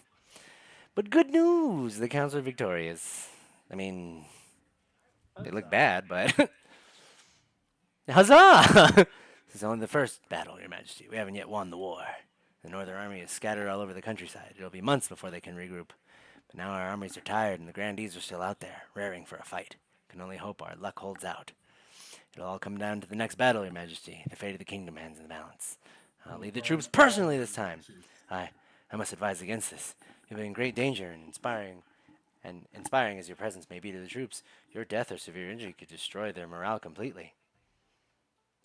But good news, the counts were victorious. I mean, they look bad, but huzzah! This is only the first battle, Your Majesty. We haven't yet won the war. The Northern Army is scattered all over the countryside. It'll be months before they can regroup. But now our armies are tired, and the grandees are still out there, raring for a fight. Can only hope our luck holds out. It'll all come down to the next battle, Your Majesty. The fate of the kingdom hangs in the balance. I'll lead the troops personally this time. I must advise against this. You'll be in great danger, and inspiring as your presence may be to the troops, your death or severe injury could destroy their morale completely.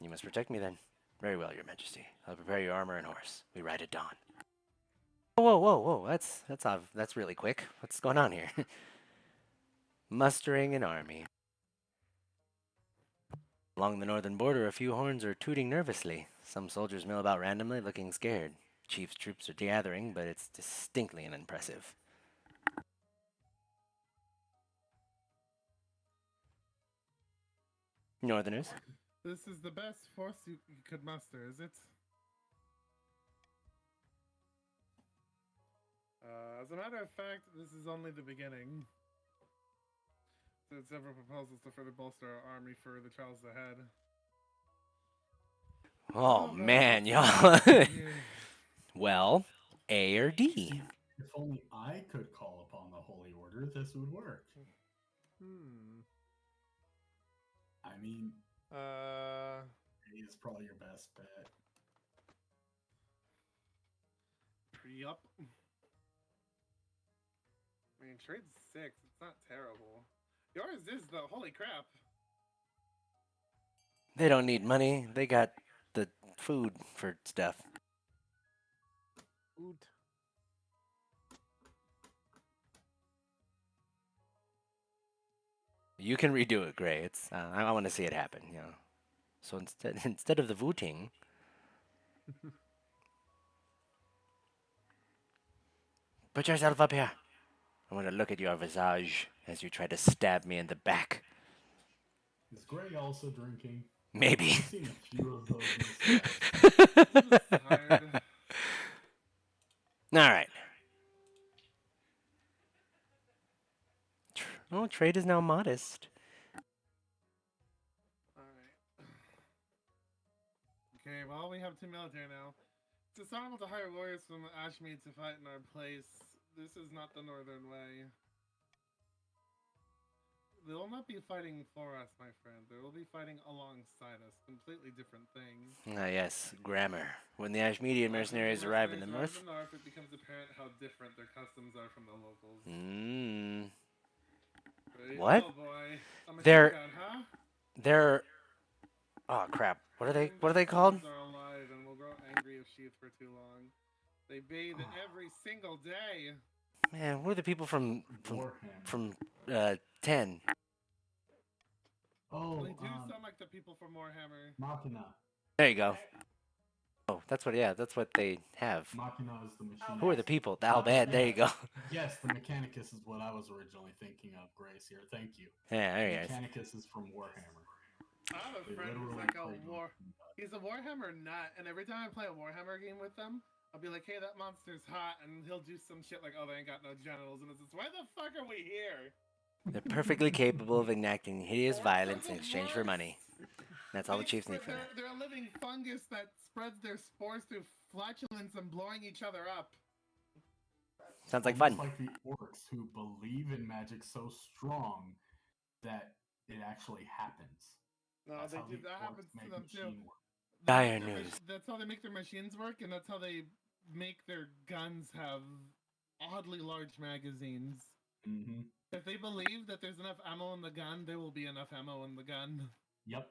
You must protect me then. Very well, Your Majesty. I'll prepare your armor and horse. We ride at dawn. Whoa! That's really quick. What's going on here? Mustering an army. Along the northern border, a few horns are tooting nervously. Some soldiers mill about randomly, looking scared. Chief's troops are gathering, but it's distinctly unimpressive. Northerners. This is the best force you could muster, is it? As a matter of fact, this is only the beginning. There's several proposals to further bolster our army for the trials ahead. Oh, but man, let's y'all. see here. Well, A or D? If only I could call upon the Holy Order, this would work. I mean, he is probably your best bet. Yup. I mean, trade's 6. It's not terrible. Yours is though. Holy crap. They don't need money. They got the food for stuff. Oot. You can redo it, Gray. It's I want to see it happen. You know. So instead of the voting, put yourself up here. I want to look at your visage as you try to stab me in the back. Is Gray also drinking? Maybe. I've seen a few of those missteps. I'm just tired. All right. Oh, trade is now modest. Alright. Okay, well, we have 2 military now. It's dishonorable to hire warriors from Ashmead to fight in our place. This is not the northern way. They will not be fighting for us, my friend. They will be fighting alongside us. Completely different things. Ah, yes, grammar. When the Ashmedian mercenaries arrive in the north. It becomes apparent how different their customs are from the locals. What? Oh boy. They're- Gun, huh? They're. Oh crap! What are they? What are they called? Are alive and will grow angry if sheathed for too long. They bathe every single day. Man, who are the people from Warhammer. 10? Oh, They do sound like the people from Warhammer. Machina. There you go. Oh, that's what. Yeah, that's what they have. Machina is the machine. Who are the people? The Albad. There you go. Yes, the Mechanicus is what I was originally thinking of, Grace, here. Thank you. Yeah, there he is. Mechanicus is from Warhammer. I have a They friend who's literally like a play war. Doodknight. He's a Warhammer nut, and every time I play a Warhammer game with them, I'll be like, "Hey, that monster's hot," and he'll do some shit like, "Oh, they ain't got no genitals," and it's just, "Why the fuck are we here?" They're perfectly capable of enacting hideous violence in exchange for money. That's all the chiefs need for that. They're a living fungus that spreads their spores through flatulence and blowing each other up. Sounds like Almost fun. like the orcs who believe in magic so strong that it actually happens. No, That's how the that orcs happens to make them too. machine work. Dire news. That's how they make their machines work, and that's how they make their guns have oddly large magazines. Mm-hmm. If they believe that there's enough ammo in the gun, there will be enough ammo in the gun. Yep.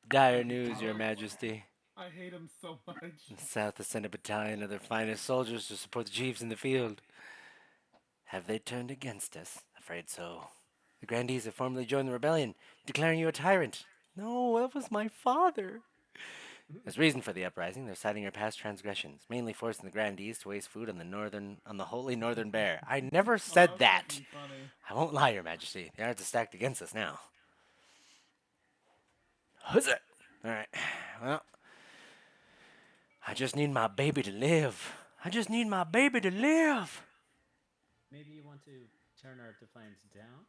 Dire news, Your Majesty. I hate him so much. The South has sent a battalion of their finest soldiers to support the chiefs in the field. Have they turned against us? Afraid so. The grandees have formally joined the rebellion, declaring you a tyrant. No, that was my father. As reason for the uprising, they're citing your past transgressions, mainly forcing the grandees to waste food on the holy northern bear. I never said that. I won't lie, Your Majesty. The odds are stacked against us now. Huzzah! Alright, well, I just need my baby to live. I just need my baby to live. Maybe you want to turn our defiance down?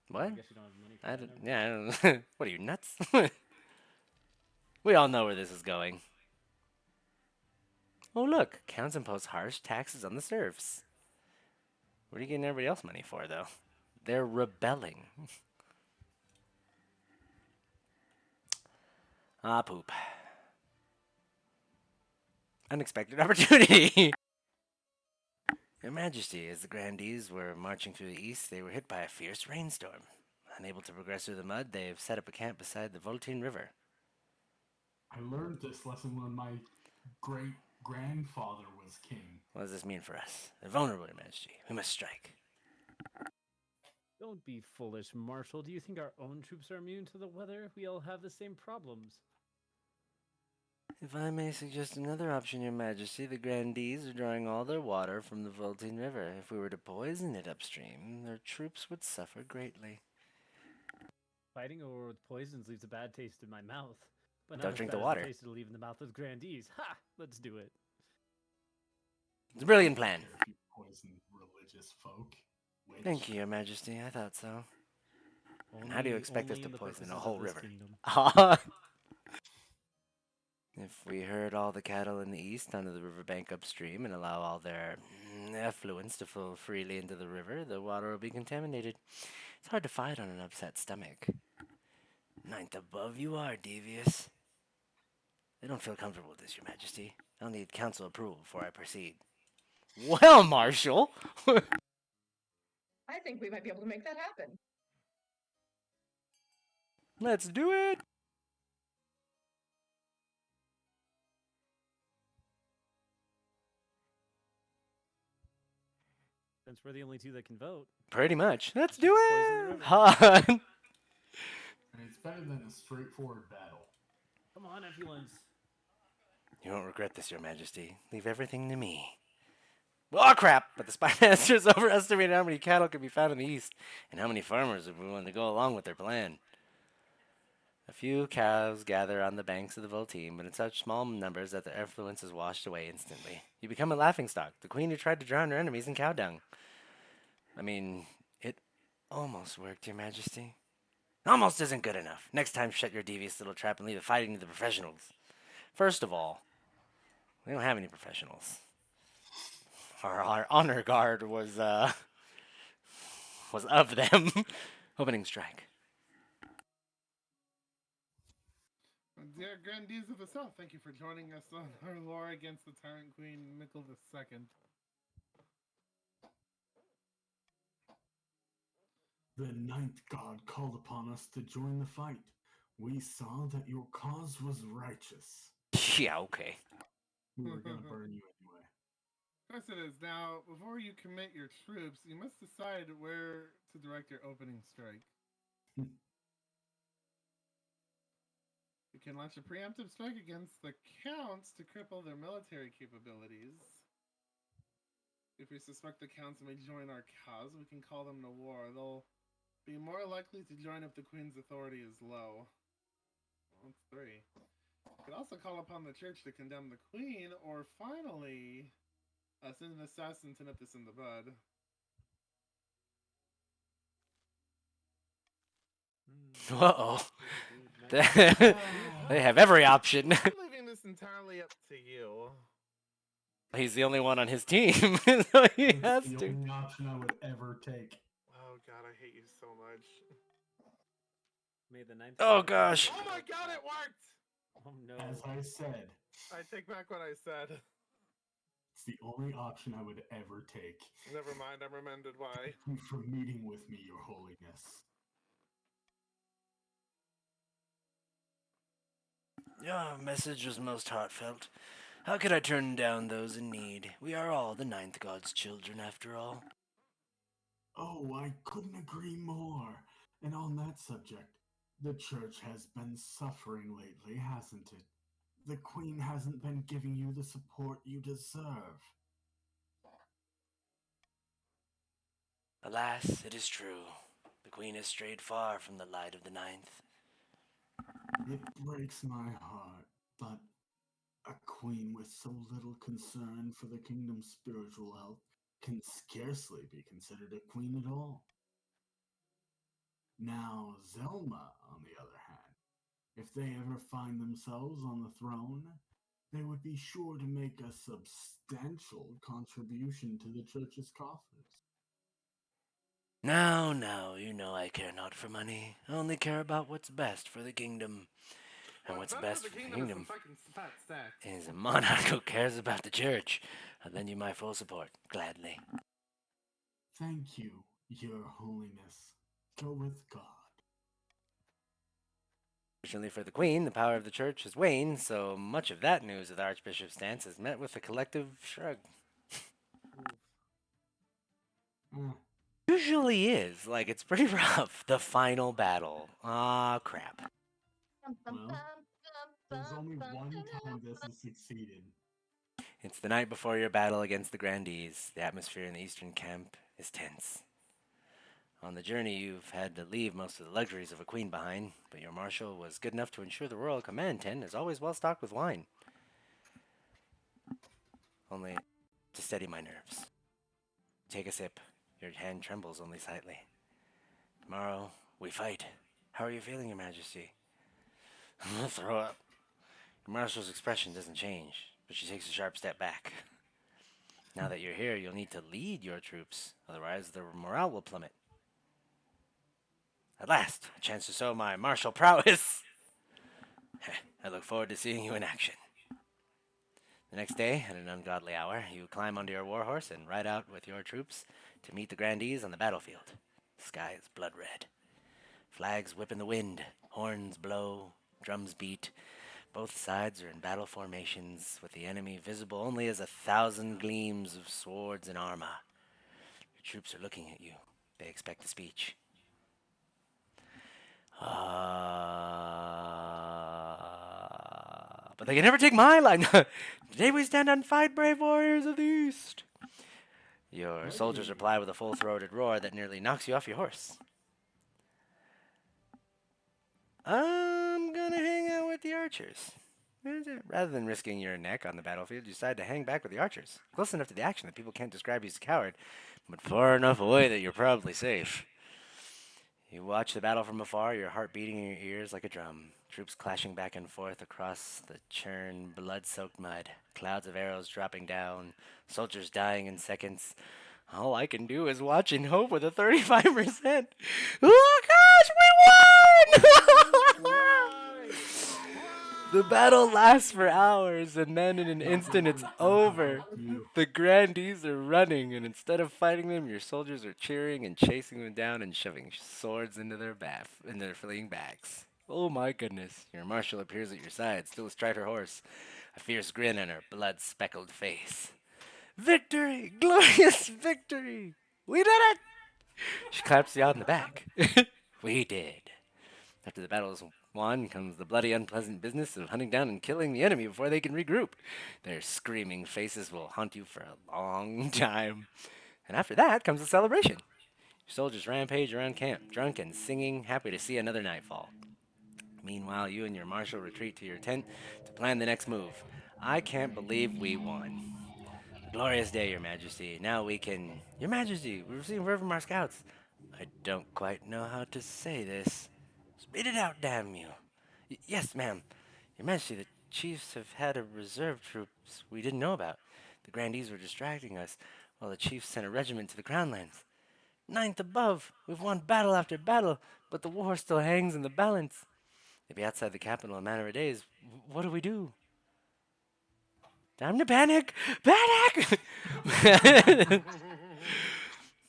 What? I guess you don't have money for that. Yeah, I don't, what are you, nuts? We all know where this is going. Oh, look, counts impose harsh taxes on the serfs. What are you getting everybody else money for, though? They're rebelling. Ah, poop. Unexpected opportunity. Your Majesty, as the grandees were marching through the east, they were hit by a fierce rainstorm. Unable to progress through the mud, they have set up a camp beside the Voltine River. I learned this lesson when my great-grandfather was king. What does this mean for us? They're vulnerable, Your Majesty. We must strike. Don't be foolish, Marshal. Do you think our own troops are immune to the weather? We all have the same problems. If I may suggest another option, Your Majesty, the grandees are drawing all their water from the Voltine River. If we were to poison it upstream, their troops would suffer greatly. Fighting over with poisons leaves a bad taste in my mouth. But Don't not drink as bad the water. As the taste it'll leave in the mouth of grandees. Ha! Let's do it. It's a brilliant plan. If you poison religious folk. Which... Thank you, Your Majesty. I thought so. And how do you expect us to poison a whole river? If we herd all the cattle in the east onto the riverbank upstream and allow all their effluents to flow freely into the river, the water will be contaminated. It's hard to fight on an upset stomach. Ninth above you are, devious. I don't feel comfortable with this, Your Majesty. I'll need council approval before I proceed. Well, Marshal! I think we might be able to make that happen. Let's do it! Since we're the only two that can vote. Pretty much. Let's do Just poison the it! river. Han! And it's better than a straightforward battle. Come on, everyone's. You won't regret this, Your Majesty. Leave everything to me. Oh, crap! But the spy masters overestimated how many cattle could be found in the east, and how many farmers would be willing to go along with their plan. A few cows gather on the banks of the Voltine, but in such small numbers that their influence is washed away instantly. You become a laughingstock, the queen who tried to drown her enemies in cow dung. I mean, it almost worked, Your Majesty. Almost isn't good enough. Next time, shut your devious little trap and leave the fighting to the professionals. First of all, we don't have any professionals. Our honor guard was of them. Opening strike. Dear grandees of the South, thank you for joining us on our war against the tyrant Queen Mikel II. The ninth god called upon us to join the fight. We saw that your cause was righteous. Yeah, okay. We were going to burn you anyway. Of course it is. Now, before you commit your troops, you must decide where to direct your opening strike. You can launch a preemptive strike against the Counts to cripple their military capabilities. If we suspect the Counts may join our cause, we can call them to war. They'll be more likely to join if the Queen's authority is low. Well, that's 3. You could also call upon the Church to condemn the Queen, or finally, send an assassin to nip this in the bud. Uh-oh. They have every option. I'm leaving this entirely up to you. He's the only one on his team, so he It's has the to. only option I would ever take. Oh god, I hate you so much. May the ninth. Oh, gosh. Oh my god, it worked! Oh no. As I said, I take back what I said. it's the only option I would ever take. Never mind, I'm reminded why. Thank you for meeting with me, Your Holiness. Your message was most heartfelt. How could I turn down those in need? We are all the ninth god's children, after all. Oh, I couldn't agree more. And on that subject, the church has been suffering lately, hasn't it? The Queen hasn't been giving you the support you deserve. Alas, it is true. The queen has strayed far from the light of the ninth. It breaks my heart, but a queen with so little concern for the kingdom's spiritual health can scarcely be considered a queen at all. Now, Zelma, on the other hand, if they ever find themselves on the throne, they would be sure to make a substantial contribution to the church's coffers. Now, you know I care not for money. I only care about what's best for the kingdom. And what's best for the kingdom is a monarch who cares about the church. I'll lend you my full support, gladly. Thank you, Your Holiness. Go with God. Fortunately for the queen, the power of the church has waned, so much of that news of the archbishop's stance is met with a collective shrug. Usually is. Like, it's pretty rough. The final battle. Ah, crap. Well, there's only one time this has succeeded. It's the night before your battle against the Grandees. The atmosphere in the eastern camp is tense. On the journey, you've had to leave most of the luxuries of a queen behind, but your marshal was good enough to ensure the royal command tent is always well stocked with wine. Only to steady my nerves. Take a sip. Your hand trembles only slightly. Tomorrow, we fight. How are you feeling, Your Majesty? I'm gonna throw up. The marshal's expression doesn't change, but she takes a sharp step back. Now that you're here, you'll need to lead your troops, otherwise their morale will plummet. At last, a chance to show my martial prowess. I look forward to seeing you in action. The next day, at an ungodly hour, you climb onto your warhorse and ride out with your troops to meet the grandees on the battlefield. The sky is blood red. Flags whip in the wind, horns blow, drums beat. Both sides are in battle formations, with the enemy visible only as 1,000 gleams of swords and armor. Your troops are looking at you. They expect a speech. But they can never take my line. Today we stand and fight, brave warriors of the East. Your soldiers reply with a full-throated roar that nearly knocks you off your horse. I'm gonna hang out with the archers. Rather than risking your neck on the battlefield, you decide to hang back with the archers. Close enough to the action that people can't describe you as a coward, but far enough away that you're probably safe. You watch the battle from afar, your heart beating in your ears like a drum. Troops clashing back and forth across the churned, blood-soaked mud. Clouds of arrows dropping down. Soldiers dying in seconds. All I can do is watch and hope with a 35%. Oh gosh, we won! The battle lasts for hours, and then in an instant it's over. The grandees are running, and instead of fighting them, your soldiers are cheering and chasing them down and shoving swords into their fleeing backs. Oh my goodness! Your marshal appears at your side, still astride her horse, a fierce grin on her blood-speckled face. Victory! Glorious victory! We did it! She claps you on the back. We did. After the battle is won comes the bloody, unpleasant business of hunting down and killing the enemy before they can regroup. Their screaming faces will haunt you for a long time. And after that comes the celebration. Your soldiers rampage around camp, drunk and singing, happy to see another nightfall. Meanwhile, you and your marshal retreat to your tent to plan the next move. I can't believe we won. A glorious day, Your Majesty. Now we can... Your Majesty, we're receiving word from our scouts. I don't quite know how to say this. Spit it out, damn you. Yes, ma'am. Your Majesty, the chiefs have had a reserve troops we didn't know about. The grandees were distracting us, while the chiefs sent a regiment to the Crown Lands. Ninth above, we've won battle after battle, but the war still hangs in the balance. They'll be outside the capital in a matter of days. What do we do? Time to panic! Panic!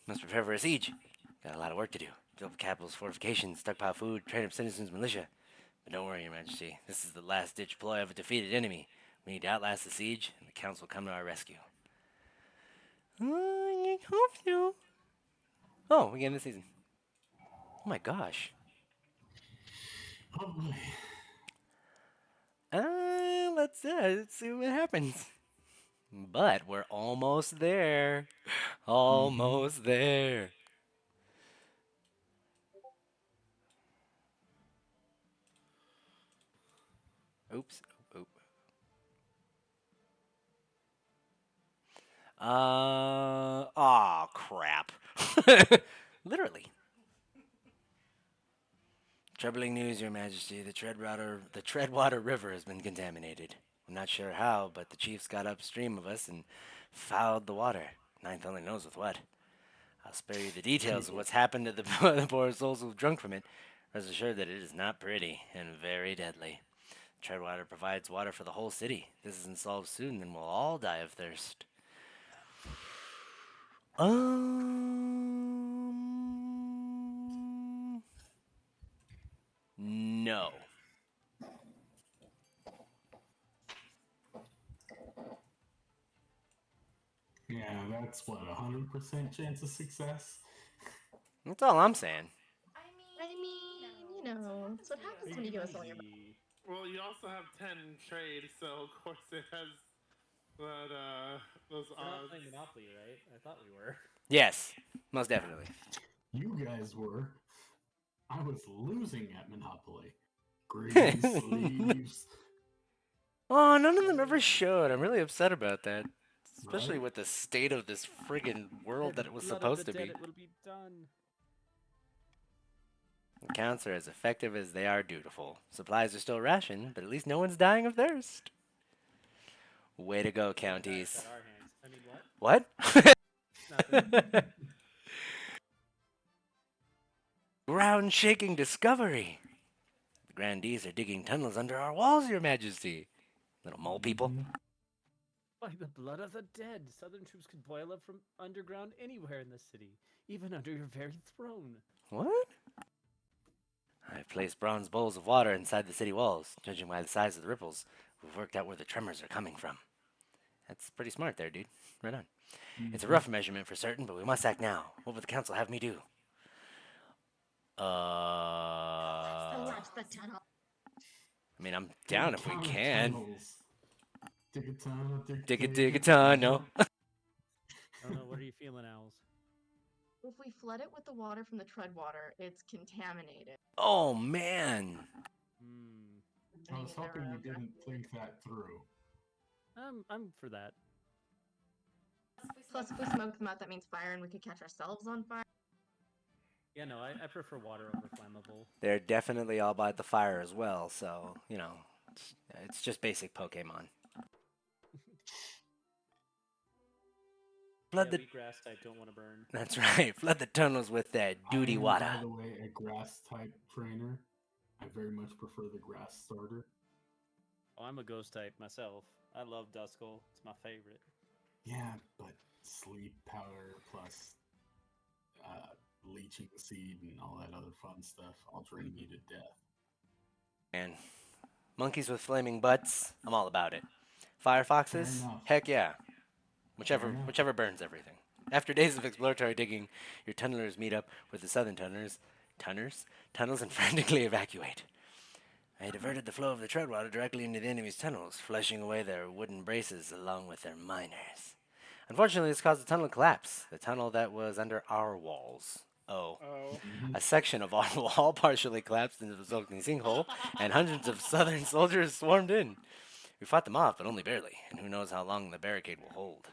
Must prepare for a siege. Got a lot of work to do. Build the capital's fortifications, stockpile food, train up citizens' militia. But don't worry, Your Majesty. This is the last-ditch ploy of a defeated enemy. We need to outlast the siege, and the council will come to our rescue. I hope so. Oh, we get in the season. Oh my gosh. Oh boy. Let's see what happens. But we're almost there. Almost there. Oops. Oop. Aw, crap. Literally. Troubling news, Your Majesty. The Treadwater River has been contaminated. I'm not sure how, but the chiefs got upstream of us and fouled the water. Ninth only knows with what. I'll spare you the details of what's happened to the poor souls who've drunk from it. Rest assured that it is not pretty and very deadly. Treadwater provides water for the whole city. If this isn't solved soon, then we'll all die of thirst. No. Yeah, that's what, 100% chance of success? That's all I'm saying. I mean, it's what happens when you give us all your money. Easy. Well, you also have 10 trade, so of course it has those We're not odds. playing Monopoly, right? I thought we were. Yes, most definitely. You guys were. I was losing at Monopoly. Green sleeves. Oh, none of them ever showed. I'm really upset about that. Especially Right? with the state of this friggin' world that it was Blood of supposed the to dead, be. it will be done. The counts are as effective as they are dutiful. Supplies are still rationed, but at least no one's dying of thirst. Way to go, Well, that's counties. at our hands. I mean, what? What? Nothing. Ground shaking discovery. The grandees are digging tunnels under our walls, Your Majesty. Little mole people. Mhm. By the blood of the dead, Southern troops could boil up from underground anywhere in the city, even under your very throne. What? I've placed bronze bowls of water inside the city walls. Judging by the size of the ripples, we've worked out where the tremors are coming from. That's pretty smart there, dude. Right on. It's a Mhm. rough measurement for certain, but we must act now. What would the council have me do? Collapse the tunnel. I mean, I'm Dig down a if we ton of can. tunnels. Dig a tunnel, Dig a tunnel. tunnel. I don't know. What are you feeling, Owls? If we flood it with the water from the tread water, it's contaminated. Oh, man. Hmm. I was Bringing the hoping you road back. didn't think that through. I'm for that. Plus, if we smoke them out, that means fire, and we could catch ourselves on fire. Yeah, no, I prefer water over flammable. They're definitely all about the fire as well, so, it's just basic Pokemon. Flood Yeah, the. we grass type don't want to burn. That's right. Flood the tunnels with that I duty am, water. by the way, a grass type trainer. I very much prefer the grass starter. Oh, I'm a ghost type myself. I love Duskull. It's my favorite. Yeah, but sleep powder plus leeching seed and all that other fun stuff, I'll drain you to death. And monkeys with flaming butts, I'm all about it. Firefoxes, enough. heck yeah. Fair enough. Whichever burns everything. After days of exploratory digging, your tunnelers meet up with the southern tunnels, and frantically evacuate. I diverted the flow of the treadwater directly into the enemy's tunnels, flushing away their wooden braces along with their miners. Unfortunately, this caused the tunnel to collapse, the tunnel that was under our walls. Oh. Oh. Mhm. A section of our wall partially collapsed into the resulting sinkhole, and hundreds of southern soldiers swarmed in. We fought them off, but only barely, and who knows how long the barricade will hold.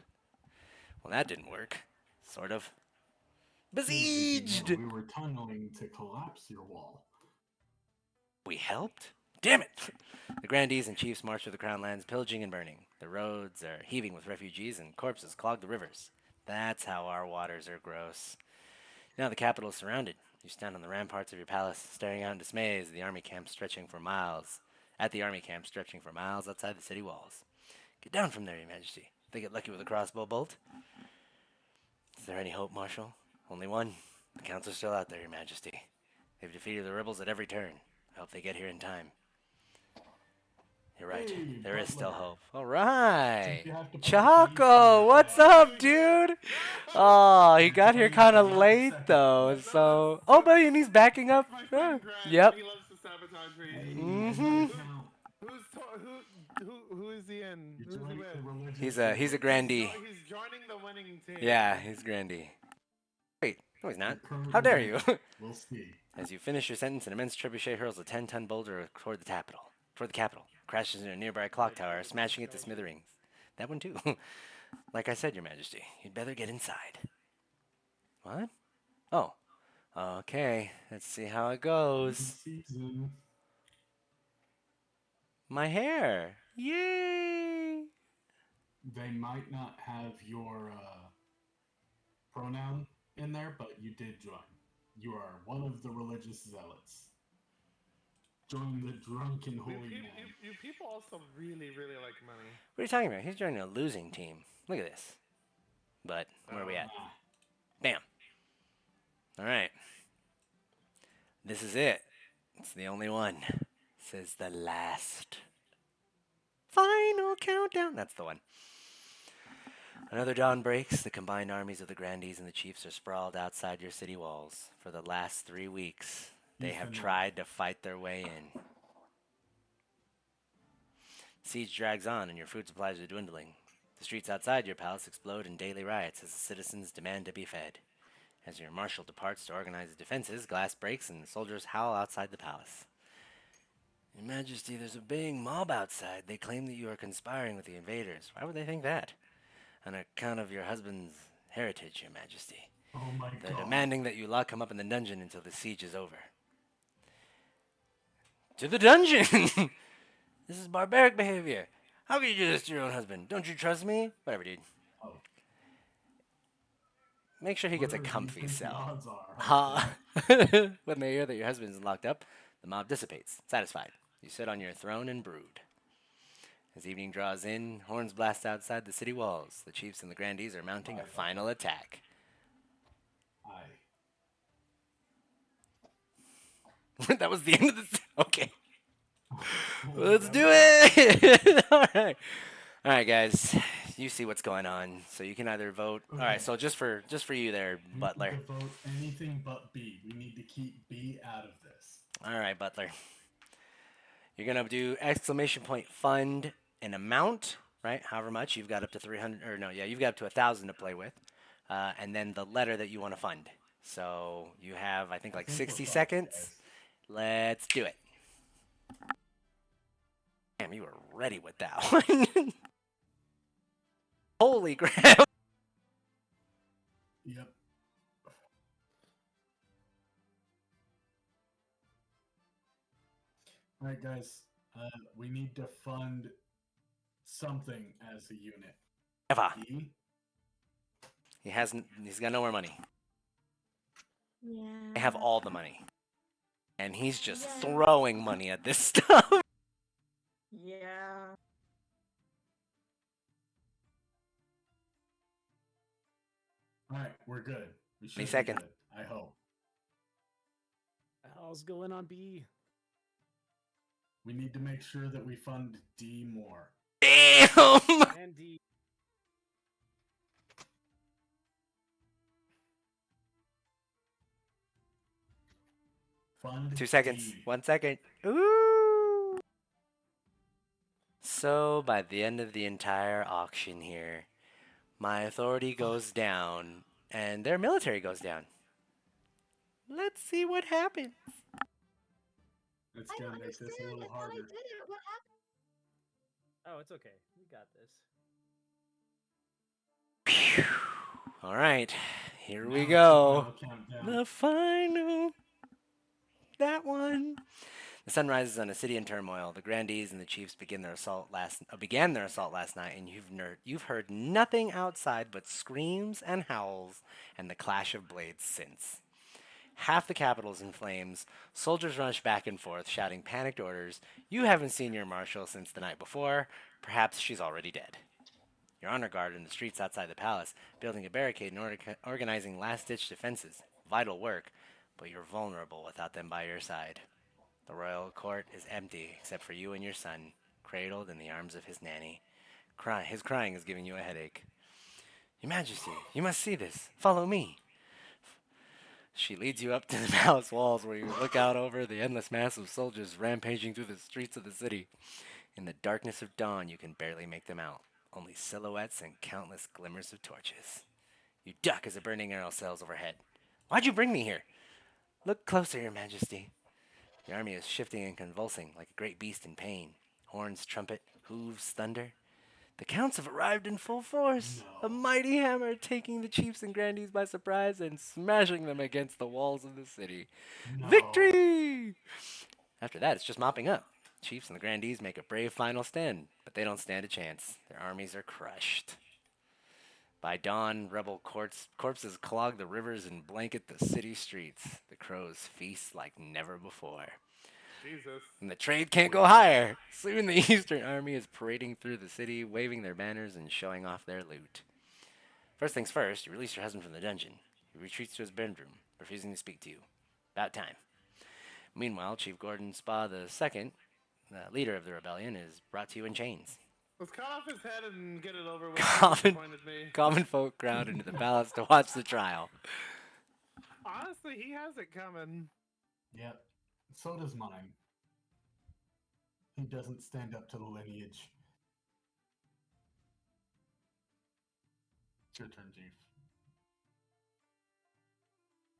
Well, that didn't work. Sort of. Did you know Besieged! we were tunneling to collapse your wall? We helped? Damn it! The grandees and chiefs march through the crown lands, pillaging and burning. The roads are heaving with refugees, and corpses clog the rivers. That's how our waters are gross. Now the capital is surrounded. You stand on the ramparts of your palace, staring out in dismay as the army camp stretching for miles. At the army camp stretching for miles outside the city walls. Get down from there, Your Majesty. They get lucky with a crossbow bolt. Is there any hope, Marshal? Only one. The counts are still out there, Your Majesty. They've defeated the rebels at every turn. I hope they get here in time. You're right. Hey, There is still Butler. hope. All right. Since you have to put a piece in Chaco, your what's head, up, dude? Oh, he I'm got here telling you kind for of 1 late, second. though. So, oh, but and he's backing up. My Yeah. friend Grant, Yep. he loves to sabotage me. Hey, Mhm. I count. Who is he in? You Who's he joined the with? religious He's a zealots. grandee. He's joining the winning team. Yeah, he's grandee. Wait, no, he's not. You're How currently dare you? winning. We'll see. As you finish your sentence, an immense trebuchet hurls a 10-ton boulder toward the capital, crashes into a nearby clock tower, smashing it to smithereens. That one too. Like I said, Your Majesty, you'd better get inside. What? Oh, okay. Let's see how it goes. Season. My hair. Yay! They might not have your pronoun in there, but you did join. You are one of the religious zealots. Join the drunken holy man. You people also really, really like money. What are you talking about? He's joining a losing team. Look at this. But where are we at? Ah, Bam. All right. This is it. It's the only one. Says the last. Final countdown. That's the one. Another dawn breaks. The combined armies of the grandees and the chiefs are sprawled outside your city walls. For the last 3 weeks, they have tried to fight their way in. Siege drags on and your food supplies are dwindling. The streets outside your palace explode in daily riots as the citizens demand to be fed. As your marshal departs to organize the defenses, glass breaks and the soldiers howl outside the palace. Your Majesty, there's a baying mob outside. They claim that you are conspiring with the invaders. Why would they think that? On account of your husband's heritage, Your Majesty. oh my They're god. demanding that you lock him up in the dungeon until the siege is over. To the dungeon! This is barbaric behavior. How can you do this to your own husband? Don't you trust me? Whatever, dude. Oh, Make sure he gets a whatever you comfy think the cell. odds are. Ha! Okay. When they hear that your husband is locked up, the mob dissipates, satisfied. You sit on your throne and brood. As evening draws in, horns blast outside the city walls. The chiefs and the grandees are mounting a Aye. final attack. Aye. That was the end of the. Okay. Let's do Whatever. it! All right, guys. You see what's going on, so you can either vote. All right, Okay. so just for you there, We Butler. need to vote anything but B. We need to keep B out of this. All right, Butler. You're gonna do exclamation point fund an amount, right? However much you've got up to 300, or no, yeah, you've got up to 1,000 to play with, and then the letter that you want to fund. So you have, I think, I like think we're 60 fucked, seconds. guys. Let's do it. Damn, you were ready with that one. Holy crap! Yep. All right, guys. We need to fund something as a unit. Eva, E. he's got no more money. Yeah. They have all the money, and he's just Yeah. throwing money at this stuff. Yeah. All right, we're good. We should 20 be seconds. good. I hope. How's going on B? We need to make sure that we fund D more. Damn! And D. Fund 2 seconds. D. 1 second. Ooh. So by the end of the entire auction here, my authority goes down and their military goes down. Let's see what happens. It's I don't gonna make this a understand. little I thought I harder. did it. What happened? Oh, it's okay. We got this. Phew. All right, here Now we it's go. the final countdown. The final. That one. The sun rises on a city in turmoil. The grandees and the chiefs began their assault last night, and you've heard nothing outside but screams and howls and the clash of blades since. Half the capital's in flames. Soldiers rush back and forth, shouting panicked orders. You haven't seen your marshal since the night before. Perhaps she's already dead. Your honor guard in the streets outside the palace, building a barricade and organizing last-ditch defenses. Vital work, but you're vulnerable without them by your side. The royal court is empty except for you and your son, cradled in the arms of his nanny. His crying is giving you a headache. Your Majesty, you must see this. Follow me. She leads you up to the palace walls where you look out over the endless mass of soldiers rampaging through the streets of the city. In the darkness of dawn, you can barely make them out. Only silhouettes and countless glimmers of torches. You duck as a burning arrow sails overhead. Why'd you bring me here? Look closer, Your Majesty. The army is shifting and convulsing like a great beast in pain. Horns trumpet, hooves thunder. The counts have arrived in full force. A No. mighty hammer taking the chiefs and grandees by surprise and smashing them against the walls of the city. No. Victory! After that, it's just mopping up. Chiefs and the grandees make a brave final stand, but they don't stand a chance. Their armies are crushed. By dawn, rebel corpses clog the rivers and blanket the city streets. The crows feast like never before. Jesus. And the trade can't go higher. Soon the Eastern Army is parading through the city, waving their banners and showing off their loot. First things first, you release your husband from the dungeon. He retreats to his bedroom, refusing to speak to you. About time. Meanwhile, Chief Gordon Spa II, the leader of the rebellion, is brought to you in chains. Let's cut off his head and get it over with. Common- He disappointed me. Common folk crowd into the palace to watch the trial. Honestly, he has it coming. Yep. So does mine. He doesn't stand up to the lineage. It's your turn, Chief.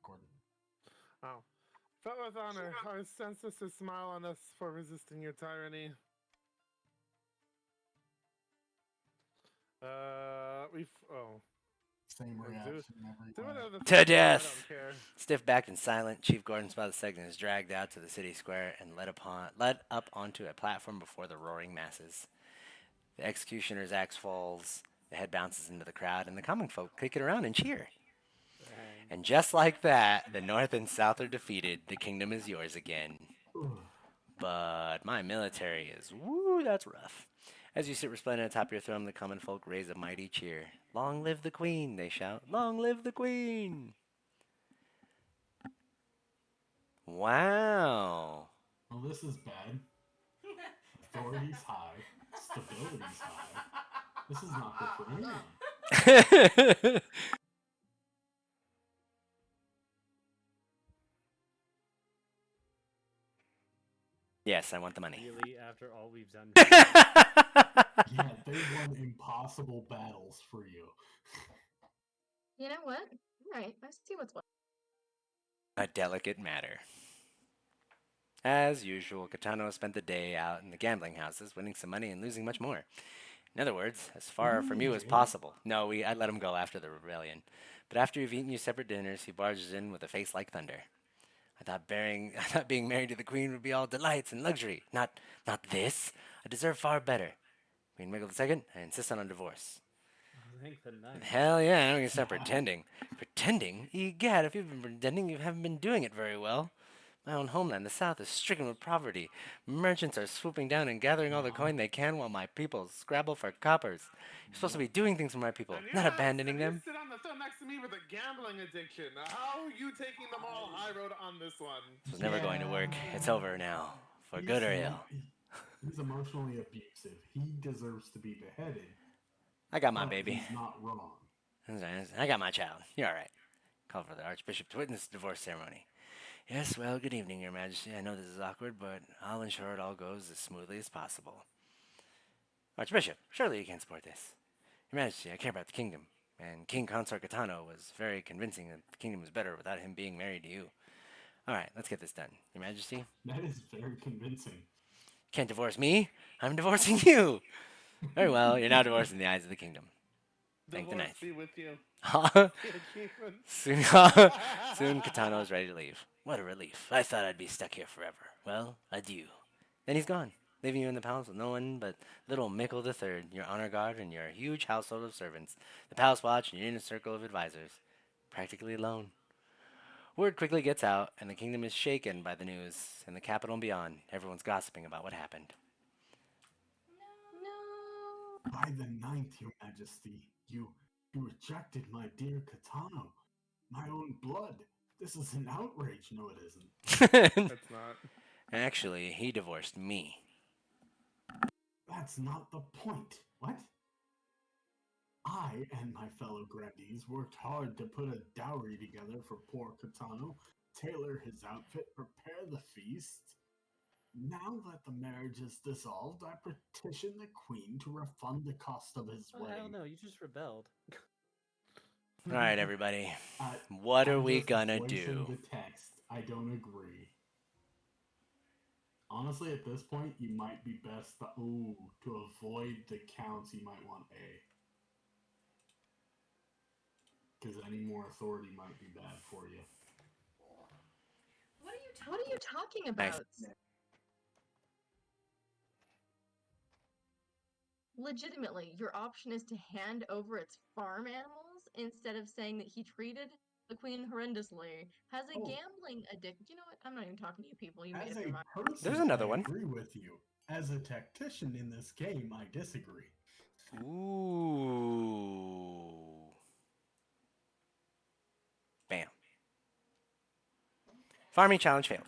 Gordon. Oh. Felt with honor, our ancestors smile on us for resisting your tyranny. Same Do, reaction do everywhere. whatever the To fuck you want, I death! don't care. Stiff-backed and silent, Chief Gordon Spot II is dragged out to the city square and led up onto a platform before the roaring masses. The executioner's axe falls, the head bounces into the crowd, and the common folk kick it around and cheer. Dang. And just like that, the North and South are defeated. The kingdom is yours again. Ugh. But my military is, woo, that's rough. As you sit resplendent atop your throne, the common folk raise a mighty cheer. Long live the queen, they shout. Long live the queen! Wow. Well, this is bad. Authority's high. Stability's high. This is not good for anyone. Yes, I want the money. Really, after all we've done. Yeah, they won impossible battles for you. You know what? All right, I see what's what. A delicate matter. As usual, Katano spent the day out in the gambling houses, winning some money and losing much more. In other words, as far from you as possible. No, I let him go after the rebellion. But after you've eaten your separate dinners, he barges in with a face like thunder. I thought being married to the queen would be all delights and luxury. Not this. I deserve far better. Queen Mikel II, I insist on a divorce. Thank the night. Hell yeah, I'm gonna stop pretending. Pretending? Egad, if you've been pretending, you haven't been doing it very well. My own homeland, the South, is stricken with poverty. Merchants are swooping down and gathering all the coin they can while my people scrabble for coppers. You're supposed to be doing things for my people, not abandoning them. You sit on the throne next to me with a gambling addiction. How are you taking the moral high road on this one? This was never going to work. It's over now, for good or ill. He's emotionally abusive. He deserves to be beheaded. I got my but baby. He's not wrong. I got my child. You're all right. Call for the Archbishop to witness the divorce ceremony. Yes, well, good evening, Your Majesty. I know this is awkward, but I'll ensure it all goes as smoothly as possible. Archbishop, surely you can support this. Your Majesty, I care about the kingdom, and King Consort Katano was very convincing that the kingdom was better without him being married to you. All right, let's get this done. Your Majesty? That is very convincing. Can't divorce me. I'm divorcing you. Very well, you're now divorced in the eyes of the kingdom. Thank the Divorce ninth. be with you. Soon Katano is ready to leave. What a relief. I thought I'd be stuck here forever. Well, adieu. Then he's gone, leaving you in the palace with no one but little Mikel III, your honor guard, and your huge household of servants, the palace watch, and your inner circle of advisors. Practically alone. Word quickly gets out, and the kingdom is shaken by the news. In the capital and beyond, everyone's gossiping about what happened. No. By the ninth, Your Majesty, you rejected my dear Katano. My own blood. This is an outrage. No, it isn't. It's not. Actually, he divorced me. That's not the point. What? I and my fellow grandees worked hard to put a dowry together for poor Katano, tailor his outfit, prepare the feast. Now that the marriage is dissolved, I petition the queen to refund the cost of his Oh, hell wedding. no, you just rebelled. All right, everybody. I- What are I'm we just gonna voicing do? the text. I don't agree. Honestly, at this point, you might be best to avoid the counts. You might want A, because any more authority might be bad for you. What are you talking Nice. about? Legitimately, your option is to hand over its farm animals instead of saying that he treated the queen horrendously, has a gambling addiction. You know what? I'm not even talking to you people. You made As up your a mind. person, There's another I one. agree with you. As a tactician in this game, I disagree. Ooh. Bam. Farming challenge failed.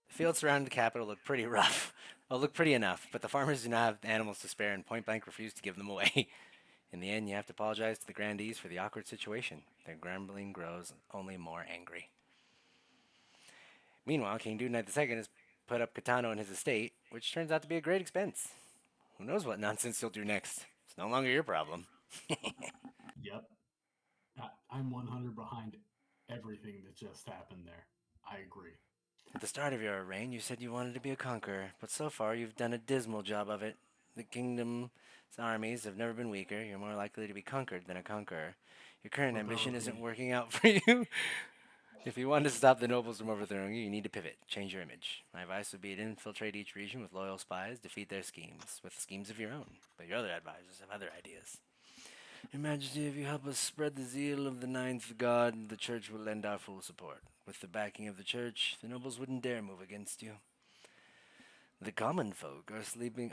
The fields surrounding the capital look pretty rough. Well, look pretty enough, but the farmers do not have animals to spare and point blank refuse to give them away. In the end, you have to apologize to the grandees for the awkward situation. Their grumbling grows only more angry. Meanwhile, King Doodknight II has put up Katano in his estate, which turns out to be a great expense. Who knows what nonsense you'll do next? It's no longer your problem. Yep. I'm 100 behind everything that just happened there. I agree. At the start of your reign, you said you wanted to be a conqueror, but so far you've done a dismal job of it. The kingdom's armies have never been weaker. You're more likely to be conquered than a conqueror. Your current ambition Rebellion. isn't working out for you. If you want to stop the nobles from overthrowing you, you need to pivot, change your image. My advice would be to infiltrate each region with loyal spies, defeat their schemes, with schemes of your own. But your other advisors have other ideas. Your Majesty, if you help us spread the zeal of the ninth god, the church will lend our full support. With the backing of the church, the nobles wouldn't dare move against you. The common folk are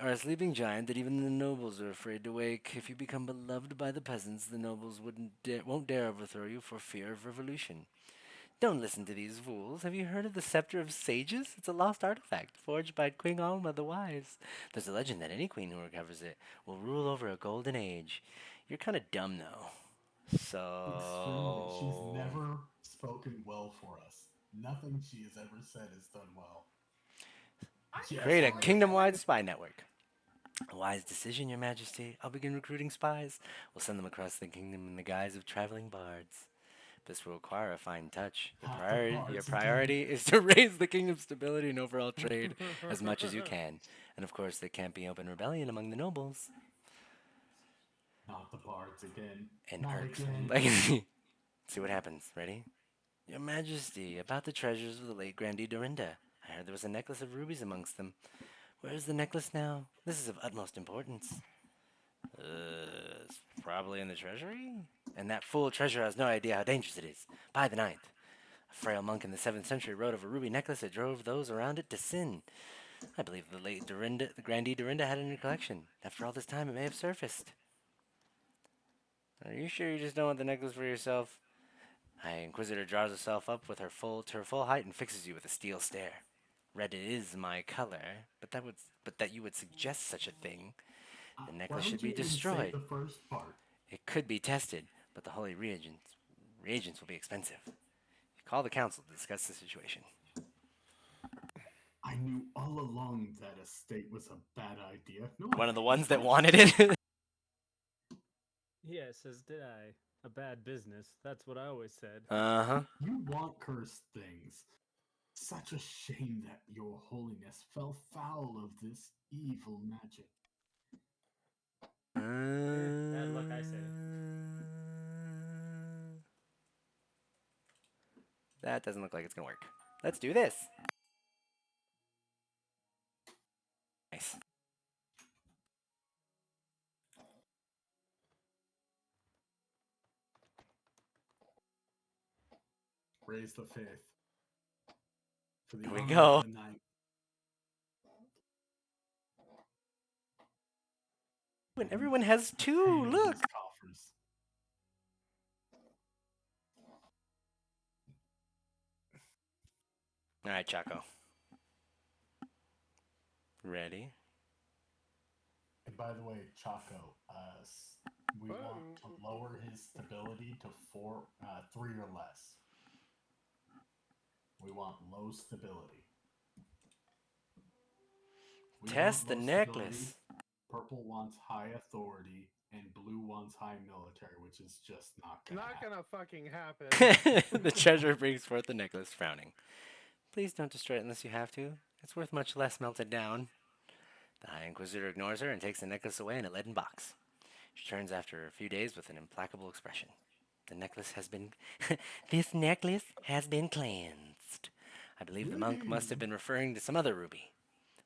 a sleeping giant that even the nobles are afraid to wake. If you become beloved by the peasants, the nobles won't dare overthrow you for fear of revolution. Don't listen to these fools. Have you heard of the Scepter of Sages? It's a lost artifact forged by Queen Alma the Wise. There's a legend that any queen who recovers it will rule over a golden age. You're kind of dumb, though. Extremely. She's So. never spoken well for us. Nothing she has ever said has done well. Yes, Create a Arya. kingdom wide spy network. A wise decision, Your Majesty. I'll begin recruiting spies. We'll send them across the kingdom in the guise of traveling bards. This will require a fine touch. Not the Your bards again. priority is to raise the kingdom's stability and overall trade as much as you can. And of course, there can't be open rebellion among the nobles. Not the bards again. An Not irksome again. legacy. See what happens. Ready? Your Majesty, about the treasures of the late Grandee Dorinda. I heard there was a necklace of rubies amongst them. Where is the necklace now? This is of utmost importance. It's probably in the treasury? And that fool treasurer has no idea how dangerous it is. By the ninth. A frail monk in the 7th century wrote of a ruby necklace that drove those around it to sin. I believe the late Dorinda, the Grandee Dorinda had it in her collection. After all this time, it may have surfaced. Are you sure you just don't want the necklace for yourself? High Inquisitor draws herself up with to her full height and fixes you with a steel stare. Red is my color, but that you would suggest such a thing. The Why necklace should would you be even say destroyed. the first part? It could be tested, but the holy reagents will be expensive. Call the council to discuss the situation. I knew all along that estate was a bad idea. No One of the one ones that wanted it. Yes, as did I. A bad business. That's what I always said. Uh-huh. You want cursed things. Such a shame that your holiness fell foul of this evil magic. Bad luck, I say. That doesn't look like it's gonna work. Let's do this. Nice. Raise the faith. For the Here we honor go. of the ninth. When everyone has two, Hand look. these coffers. All right, Chaco. Ready? And by the way, Chaco, we want to lower his stability to 3 or less. We want low stability. We Test the want low necklace. stability. Purple wants high authority, and blue wants high military, which is just not gonna Not happen. gonna fucking happen. The treasurer brings forth the necklace, frowning. Please don't destroy it unless you have to. It's worth much less melted down. The High Inquisitor ignores her and takes the necklace away in a leaden box. She returns after a few days with an implacable expression. The necklace has been... This necklace has been cleansed. I believe the monk must have been referring to some other ruby.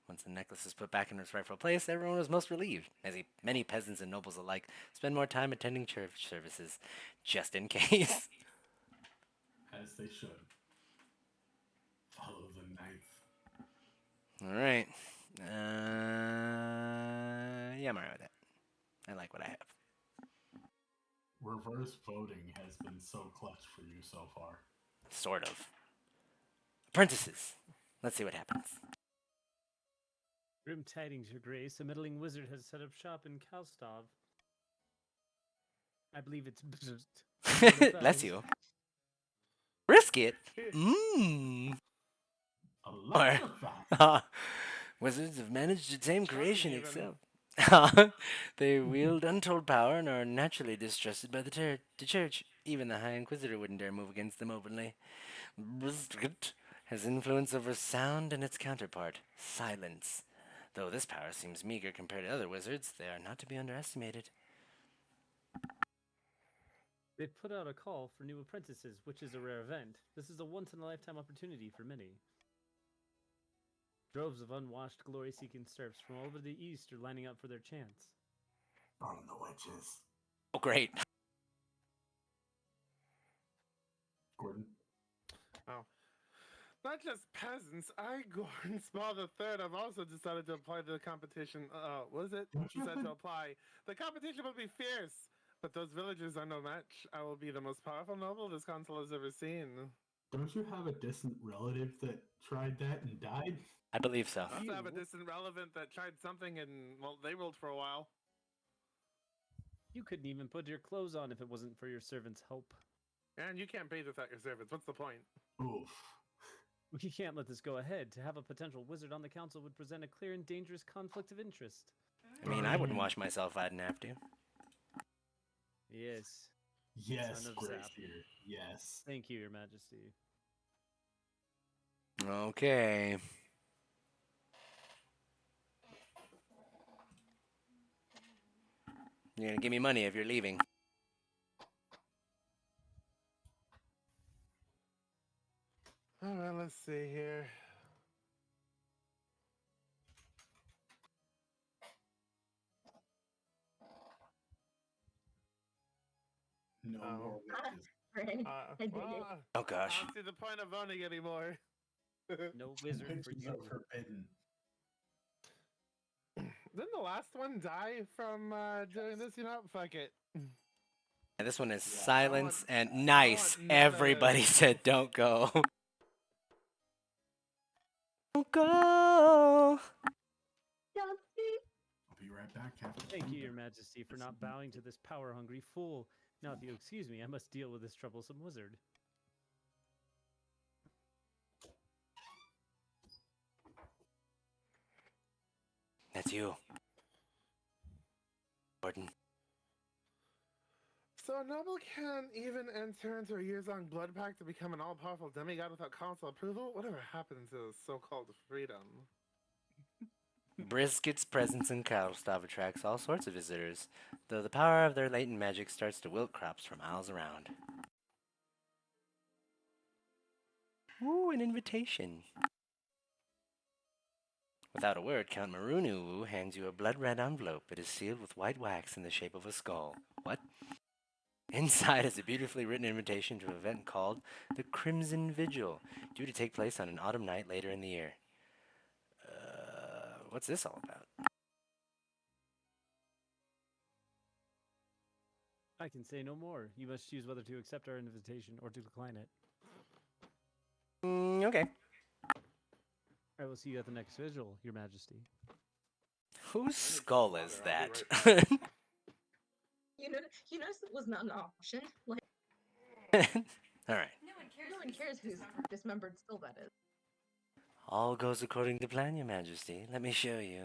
Once the necklace is put back in its rightful place, everyone was most relieved, as many peasants and nobles alike spend more time attending church services, just in case. As they should. Follow the ninth. All right. Yeah, I'm alright with that. I like what I have. Reverse voting has been so clutch for you so far. Sort of. Apprentices. Let's see what happens. Grim tidings, Your Grace. A meddling wizard has set up shop in Kalstov. I believe it's Bless you. Risk it. Mmm. Electrify. Wizards have managed to tame creation even. itself. They wield untold power and are naturally distrusted by the church. Even the High Inquisitor wouldn't dare move against them openly. Brzzt has influence over sound and its counterpart, silence. Though this power seems meager compared to other wizards, they are not to be underestimated. They've put out a call for new apprentices, which is a rare event. This is a once-in-a-lifetime opportunity for many. Droves of unwashed, glory-seeking serfs from all over the east are lining up for their chance. Burn the witches. Oh, great. Gordon. Oh. Not just peasants, I, Gordon Small the Third, have also decided to apply to the competition. What is it? Decided to apply. The competition will be fierce, but those villagers are no match. I will be the most powerful noble this council has ever seen. Don't you have a distant relative that tried that and died? I believe so. I also have a distant relevant that tried something and, well, they ruled for a while. You couldn't even put your clothes on if it wasn't for your servant's help. And you can't bathe without your servants. What's the point? Oof. We can't let this go ahead. To have a potential wizard on the council would present a clear and dangerous conflict of interest. I mean, I wouldn't wash myself if I didn't have to. Yes. Yes, Son of Grace Zap. here. Yes. Thank you, Your Majesty. Okay. You're gonna give me money if you're leaving. Alright, let's see here. No more witches. Right. Uh, I dig well, it. Oh gosh. I don't see the point of voting anymore. No wizard for Witches you. are forbidden. Didn't the last one die from doing this? You know, fuck it. And this one is Yeah. silence I and want nice. none of Everybody it. said don't go. Don't go. I'll be right back, Captain. Thank you, Your Majesty, for not bowing to this power-hungry fool. Now, if you'll excuse me, I must deal with this troublesome wizard. That's you, Gordon. So a noble can't even enter into a years-long blood pact to become an all-powerful demigod without council approval? Whatever happened to so-called freedom? Brisket's presence in Kalstov attracts all sorts of visitors, though the power of their latent magic starts to wilt crops for miles around. Ooh, an invitation. Without a word, Count Marunu hands you a blood-red envelope. It is sealed with white wax in the shape of a skull. What? Inside is a beautifully written invitation to an event called the Crimson Vigil, due to take place on an autumn night later in the year. What's this all about? I can say no more. You must choose whether to accept our invitation or to decline it. Okay. I will see you at the next vigil, Your Majesty. Whose skull is that? You notice it was not an option. Like, All right. no one cares whose dismembered skull that is. All goes according to plan, Your Majesty. Let me show you.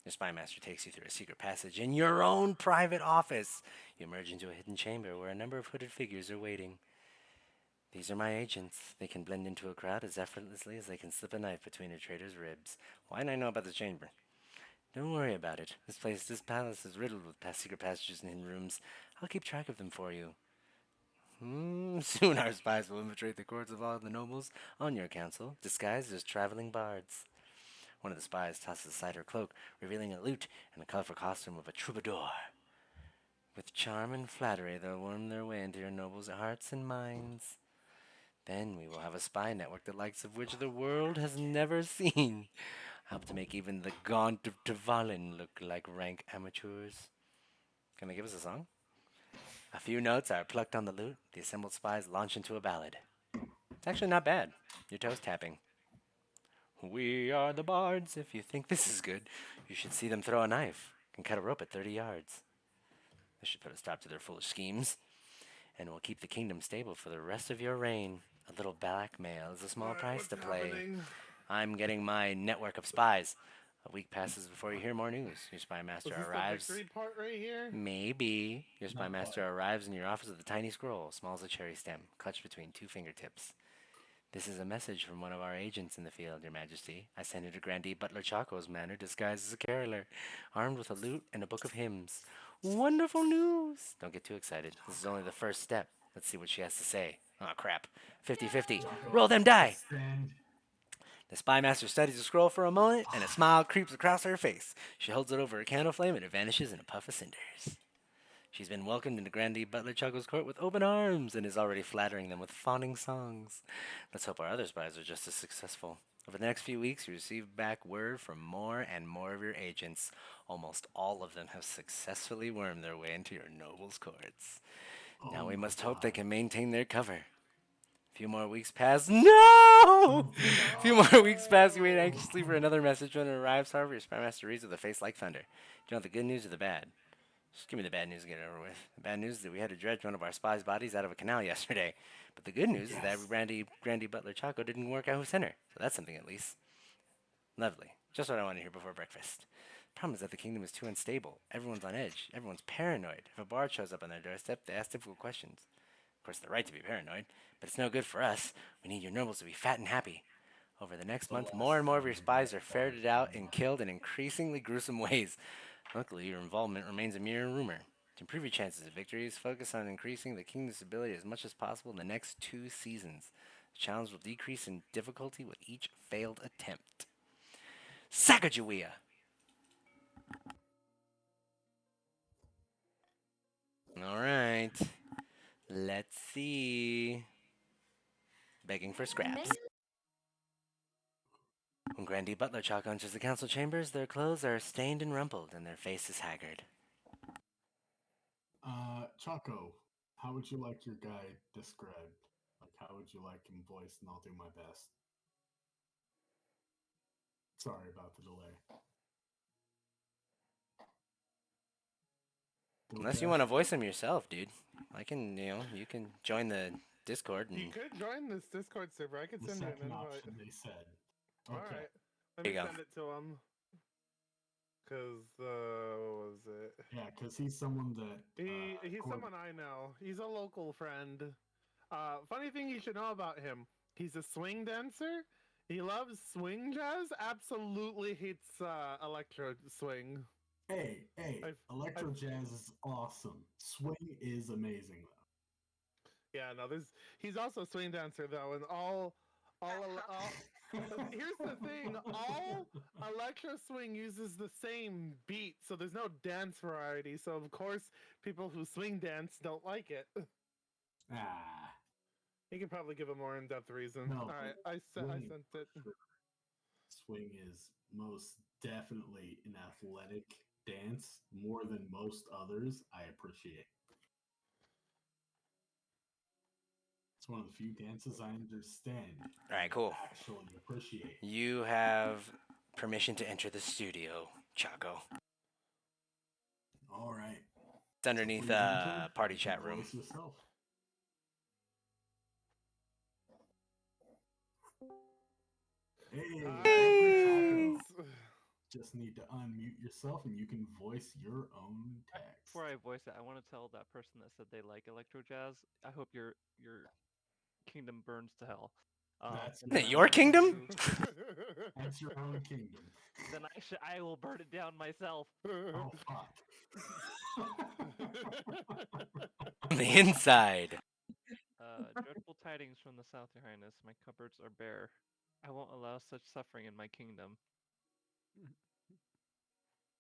Your spy master takes you through a secret passage in your own private office. You emerge into a hidden chamber where a number of hooded figures are waiting. These are my agents. They can blend into a crowd as effortlessly as they can slip a knife between a traitor's ribs. Why didn't I know about the chamber? Don't worry about it. This palace is riddled with secret passages and hidden rooms. I'll keep track of them for you. Soon our spies will infiltrate the courts of all the nobles on your council, disguised as traveling bards. One of the spies tosses aside her cloak, revealing a lute and the colorful costume of a troubadour. With charm and flattery, they'll worm their way into your nobles' hearts and minds. Then we will have a spy network the likes of which the world has never seen. Help to make even the Gaunt of Tavalin look like rank amateurs. Can they give us a song? A few notes are plucked on the lute. The assembled spies launch into a ballad. It's actually not bad. You're toes tapping. We are the bards. If you think this is good, you should see them throw a knife and cut a rope at 30 yards. This should put a stop to their foolish schemes, and will keep the kingdom stable for the rest of your reign. A little blackmail is a small price to play. I'm getting my network of spies. A week passes before you hear more news. Your spy master arrives. The victory part right here? Maybe. Your spy master arrives in your office with a tiny scroll, small as a cherry stem, clutched between two fingertips. This is a message from one of our agents in the field, Your Majesty. I sent it to Grandee ButlerChako's manor, disguised as a caroler, armed with a lute and a book of hymns. Wonderful news! Don't get too excited. This is only the first step. Let's see what she has to say. Oh, crap. 50-50. Roll them die! Stand. The spy master studies the scroll for a moment, and a smile creeps across her face. She holds it over a candle flame, and it vanishes in a puff of cinders. She's been welcomed into Grandee ButlerChako's court with open arms, and is already flattering them with fawning songs. Let's hope our other spies are just as successful. Over the next few weeks, you receive back word from more and more of your agents. Almost all of them have successfully wormed their way into your nobles' courts. Now Oh we my must hope they God. can maintain their cover. A few more weeks pass. No! A few more weeks pass. You wait anxiously for another message. When it arrives, however, your spy master reads with a face like thunder. Do you want the good news or the bad? Just give me the bad news and get it over with. The bad news is that we had to dredge one of our spies' bodies out of a canal yesterday. But the good news is that Yes. Grandee ButlerChako didn't work out who sent her. So that's something at least. Lovely. Just what I wanted to hear before breakfast. The problem is that the kingdom is too unstable. Everyone's on edge. Everyone's paranoid. If a bard shows up on their doorstep, they ask difficult questions. Of course, they're right to be paranoid, but it's no good for us. We need your nobles to be fat and happy. Over the next The month, last more and more of time your we met spies are Bart ferreted out and Bart. killed in increasingly gruesome ways. Luckily, your involvement remains a mere rumor. To improve your chances of victories, focus on increasing the kingdom's ability as much as possible in the next 2 seasons. The challenge will decrease in difficulty with each failed attempt. Sacagawea! Alright. Let's see. Begging for scraps. When Grandee ButlerChako enters the council chambers, their clothes are stained and rumpled, and their faces haggard. Chaco, how would you like your guy described? Like, how would you like him voiced? And I'll do my best. Sorry about the delay. Unless you want to voice him yourself, dude. I can, you can join the Discord You and could join this Discord server. I could The send you an second invite. option they said. All Okay. right, let there me you go. send it to him. Cause what was it? Yeah, because he's someone that He's quote- someone I know. He's a local friend. Funny thing you should know about him. He's a swing dancer. He loves swing jazz. Absolutely hates electro swing. Hey, I've- electro jazz is awesome. Swing is amazing though. Yeah, no, he's also a swing dancer though, and but here's the thing: all electro swing uses the same beat, so there's no dance variety. So of course, people who swing dance don't like it. Ah, You can probably give a more in-depth reason. no. All right, I Swing, sent it. sure. Swing is most definitely an athletic dance more than most others I appreciate. It's one of the few dances I understand. All right, cool. Actually appreciate. You have permission to enter the studio, Chaco. All right. It's underneath Please enter. party You can chat room. voice yourself. Hey, ButlerChako. Hi. Just need to unmute yourself and you can voice your own text. Before I voice it, I want to tell that person that said they like electro jazz. I hope your kingdom burns to hell. That's and then I Your want kingdom? to- That's your own kingdom. then I will burn it down myself. Oh fuck. On the inside. Dreadful tidings from the south, Your Highness. My cupboards are bare. I won't allow such suffering in my kingdom.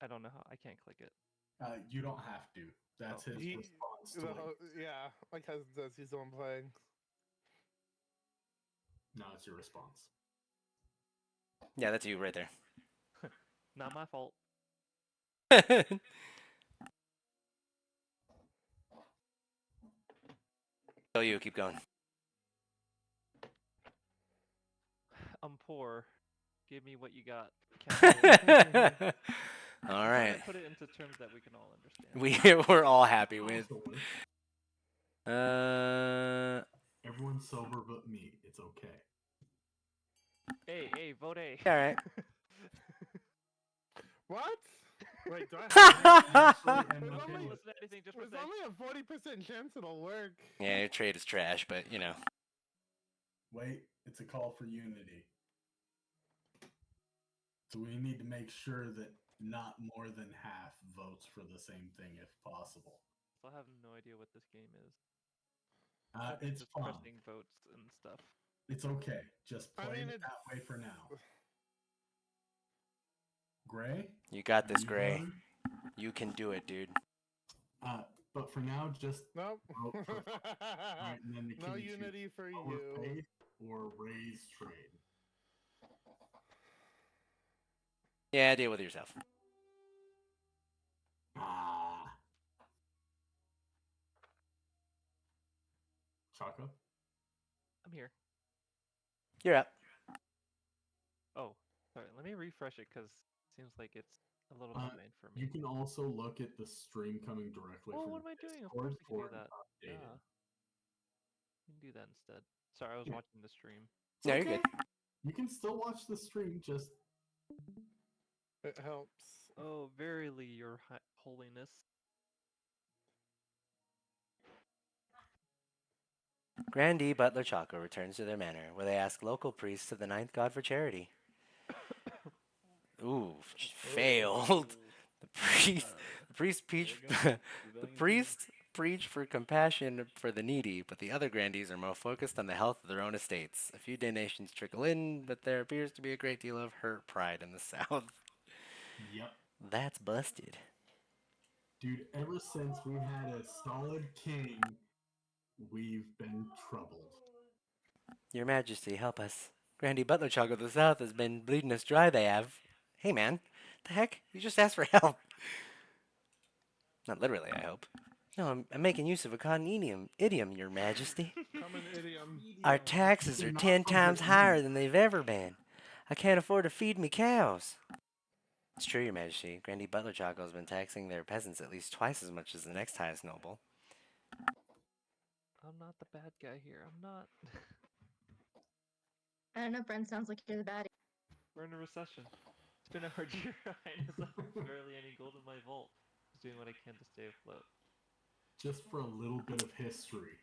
I don't know how. I can't click it. You don't have to. That's his He- response to it. Yeah, my cousin does. He's the one playing. No, it's your response. Yeah, that's you right there. Not my fault. So you keep going. I'm poor. Give me what you got. All I'm trying right. to put it into terms that we can all understand. We're all happy with. Also works. Everyone's sober but me. It's okay. Hey, vote A. All right. What? Wait, do I Actually, have and There's okay, only- Listen to anything, just There's press A. only a 40% chance it'll work. Yeah, your trade is trash, but wait, it's a call for unity. So we need to make sure that not more than half votes for the same thing if possible. I have no idea what this game is. It's just fun. pressing votes and stuff. It's okay. Just I play mean, it that way for now. Gray? You got Are this, you Gray. willing? You can do it, dude. But for now, just nope. vote for right, and then it No can choose unity for lower you. faith or raise trade. Yeah, deal with yourself. Ah. Chako? I'm here. You're up. Oh, sorry. Let me refresh it because it seems like it's a little behind for me. You can also look at the stream coming directly Oh, from what am I doing? Of Discord course I can do for that. updated. Yeah. You can do that instead. Sorry, I was Yeah. watching the stream. No, you're good. You can still watch the stream, just It helps. Oh, verily, your holiness. Grandee ButlerChako returns to their manor, where they ask local priests of the ninth god for charity. Ooh, failed. The priest preached for compassion for the needy, but the other grandees are more focused on the health of their own estates. A few donations trickle in, but there appears to be a great deal of hurt pride in the south. yep. That's busted. Dude, ever since we had a solid king, we've been troubled. Your Majesty, help us. Grandee ButlerChako of the south has been bleeding us dry, they have. Hey, man. The heck? You just asked for help. Not literally, I hope. No, I'm making use of a common idiom, Your Majesty. Common idiom. Our taxes are 10 times higher than they've ever been. I can't afford to feed me cows. It's true, Your Majesty. Grandee ButlerChako has been taxing their peasants at least twice as much as the next highest noble. I'm not the bad guy here. I'm not. I don't know, Brent. Sounds like you're the baddie. We're in a recession. It's been a hard year, Your Highness. I have barely any gold in my vault. Just doing what I can to stay afloat. Just for a little bit of history,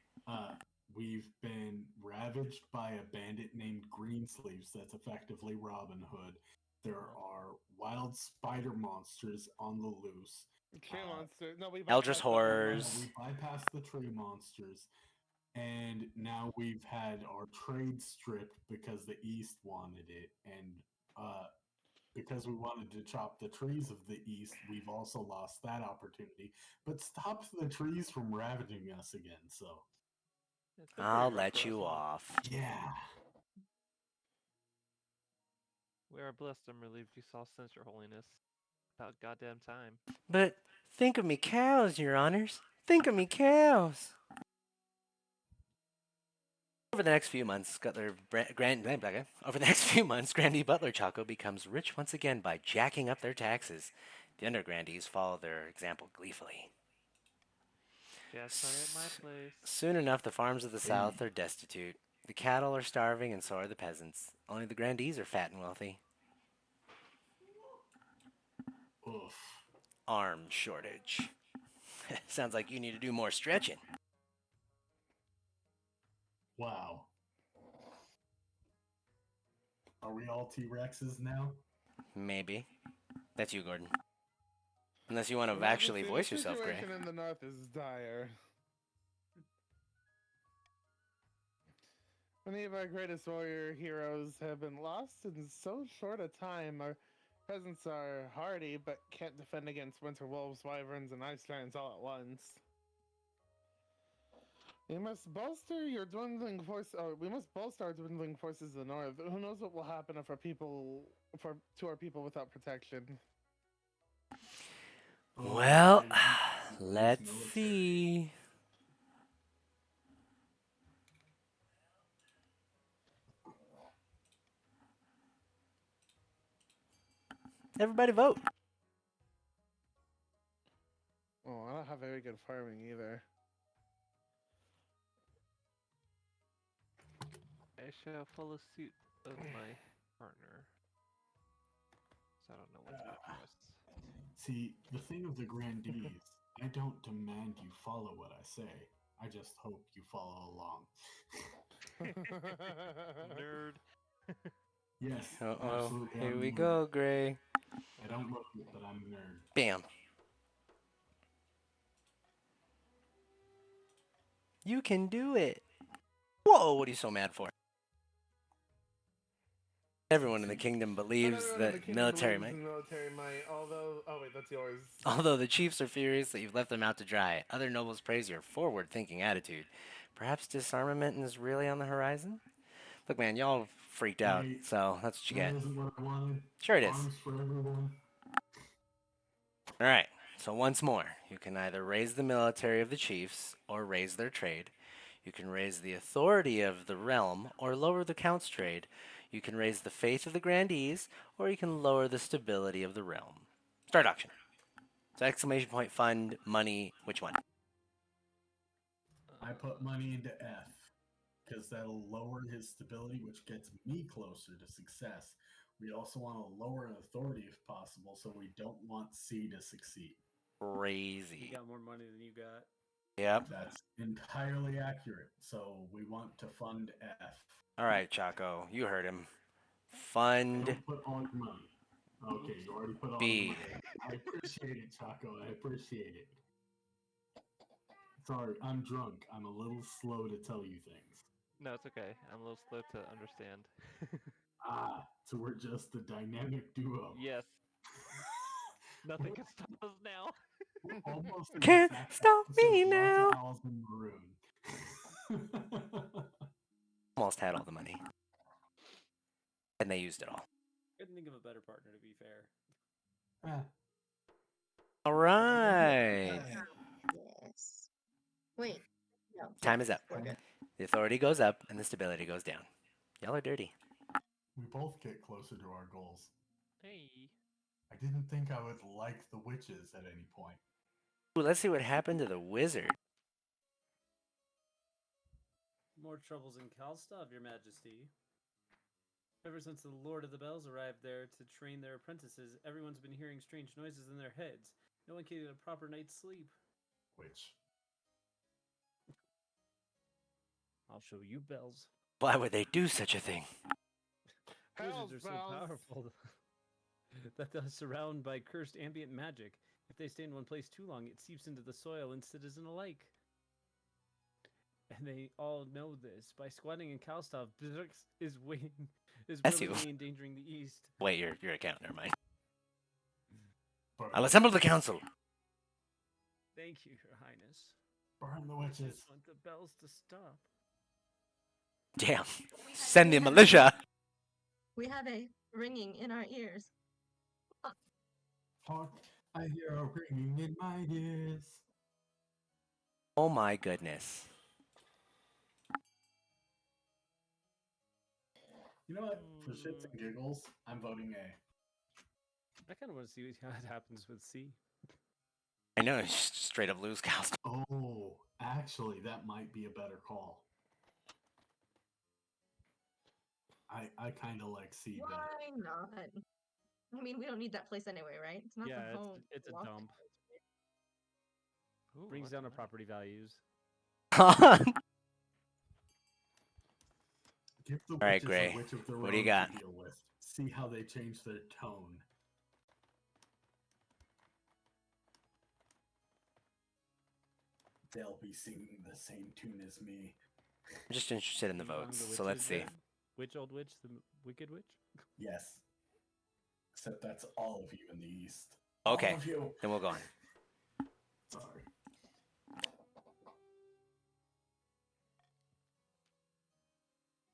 we've been ravaged by a bandit named Greensleeves that's effectively Robin Hood. There are wild spider monsters on the loose. Tree monster. No, we Eldritch bypassed that one. horrors. We bypassed the tree monsters, and now we've had our trade stripped because the East wanted it, and because we wanted to chop the trees of the East, we've also lost that opportunity, but stopped the trees from ravaging us again, so. It's been pretty I'll rough let for us, you huh? off. Yeah. We are blessed and relieved you saw sense, Your Holiness. About goddamn time. But think of me cows, Your Honors. Think of me cows. Over the next few months, Grandee ButlerChako becomes rich once again by jacking up their taxes. The under grandees follow their example gleefully. Gas party at my place. Soon enough, the farms of the south are destitute. The cattle are starving, and so are the peasants. Only the grandees are fat and wealthy. Oof. Arm shortage. Sounds like you need to do more stretching. Wow. Are we all T-Rexes now? Maybe. That's you, Gordon. Unless you want to Well, actually voice yourself, The Gray. situation in the north is dire. Many of our greatest warrior heroes have been lost in so short a time. Our peasants are hardy, but can't defend against winter wolves, wyverns, and ice giants all at once. We must bolster your dwindling force. We must bolster our dwindling forces in the north. Who knows what will happen if to our people without protection? Well, let's see. Everybody vote. Oh, I don't have very good farming either. I shall follow suit of my partner. So I don't know what's good for us. See, the thing of the grandees, I don't demand you follow what I say. I just hope you follow along. Nerd. Yes, Uh-oh. absolutely. Here I'm we a nerd. go, Gray. I don't look it, but I'm a nerd. Bam. You can do it. Whoa, what are you so mad for? Everyone in the kingdom Not believes everyone in the that kingdom military believes might. in military might, although... Oh, wait, that's yours. Although the chiefs are furious that you've left them out to dry, other nobles praise your forward thinking attitude. Perhaps disarmament is really on the horizon? Look, man, y'all freaked out, Wait, so that's what you that get. isn't what I wanted. Sure it is. Arms for everyone. Alright, so once more, you can either raise the military of the chiefs or raise their trade. You can raise the authority of the realm or lower the count's trade. You can raise the faith of the grandees or you can lower the stability of the realm. Start auction. So exclamation point, fund, money, which one? I put money into F because that'll lower his stability, which gets me closer to success. We also want to lower an authority if possible, so we don't want C to succeed. He Crazy. got more money than you got. Yep. That's entirely accurate. So we want to fund F. Alright, Chaco, you heard him. Fund Don't put all your money. Okay, you already put all the B. money. I appreciate it, Chaco. I appreciate it. Sorry, I'm drunk. I'm a little slow to tell you things. No, it's okay. I'm a little slow to understand. Ah, so we're just the dynamic duo. Yes, nothing can stop us now. We're almost the Can't exact stop opposite me of now. Lotsaowls in Maroon. Almost had all the money. And they used it all. Couldn't think of a better partner, to be fair. Ah, Alright. Yes. Wait. No. Time is up. We're good. The authority goes up and the stability goes down. Y'all are dirty. we both get closer to our goals. Hey. I didn't think I would like the witches at any point. Ooh, let's see what happened to the wizard. More troubles in Kalstov, Your Majesty. Ever since the Lord of the Bells arrived there to train their apprentices, everyone's been hearing strange noises in their heads. No one can get a proper night's sleep. Which, I'll show you, Bells. Why would they do such a thing? Hells Wizards are so bells. powerful that they're surrounded by cursed ambient magic. If they stay in one place too long, it seeps into the soil and citizen alike. And they all know this. By squatting in Kalstov, Bzrx is Bless you. willingly endangering the East. Wait, your account, never mind. burn I'll the assemble the witches. council. Thank you, Your Highness. Burn the I witches. just want the bells to stop. Damn. Send the militia. We have a ringing in our ears. Hark, I hear a ringing in my ears. Oh my goodness. You know what? For shits and giggles, I'm voting A. I kind of want to see how it happens with C. I know, it's just straight up lose cows. Oh, actually, that might be a better call. I kind of like C better. Why not? I mean, we don't need that place anyway, right? It's not Yeah, the home. it's a block. dump. Ooh, Brings that's down our nice. property values. Give the All right, witches Gray. a witch of their What do you own got? to deal with. See how they change their tone. They'll be singing the same tune as me. I'm just interested in the You among votes, the so let's witches see. then? Witch, old witch, the wicked witch? Yes. Except that's all of you in the East. All Okay, of you. then we'll go on. Sorry.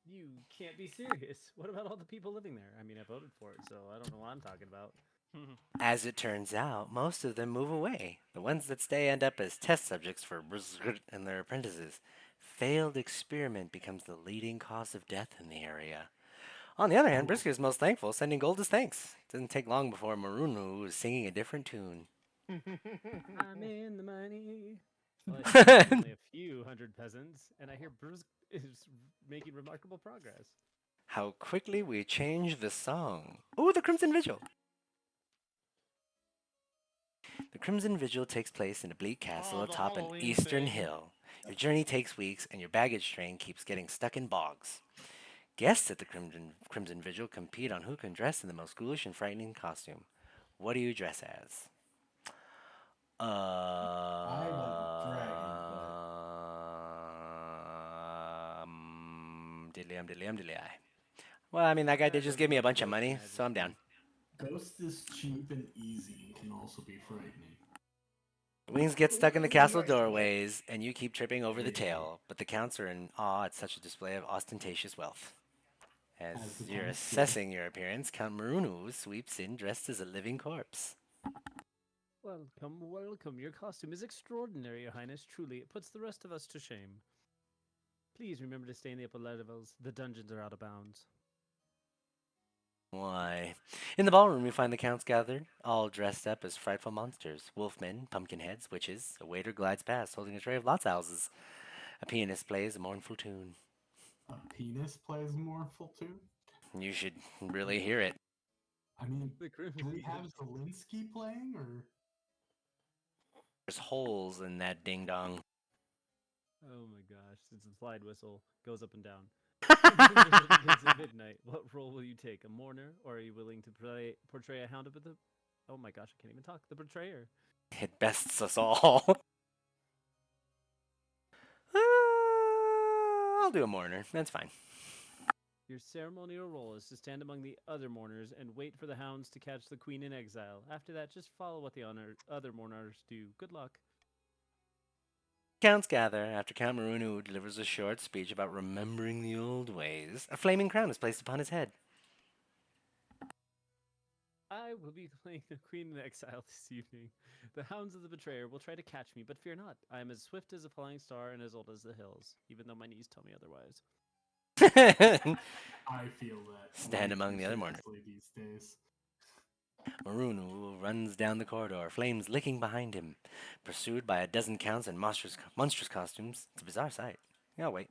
You can't be serious. What about all the people living there? I mean, I voted for it, so I don't know what I'm talking about. As it turns out, most of them move away. The ones that stay end up as test subjects for Brzgrt and their apprentices. Failed experiment becomes the leading cause of death in the area. On the other hand, Brisker is most thankful, sending gold as thanks. Doesn't take long before Marunu is singing a different tune. I'm in the money. Well, I see there's only a few hundred peasants, and I hear Bruce is making remarkable progress. How quickly we change the song. Ooh, the Crimson Vigil. The Crimson Vigil takes place in a bleak castle Oh, the atop an Halloween eastern thing. hill. Your journey takes weeks, and your baggage train keeps getting stuck in bogs. Guests at the Crimson Vigil compete on who can dress in the most ghoulish and frightening costume. What do you dress as? I went dragon, diddly I. Well, I mean, that guy did just give me a bunch of Ghost money, so I'm down. Majesty. Ghost is cheap and easy and can also be frightening. Wings get stuck in the castle doorways, and you keep tripping over the Hey, tail, but the counts are in awe at such a display of ostentatious wealth. As as the you're counts should. assessing your appearance, Count Marunu sweeps in dressed as a living corpse. Welcome, welcome. Your costume is extraordinary, Your Highness. Truly, it puts the rest of us to shame. Please remember to stay in the upper levels. The dungeons are out of bounds. Why? In the ballroom, you find the counts gathered, all dressed up as frightful monsters wolfmen, pumpkinheads, witches. A waiter glides past holding a tray of Lotsaowls. A pianist plays a mournful tune. A penis plays mournful tune? You should really hear it. I mean, The do we Crimson have Prince. Zelensky playing, or There's holes in that ding dong. Oh my gosh, it's a slide whistle. Goes up and down. It begins at midnight. What role will you take? A mourner? Or are you willing to portray a hound with the... Oh my gosh, I can't even talk. The betrayer. It bests us all. I'll do a mourner. That's fine. Your ceremonial role is to stand among the other mourners and wait for the hounds to catch the queen in exile. After that, just follow what the other mourners do. Good luck. Counts gather after Count Marunu delivers a short speech about remembering the old ways. A flaming crown is placed upon his head. I will be playing the queen in exile this evening. The hounds of the betrayer will try to catch me, but fear not. I am as swift as a falling star and as old as the hills, even though my knees tell me otherwise. I feel that Stand way among too the other mourners. seriously these days. Marunu runs down the corridor, flames licking behind him, pursued by a dozen counts in monstrous costumes. It's a bizarre sight. Oh, wait.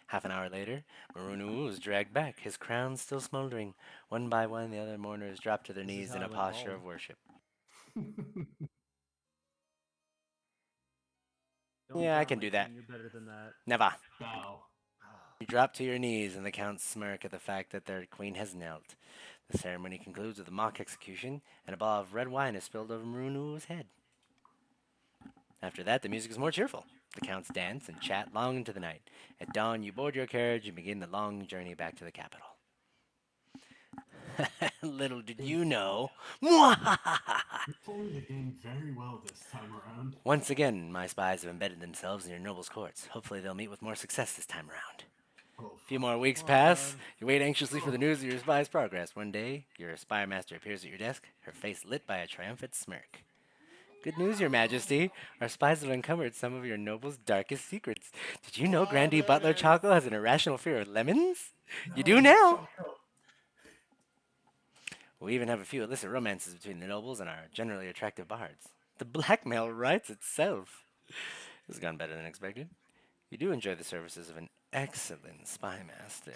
Half an hour later, Marunu is dragged back, his crown still smoldering. One by one, the other mourners drop to their This is knees how in I a went posture bald. of worship. Don't Yeah, I bow, can my do that. queen. You're better than that. Never. Bow. You drop to your knees, and the counts smirk at the fact that their queen has knelt. The ceremony concludes with a mock execution, and a bottle of red wine is spilled over Marunu's head. After that, the music is more cheerful. The counts dance and chat long into the night. At dawn, you board your carriage and begin the long journey back to the capital. Little did you know. You're playing the game very well this time around. Once again, my spies have embedded themselves in your nobles' courts. Hopefully, they'll meet with more success this time around. Oh, A few fuck. more weeks Come pass. on. You wait anxiously for the news of your spy's progress. One day, your spy master appears at your desk, her face lit by a triumphant smirk. Good news, Your Majesty. Our spies have uncovered some of your noble's darkest secrets. Did you know Oh, Grandee there it is. ButlerChako has an irrational fear of lemons? You do No, now. Choco. We even have a few illicit romances between the nobles and our generally attractive bards. The blackmail writes itself. This has gone better than expected. You do enjoy the services of an excellent spy master.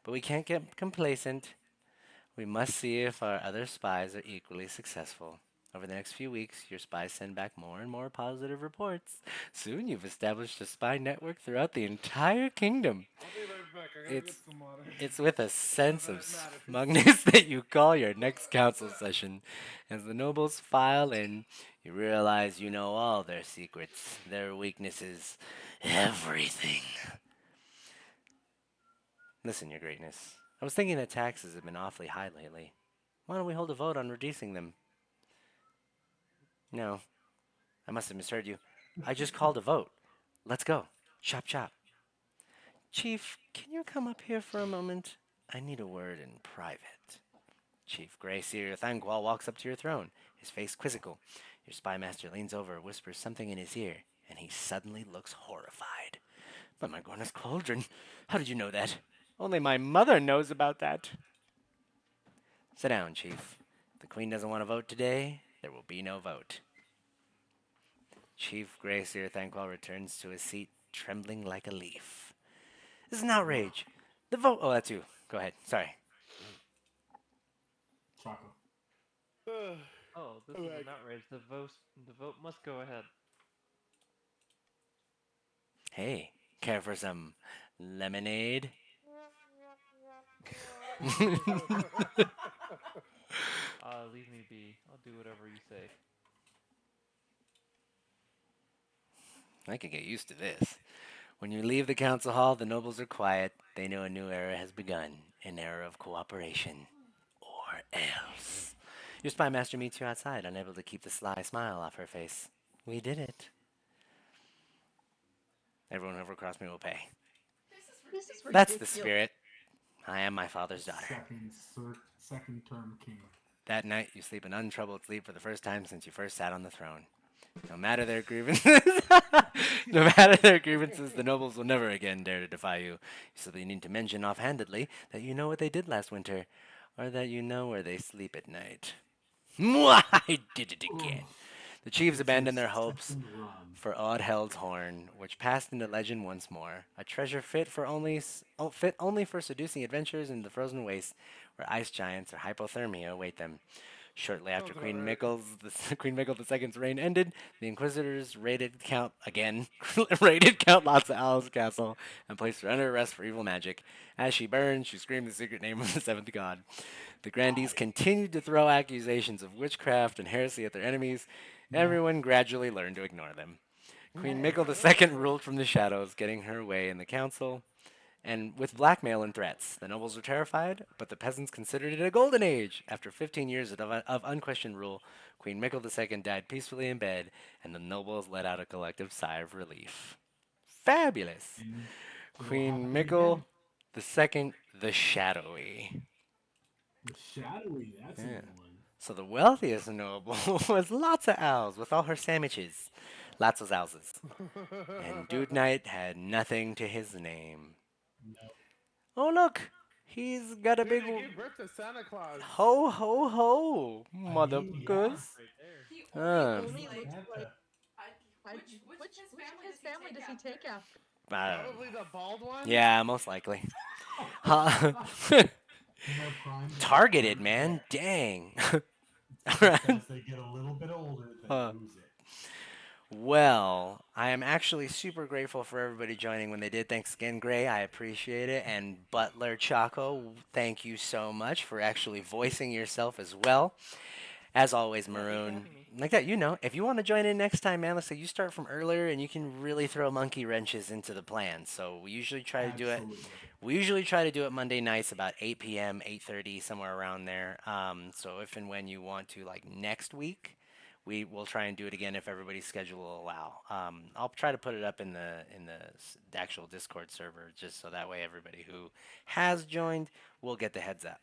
But we can't get complacent. We must see if our other spies are equally successful. Over the next few weeks, your spies send back more and more positive reports. Soon you've established a spy network throughout the entire kingdom. I'll be right back. I gotta It's get some water. it's with a sense of That matters. smugness that you call your next council session. As the nobles file in, you realize you know all their secrets, their weaknesses, everything. Listen, Your Greatness. I was thinking that taxes have been awfully high lately. Why don't we hold a vote on reducing them? No, I must have misheard you. I just called a vote. Let's go. Chop chop. Chief, can you come up here for a moment? I need a word in private. Chief Grayseer Thanquol walks up to your throne, his face quizzical. Your spy master leans over, whispers something in his ear, and he suddenly looks horrified. But my goodness, Cauldron, how did you know that? Only my mother knows about that. Sit down, Chief. If the Queen doesn't want to vote today, there will be no vote. Chief Grayseer Thanquol returns to his seat, trembling like a leaf. This is an outrage. The vote. Oh, that's you. Go ahead. Sorry. Choco. Oh, this I'm is back. an outrage. The vote must go ahead. Hey, care for some lemonade? Leave me be. I'll do whatever you say. I could get used to this. When you leave the council hall, the nobles are quiet. They know a new era has begun, an era of cooperation. Or else. Your spy master meets you outside, unable to keep the sly smile off her face. We did it. Everyone over across me will pay. This is That's the ridiculous. spirit. I am my The father's daughter. second term king. That night, you sleep an untroubled sleep for the first time since you first sat on the throne. No matter their grievances, no matter their grievances, the nobles will never again dare to defy you. You simply need to mention offhandedly that you know what they did last winter, or that you know where they sleep at night. Mwah! I did it again. Oof. The chiefs It's your abandoned their hopes second run. for Odd Held's horn, which passed into legend once more, a treasure fit only for seducing adventures in the frozen wastes, where ice giants or hypothermia await them. Shortly after Sounds about right. Queen Mikel II's reign ended, the Inquisitors raided Count again, raided Count Lotsaowls' castle and placed her under arrest for evil magic. As she burned, she screamed the secret name of the seventh god. The grandees Why? continued to throw accusations of witchcraft and heresy at their enemies. No. Everyone gradually learned to ignore them. Queen Hey. Mikel II ruled from the shadows, getting her way in the council, and with blackmail and threats. The nobles were terrified, but the peasants considered it a golden age. After 15 years of unquestioned rule, Queen Mikel II died peacefully in bed, and the nobles let out a collective sigh of relief. Fabulous! And it'll Queen happen again. Mikel II the Shadowy. The shadowy, that's a Yeah. new one. So the wealthiest noble was Lotsaowls with all her sandwiches. Lotsaowls. And Doodknight had nothing to his name. No. Oh, look! He's got a Dude, big they gave birth to Santa Claus. ho ho ho, I mean, yeah. motherfuckers. Right there. He Um, only looks like Santa. which of his family does he take after? I don't know. Probably the bald one. Yeah, most likely. Huh. In their prime, they have Targeted, great man. hair. Dang. It's just as they get a little bit older, they Huh. lose it. Well, I am actually super grateful for everybody joining when they did. Thanks again, Gray. I appreciate it. And ButlerChako, thank you so much for actually voicing yourself as well. As always, Yeah, thanks for Maroon. having me. Like that, if you want to join in next time, man, let's say you start from earlier and you can really throw monkey wrenches into the plan. So we usually try to do it. Absolutely. We usually try to do it Monday nights about 8 p.m., 8:30, somewhere around there. So if and when you want to, like next week, we will try and do it again if everybody's schedule will allow. I'll try to put it up in the actual Discord server just so that way everybody who has joined will get the heads up.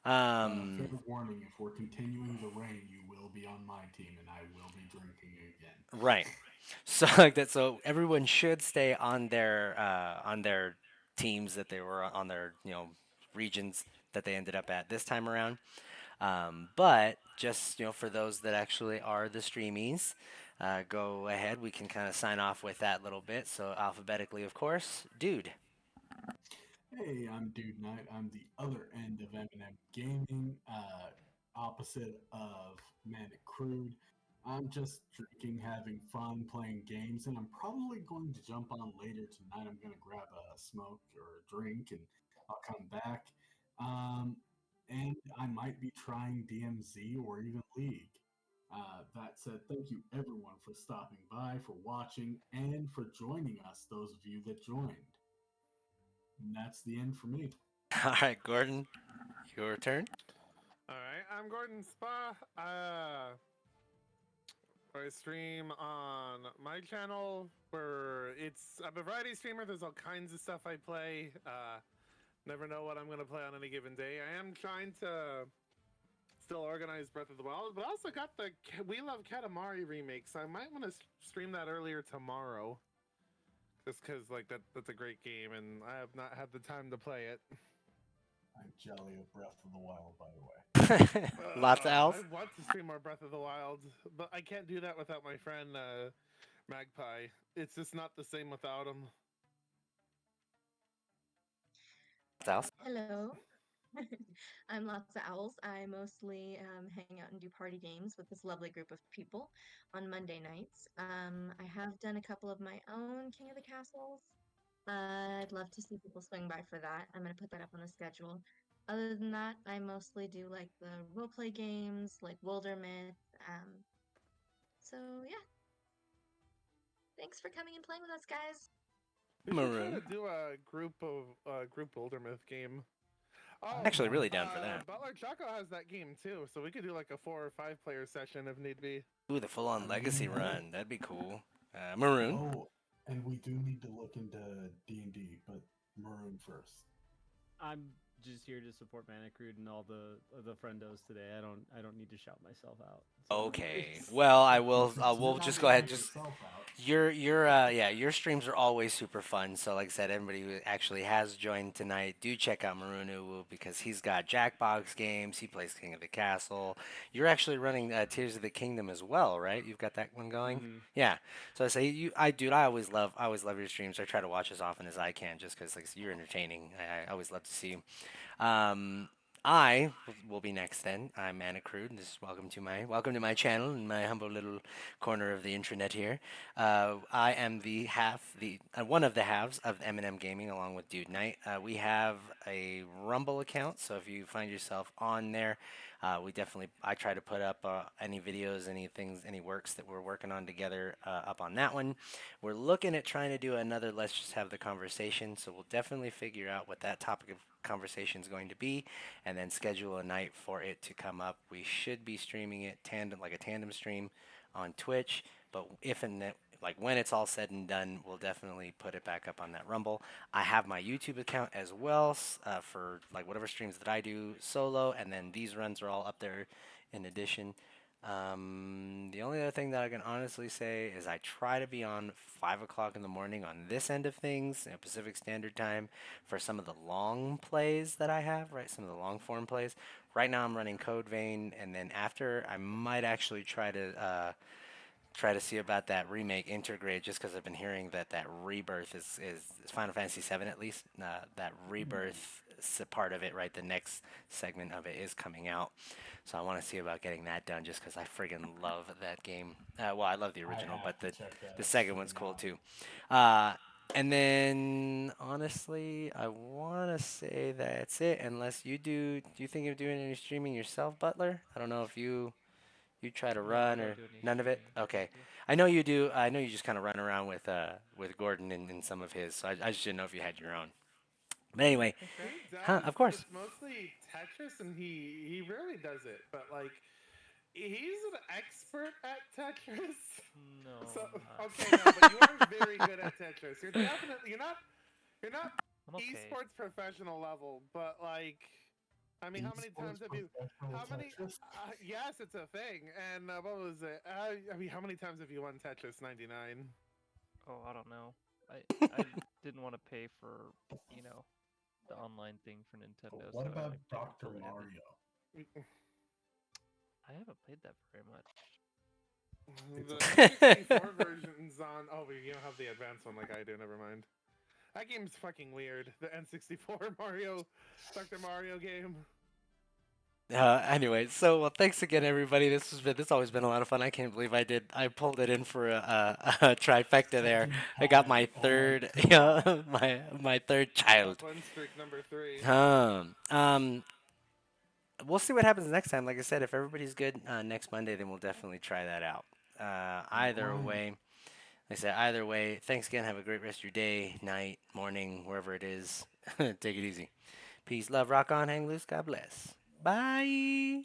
Fair Um, warning, if we're continuing the rain, you will be on my team and I will be drinking again. right. So like that. So everyone should stay on their teams that they were on their regions that they ended up at this time around. But just for those that actually are the streamies, go ahead. We can kind of sign off with that little bit. So alphabetically, of course, dude. Hey, I'm Doodknight. I'm the other end of M&M Gaming, opposite of Manic Crude. I'm just drinking, having fun, playing games, and I'm probably going to jump on later tonight. I'm going to grab a smoke or a drink, and I'll come back. Um, and I might be trying DMZ or even League. That said, thank you everyone for stopping by, for watching, and for joining us, those of you that joined. And that's the end for me. All right, Gordon, your turn. All right, I'm Gordon Spa. I stream on my channel where I'm a variety streamer. There's all kinds of stuff I play. Never know what I'm gonna play on any given day. I am trying to still organize Breath of the Wild, but I also got the We Love Katamari remake, so I might want to stream that earlier tomorrow. Just because like that's a great game, and I have not had the time to play it. I'm jelly of Breath of the Wild, by the way. Lots of owls. I want to stream more Breath of the Wild, but I can't do that without my friend Magpie. It's just not the same without him. Lots of owls. Hello. I'm Lotsaowls. I mostly hang out and do party games with this lovely group of people on Monday nights. I have done a couple of my own King of the Castles. I'd love to see people swing by for that. I'm going to put that up on the schedule. Other than that, I mostly do like the roleplay games, like Wildermyth. So yeah, thanks for coming and playing with us, guys. We should try to Maroon. do a group Boulder Myth game. I'm Oh, actually really down for that. ButlerChako has that game too, so we could do like a 4 or 5 player session if need be. Ooh, the full-on I legacy mean, run. That'd be cool. Maroon. oh, and we do need to look into D&D, but Maroon first. I'm just here to support Manicrude and all the friendos today. I don't need to shout myself out. So no Okay. worries. Well, I will. You're We'll not just go shouting ahead. Just yourself out. your streams are always super fun. So like I said, everybody who actually has joined tonight, do check out Marunu because he's got Jackbox games. He plays King of the Castle. You're actually running Tears of the Kingdom as well, right? You've got that one going. Mm-hmm. Yeah. So I say dude, I always love your streams. I try to watch as often as I can just because like you're entertaining. I always love to see you. Um, I will be next then. I'm Anacrude. This is welcome to my channel in my humble little corner of the intranet here. I am the one of the halves of M&M Gaming along with Doodknight. We have a Rumble account, so if you find yourself on there, I try to put up any videos, any things, any works that we're working on together up on that one. We're looking at trying to do another Let's Just Have the Conversation, so we'll definitely figure out what that topic of conversation is going to be and then schedule a night for it to come up. We should be streaming it like a tandem stream on Twitch, but if and like when it's all said and done, we'll definitely put it back up on that Rumble. I have my YouTube account as well for like whatever streams that I do solo, and then these runs are all up there in addition. The only other thing that I can honestly say is I try to be on 5 o'clock in the morning on this end of things, Pacific Standard Time, for some of the long plays that I have, right? Some of the long form plays. Right now I'm running Code Vein, and then after I might actually try to see about that remake Intergrade, just because I've been hearing that Rebirth is Final Fantasy VII at least. That Rebirth part of it, right? The next segment of it is coming out, so I want to see about getting that done, just because I friggin' love that game. Well, I love the I original, have but to the check that the out second one's straight cool now. too. Uh, and then honestly, I want to say that's it. Unless do you think of doing any streaming yourself, Butler? I don't know if you try to No, I run don't or do any none of it? streaming. Thank Okay. you. I know you do. I know you just kind of run around with Gordon and some of his. So I just didn't know if you had your own. But anyway, Thanks, Brad. He huh? does, Of but course. it's mostly Tetris, and he rarely does it. But like, he's an expert at Tetris. No, So I'm not. okay, no, but you are very good at Tetris. You're not I'm okay. esports professional level, but like, I mean, how many Esports times have you? professional How many? Tetris? Yes, it's a thing. And what was it? I mean, how many times have you won Tetris 99? Oh, I don't know. I didn't want to pay for, you know, the online thing for But Nintendo, what so I about like never Dr. fully did it. Mario? I haven't played that very much. It's The a N64 version's on. Oh, but you don't have the advanced one like I do. Never mind. That game's fucking weird. The N64 Mario, Dr. Mario game. Anyway, so well, thanks again, everybody. This always been a lot of fun. I can't believe I pulled it in for a trifecta there. second I got my time. Oh my third, god. my third child. Win streak number 3. Um, um, we'll see what happens next time. Like I said, if everybody's good next Monday, then we'll definitely try that out. Either Alright. way, like I said, either way, thanks again. Have a great rest of your day, night, morning, wherever it is. Take it easy. Peace, love, rock on, hang loose. God bless. Bye.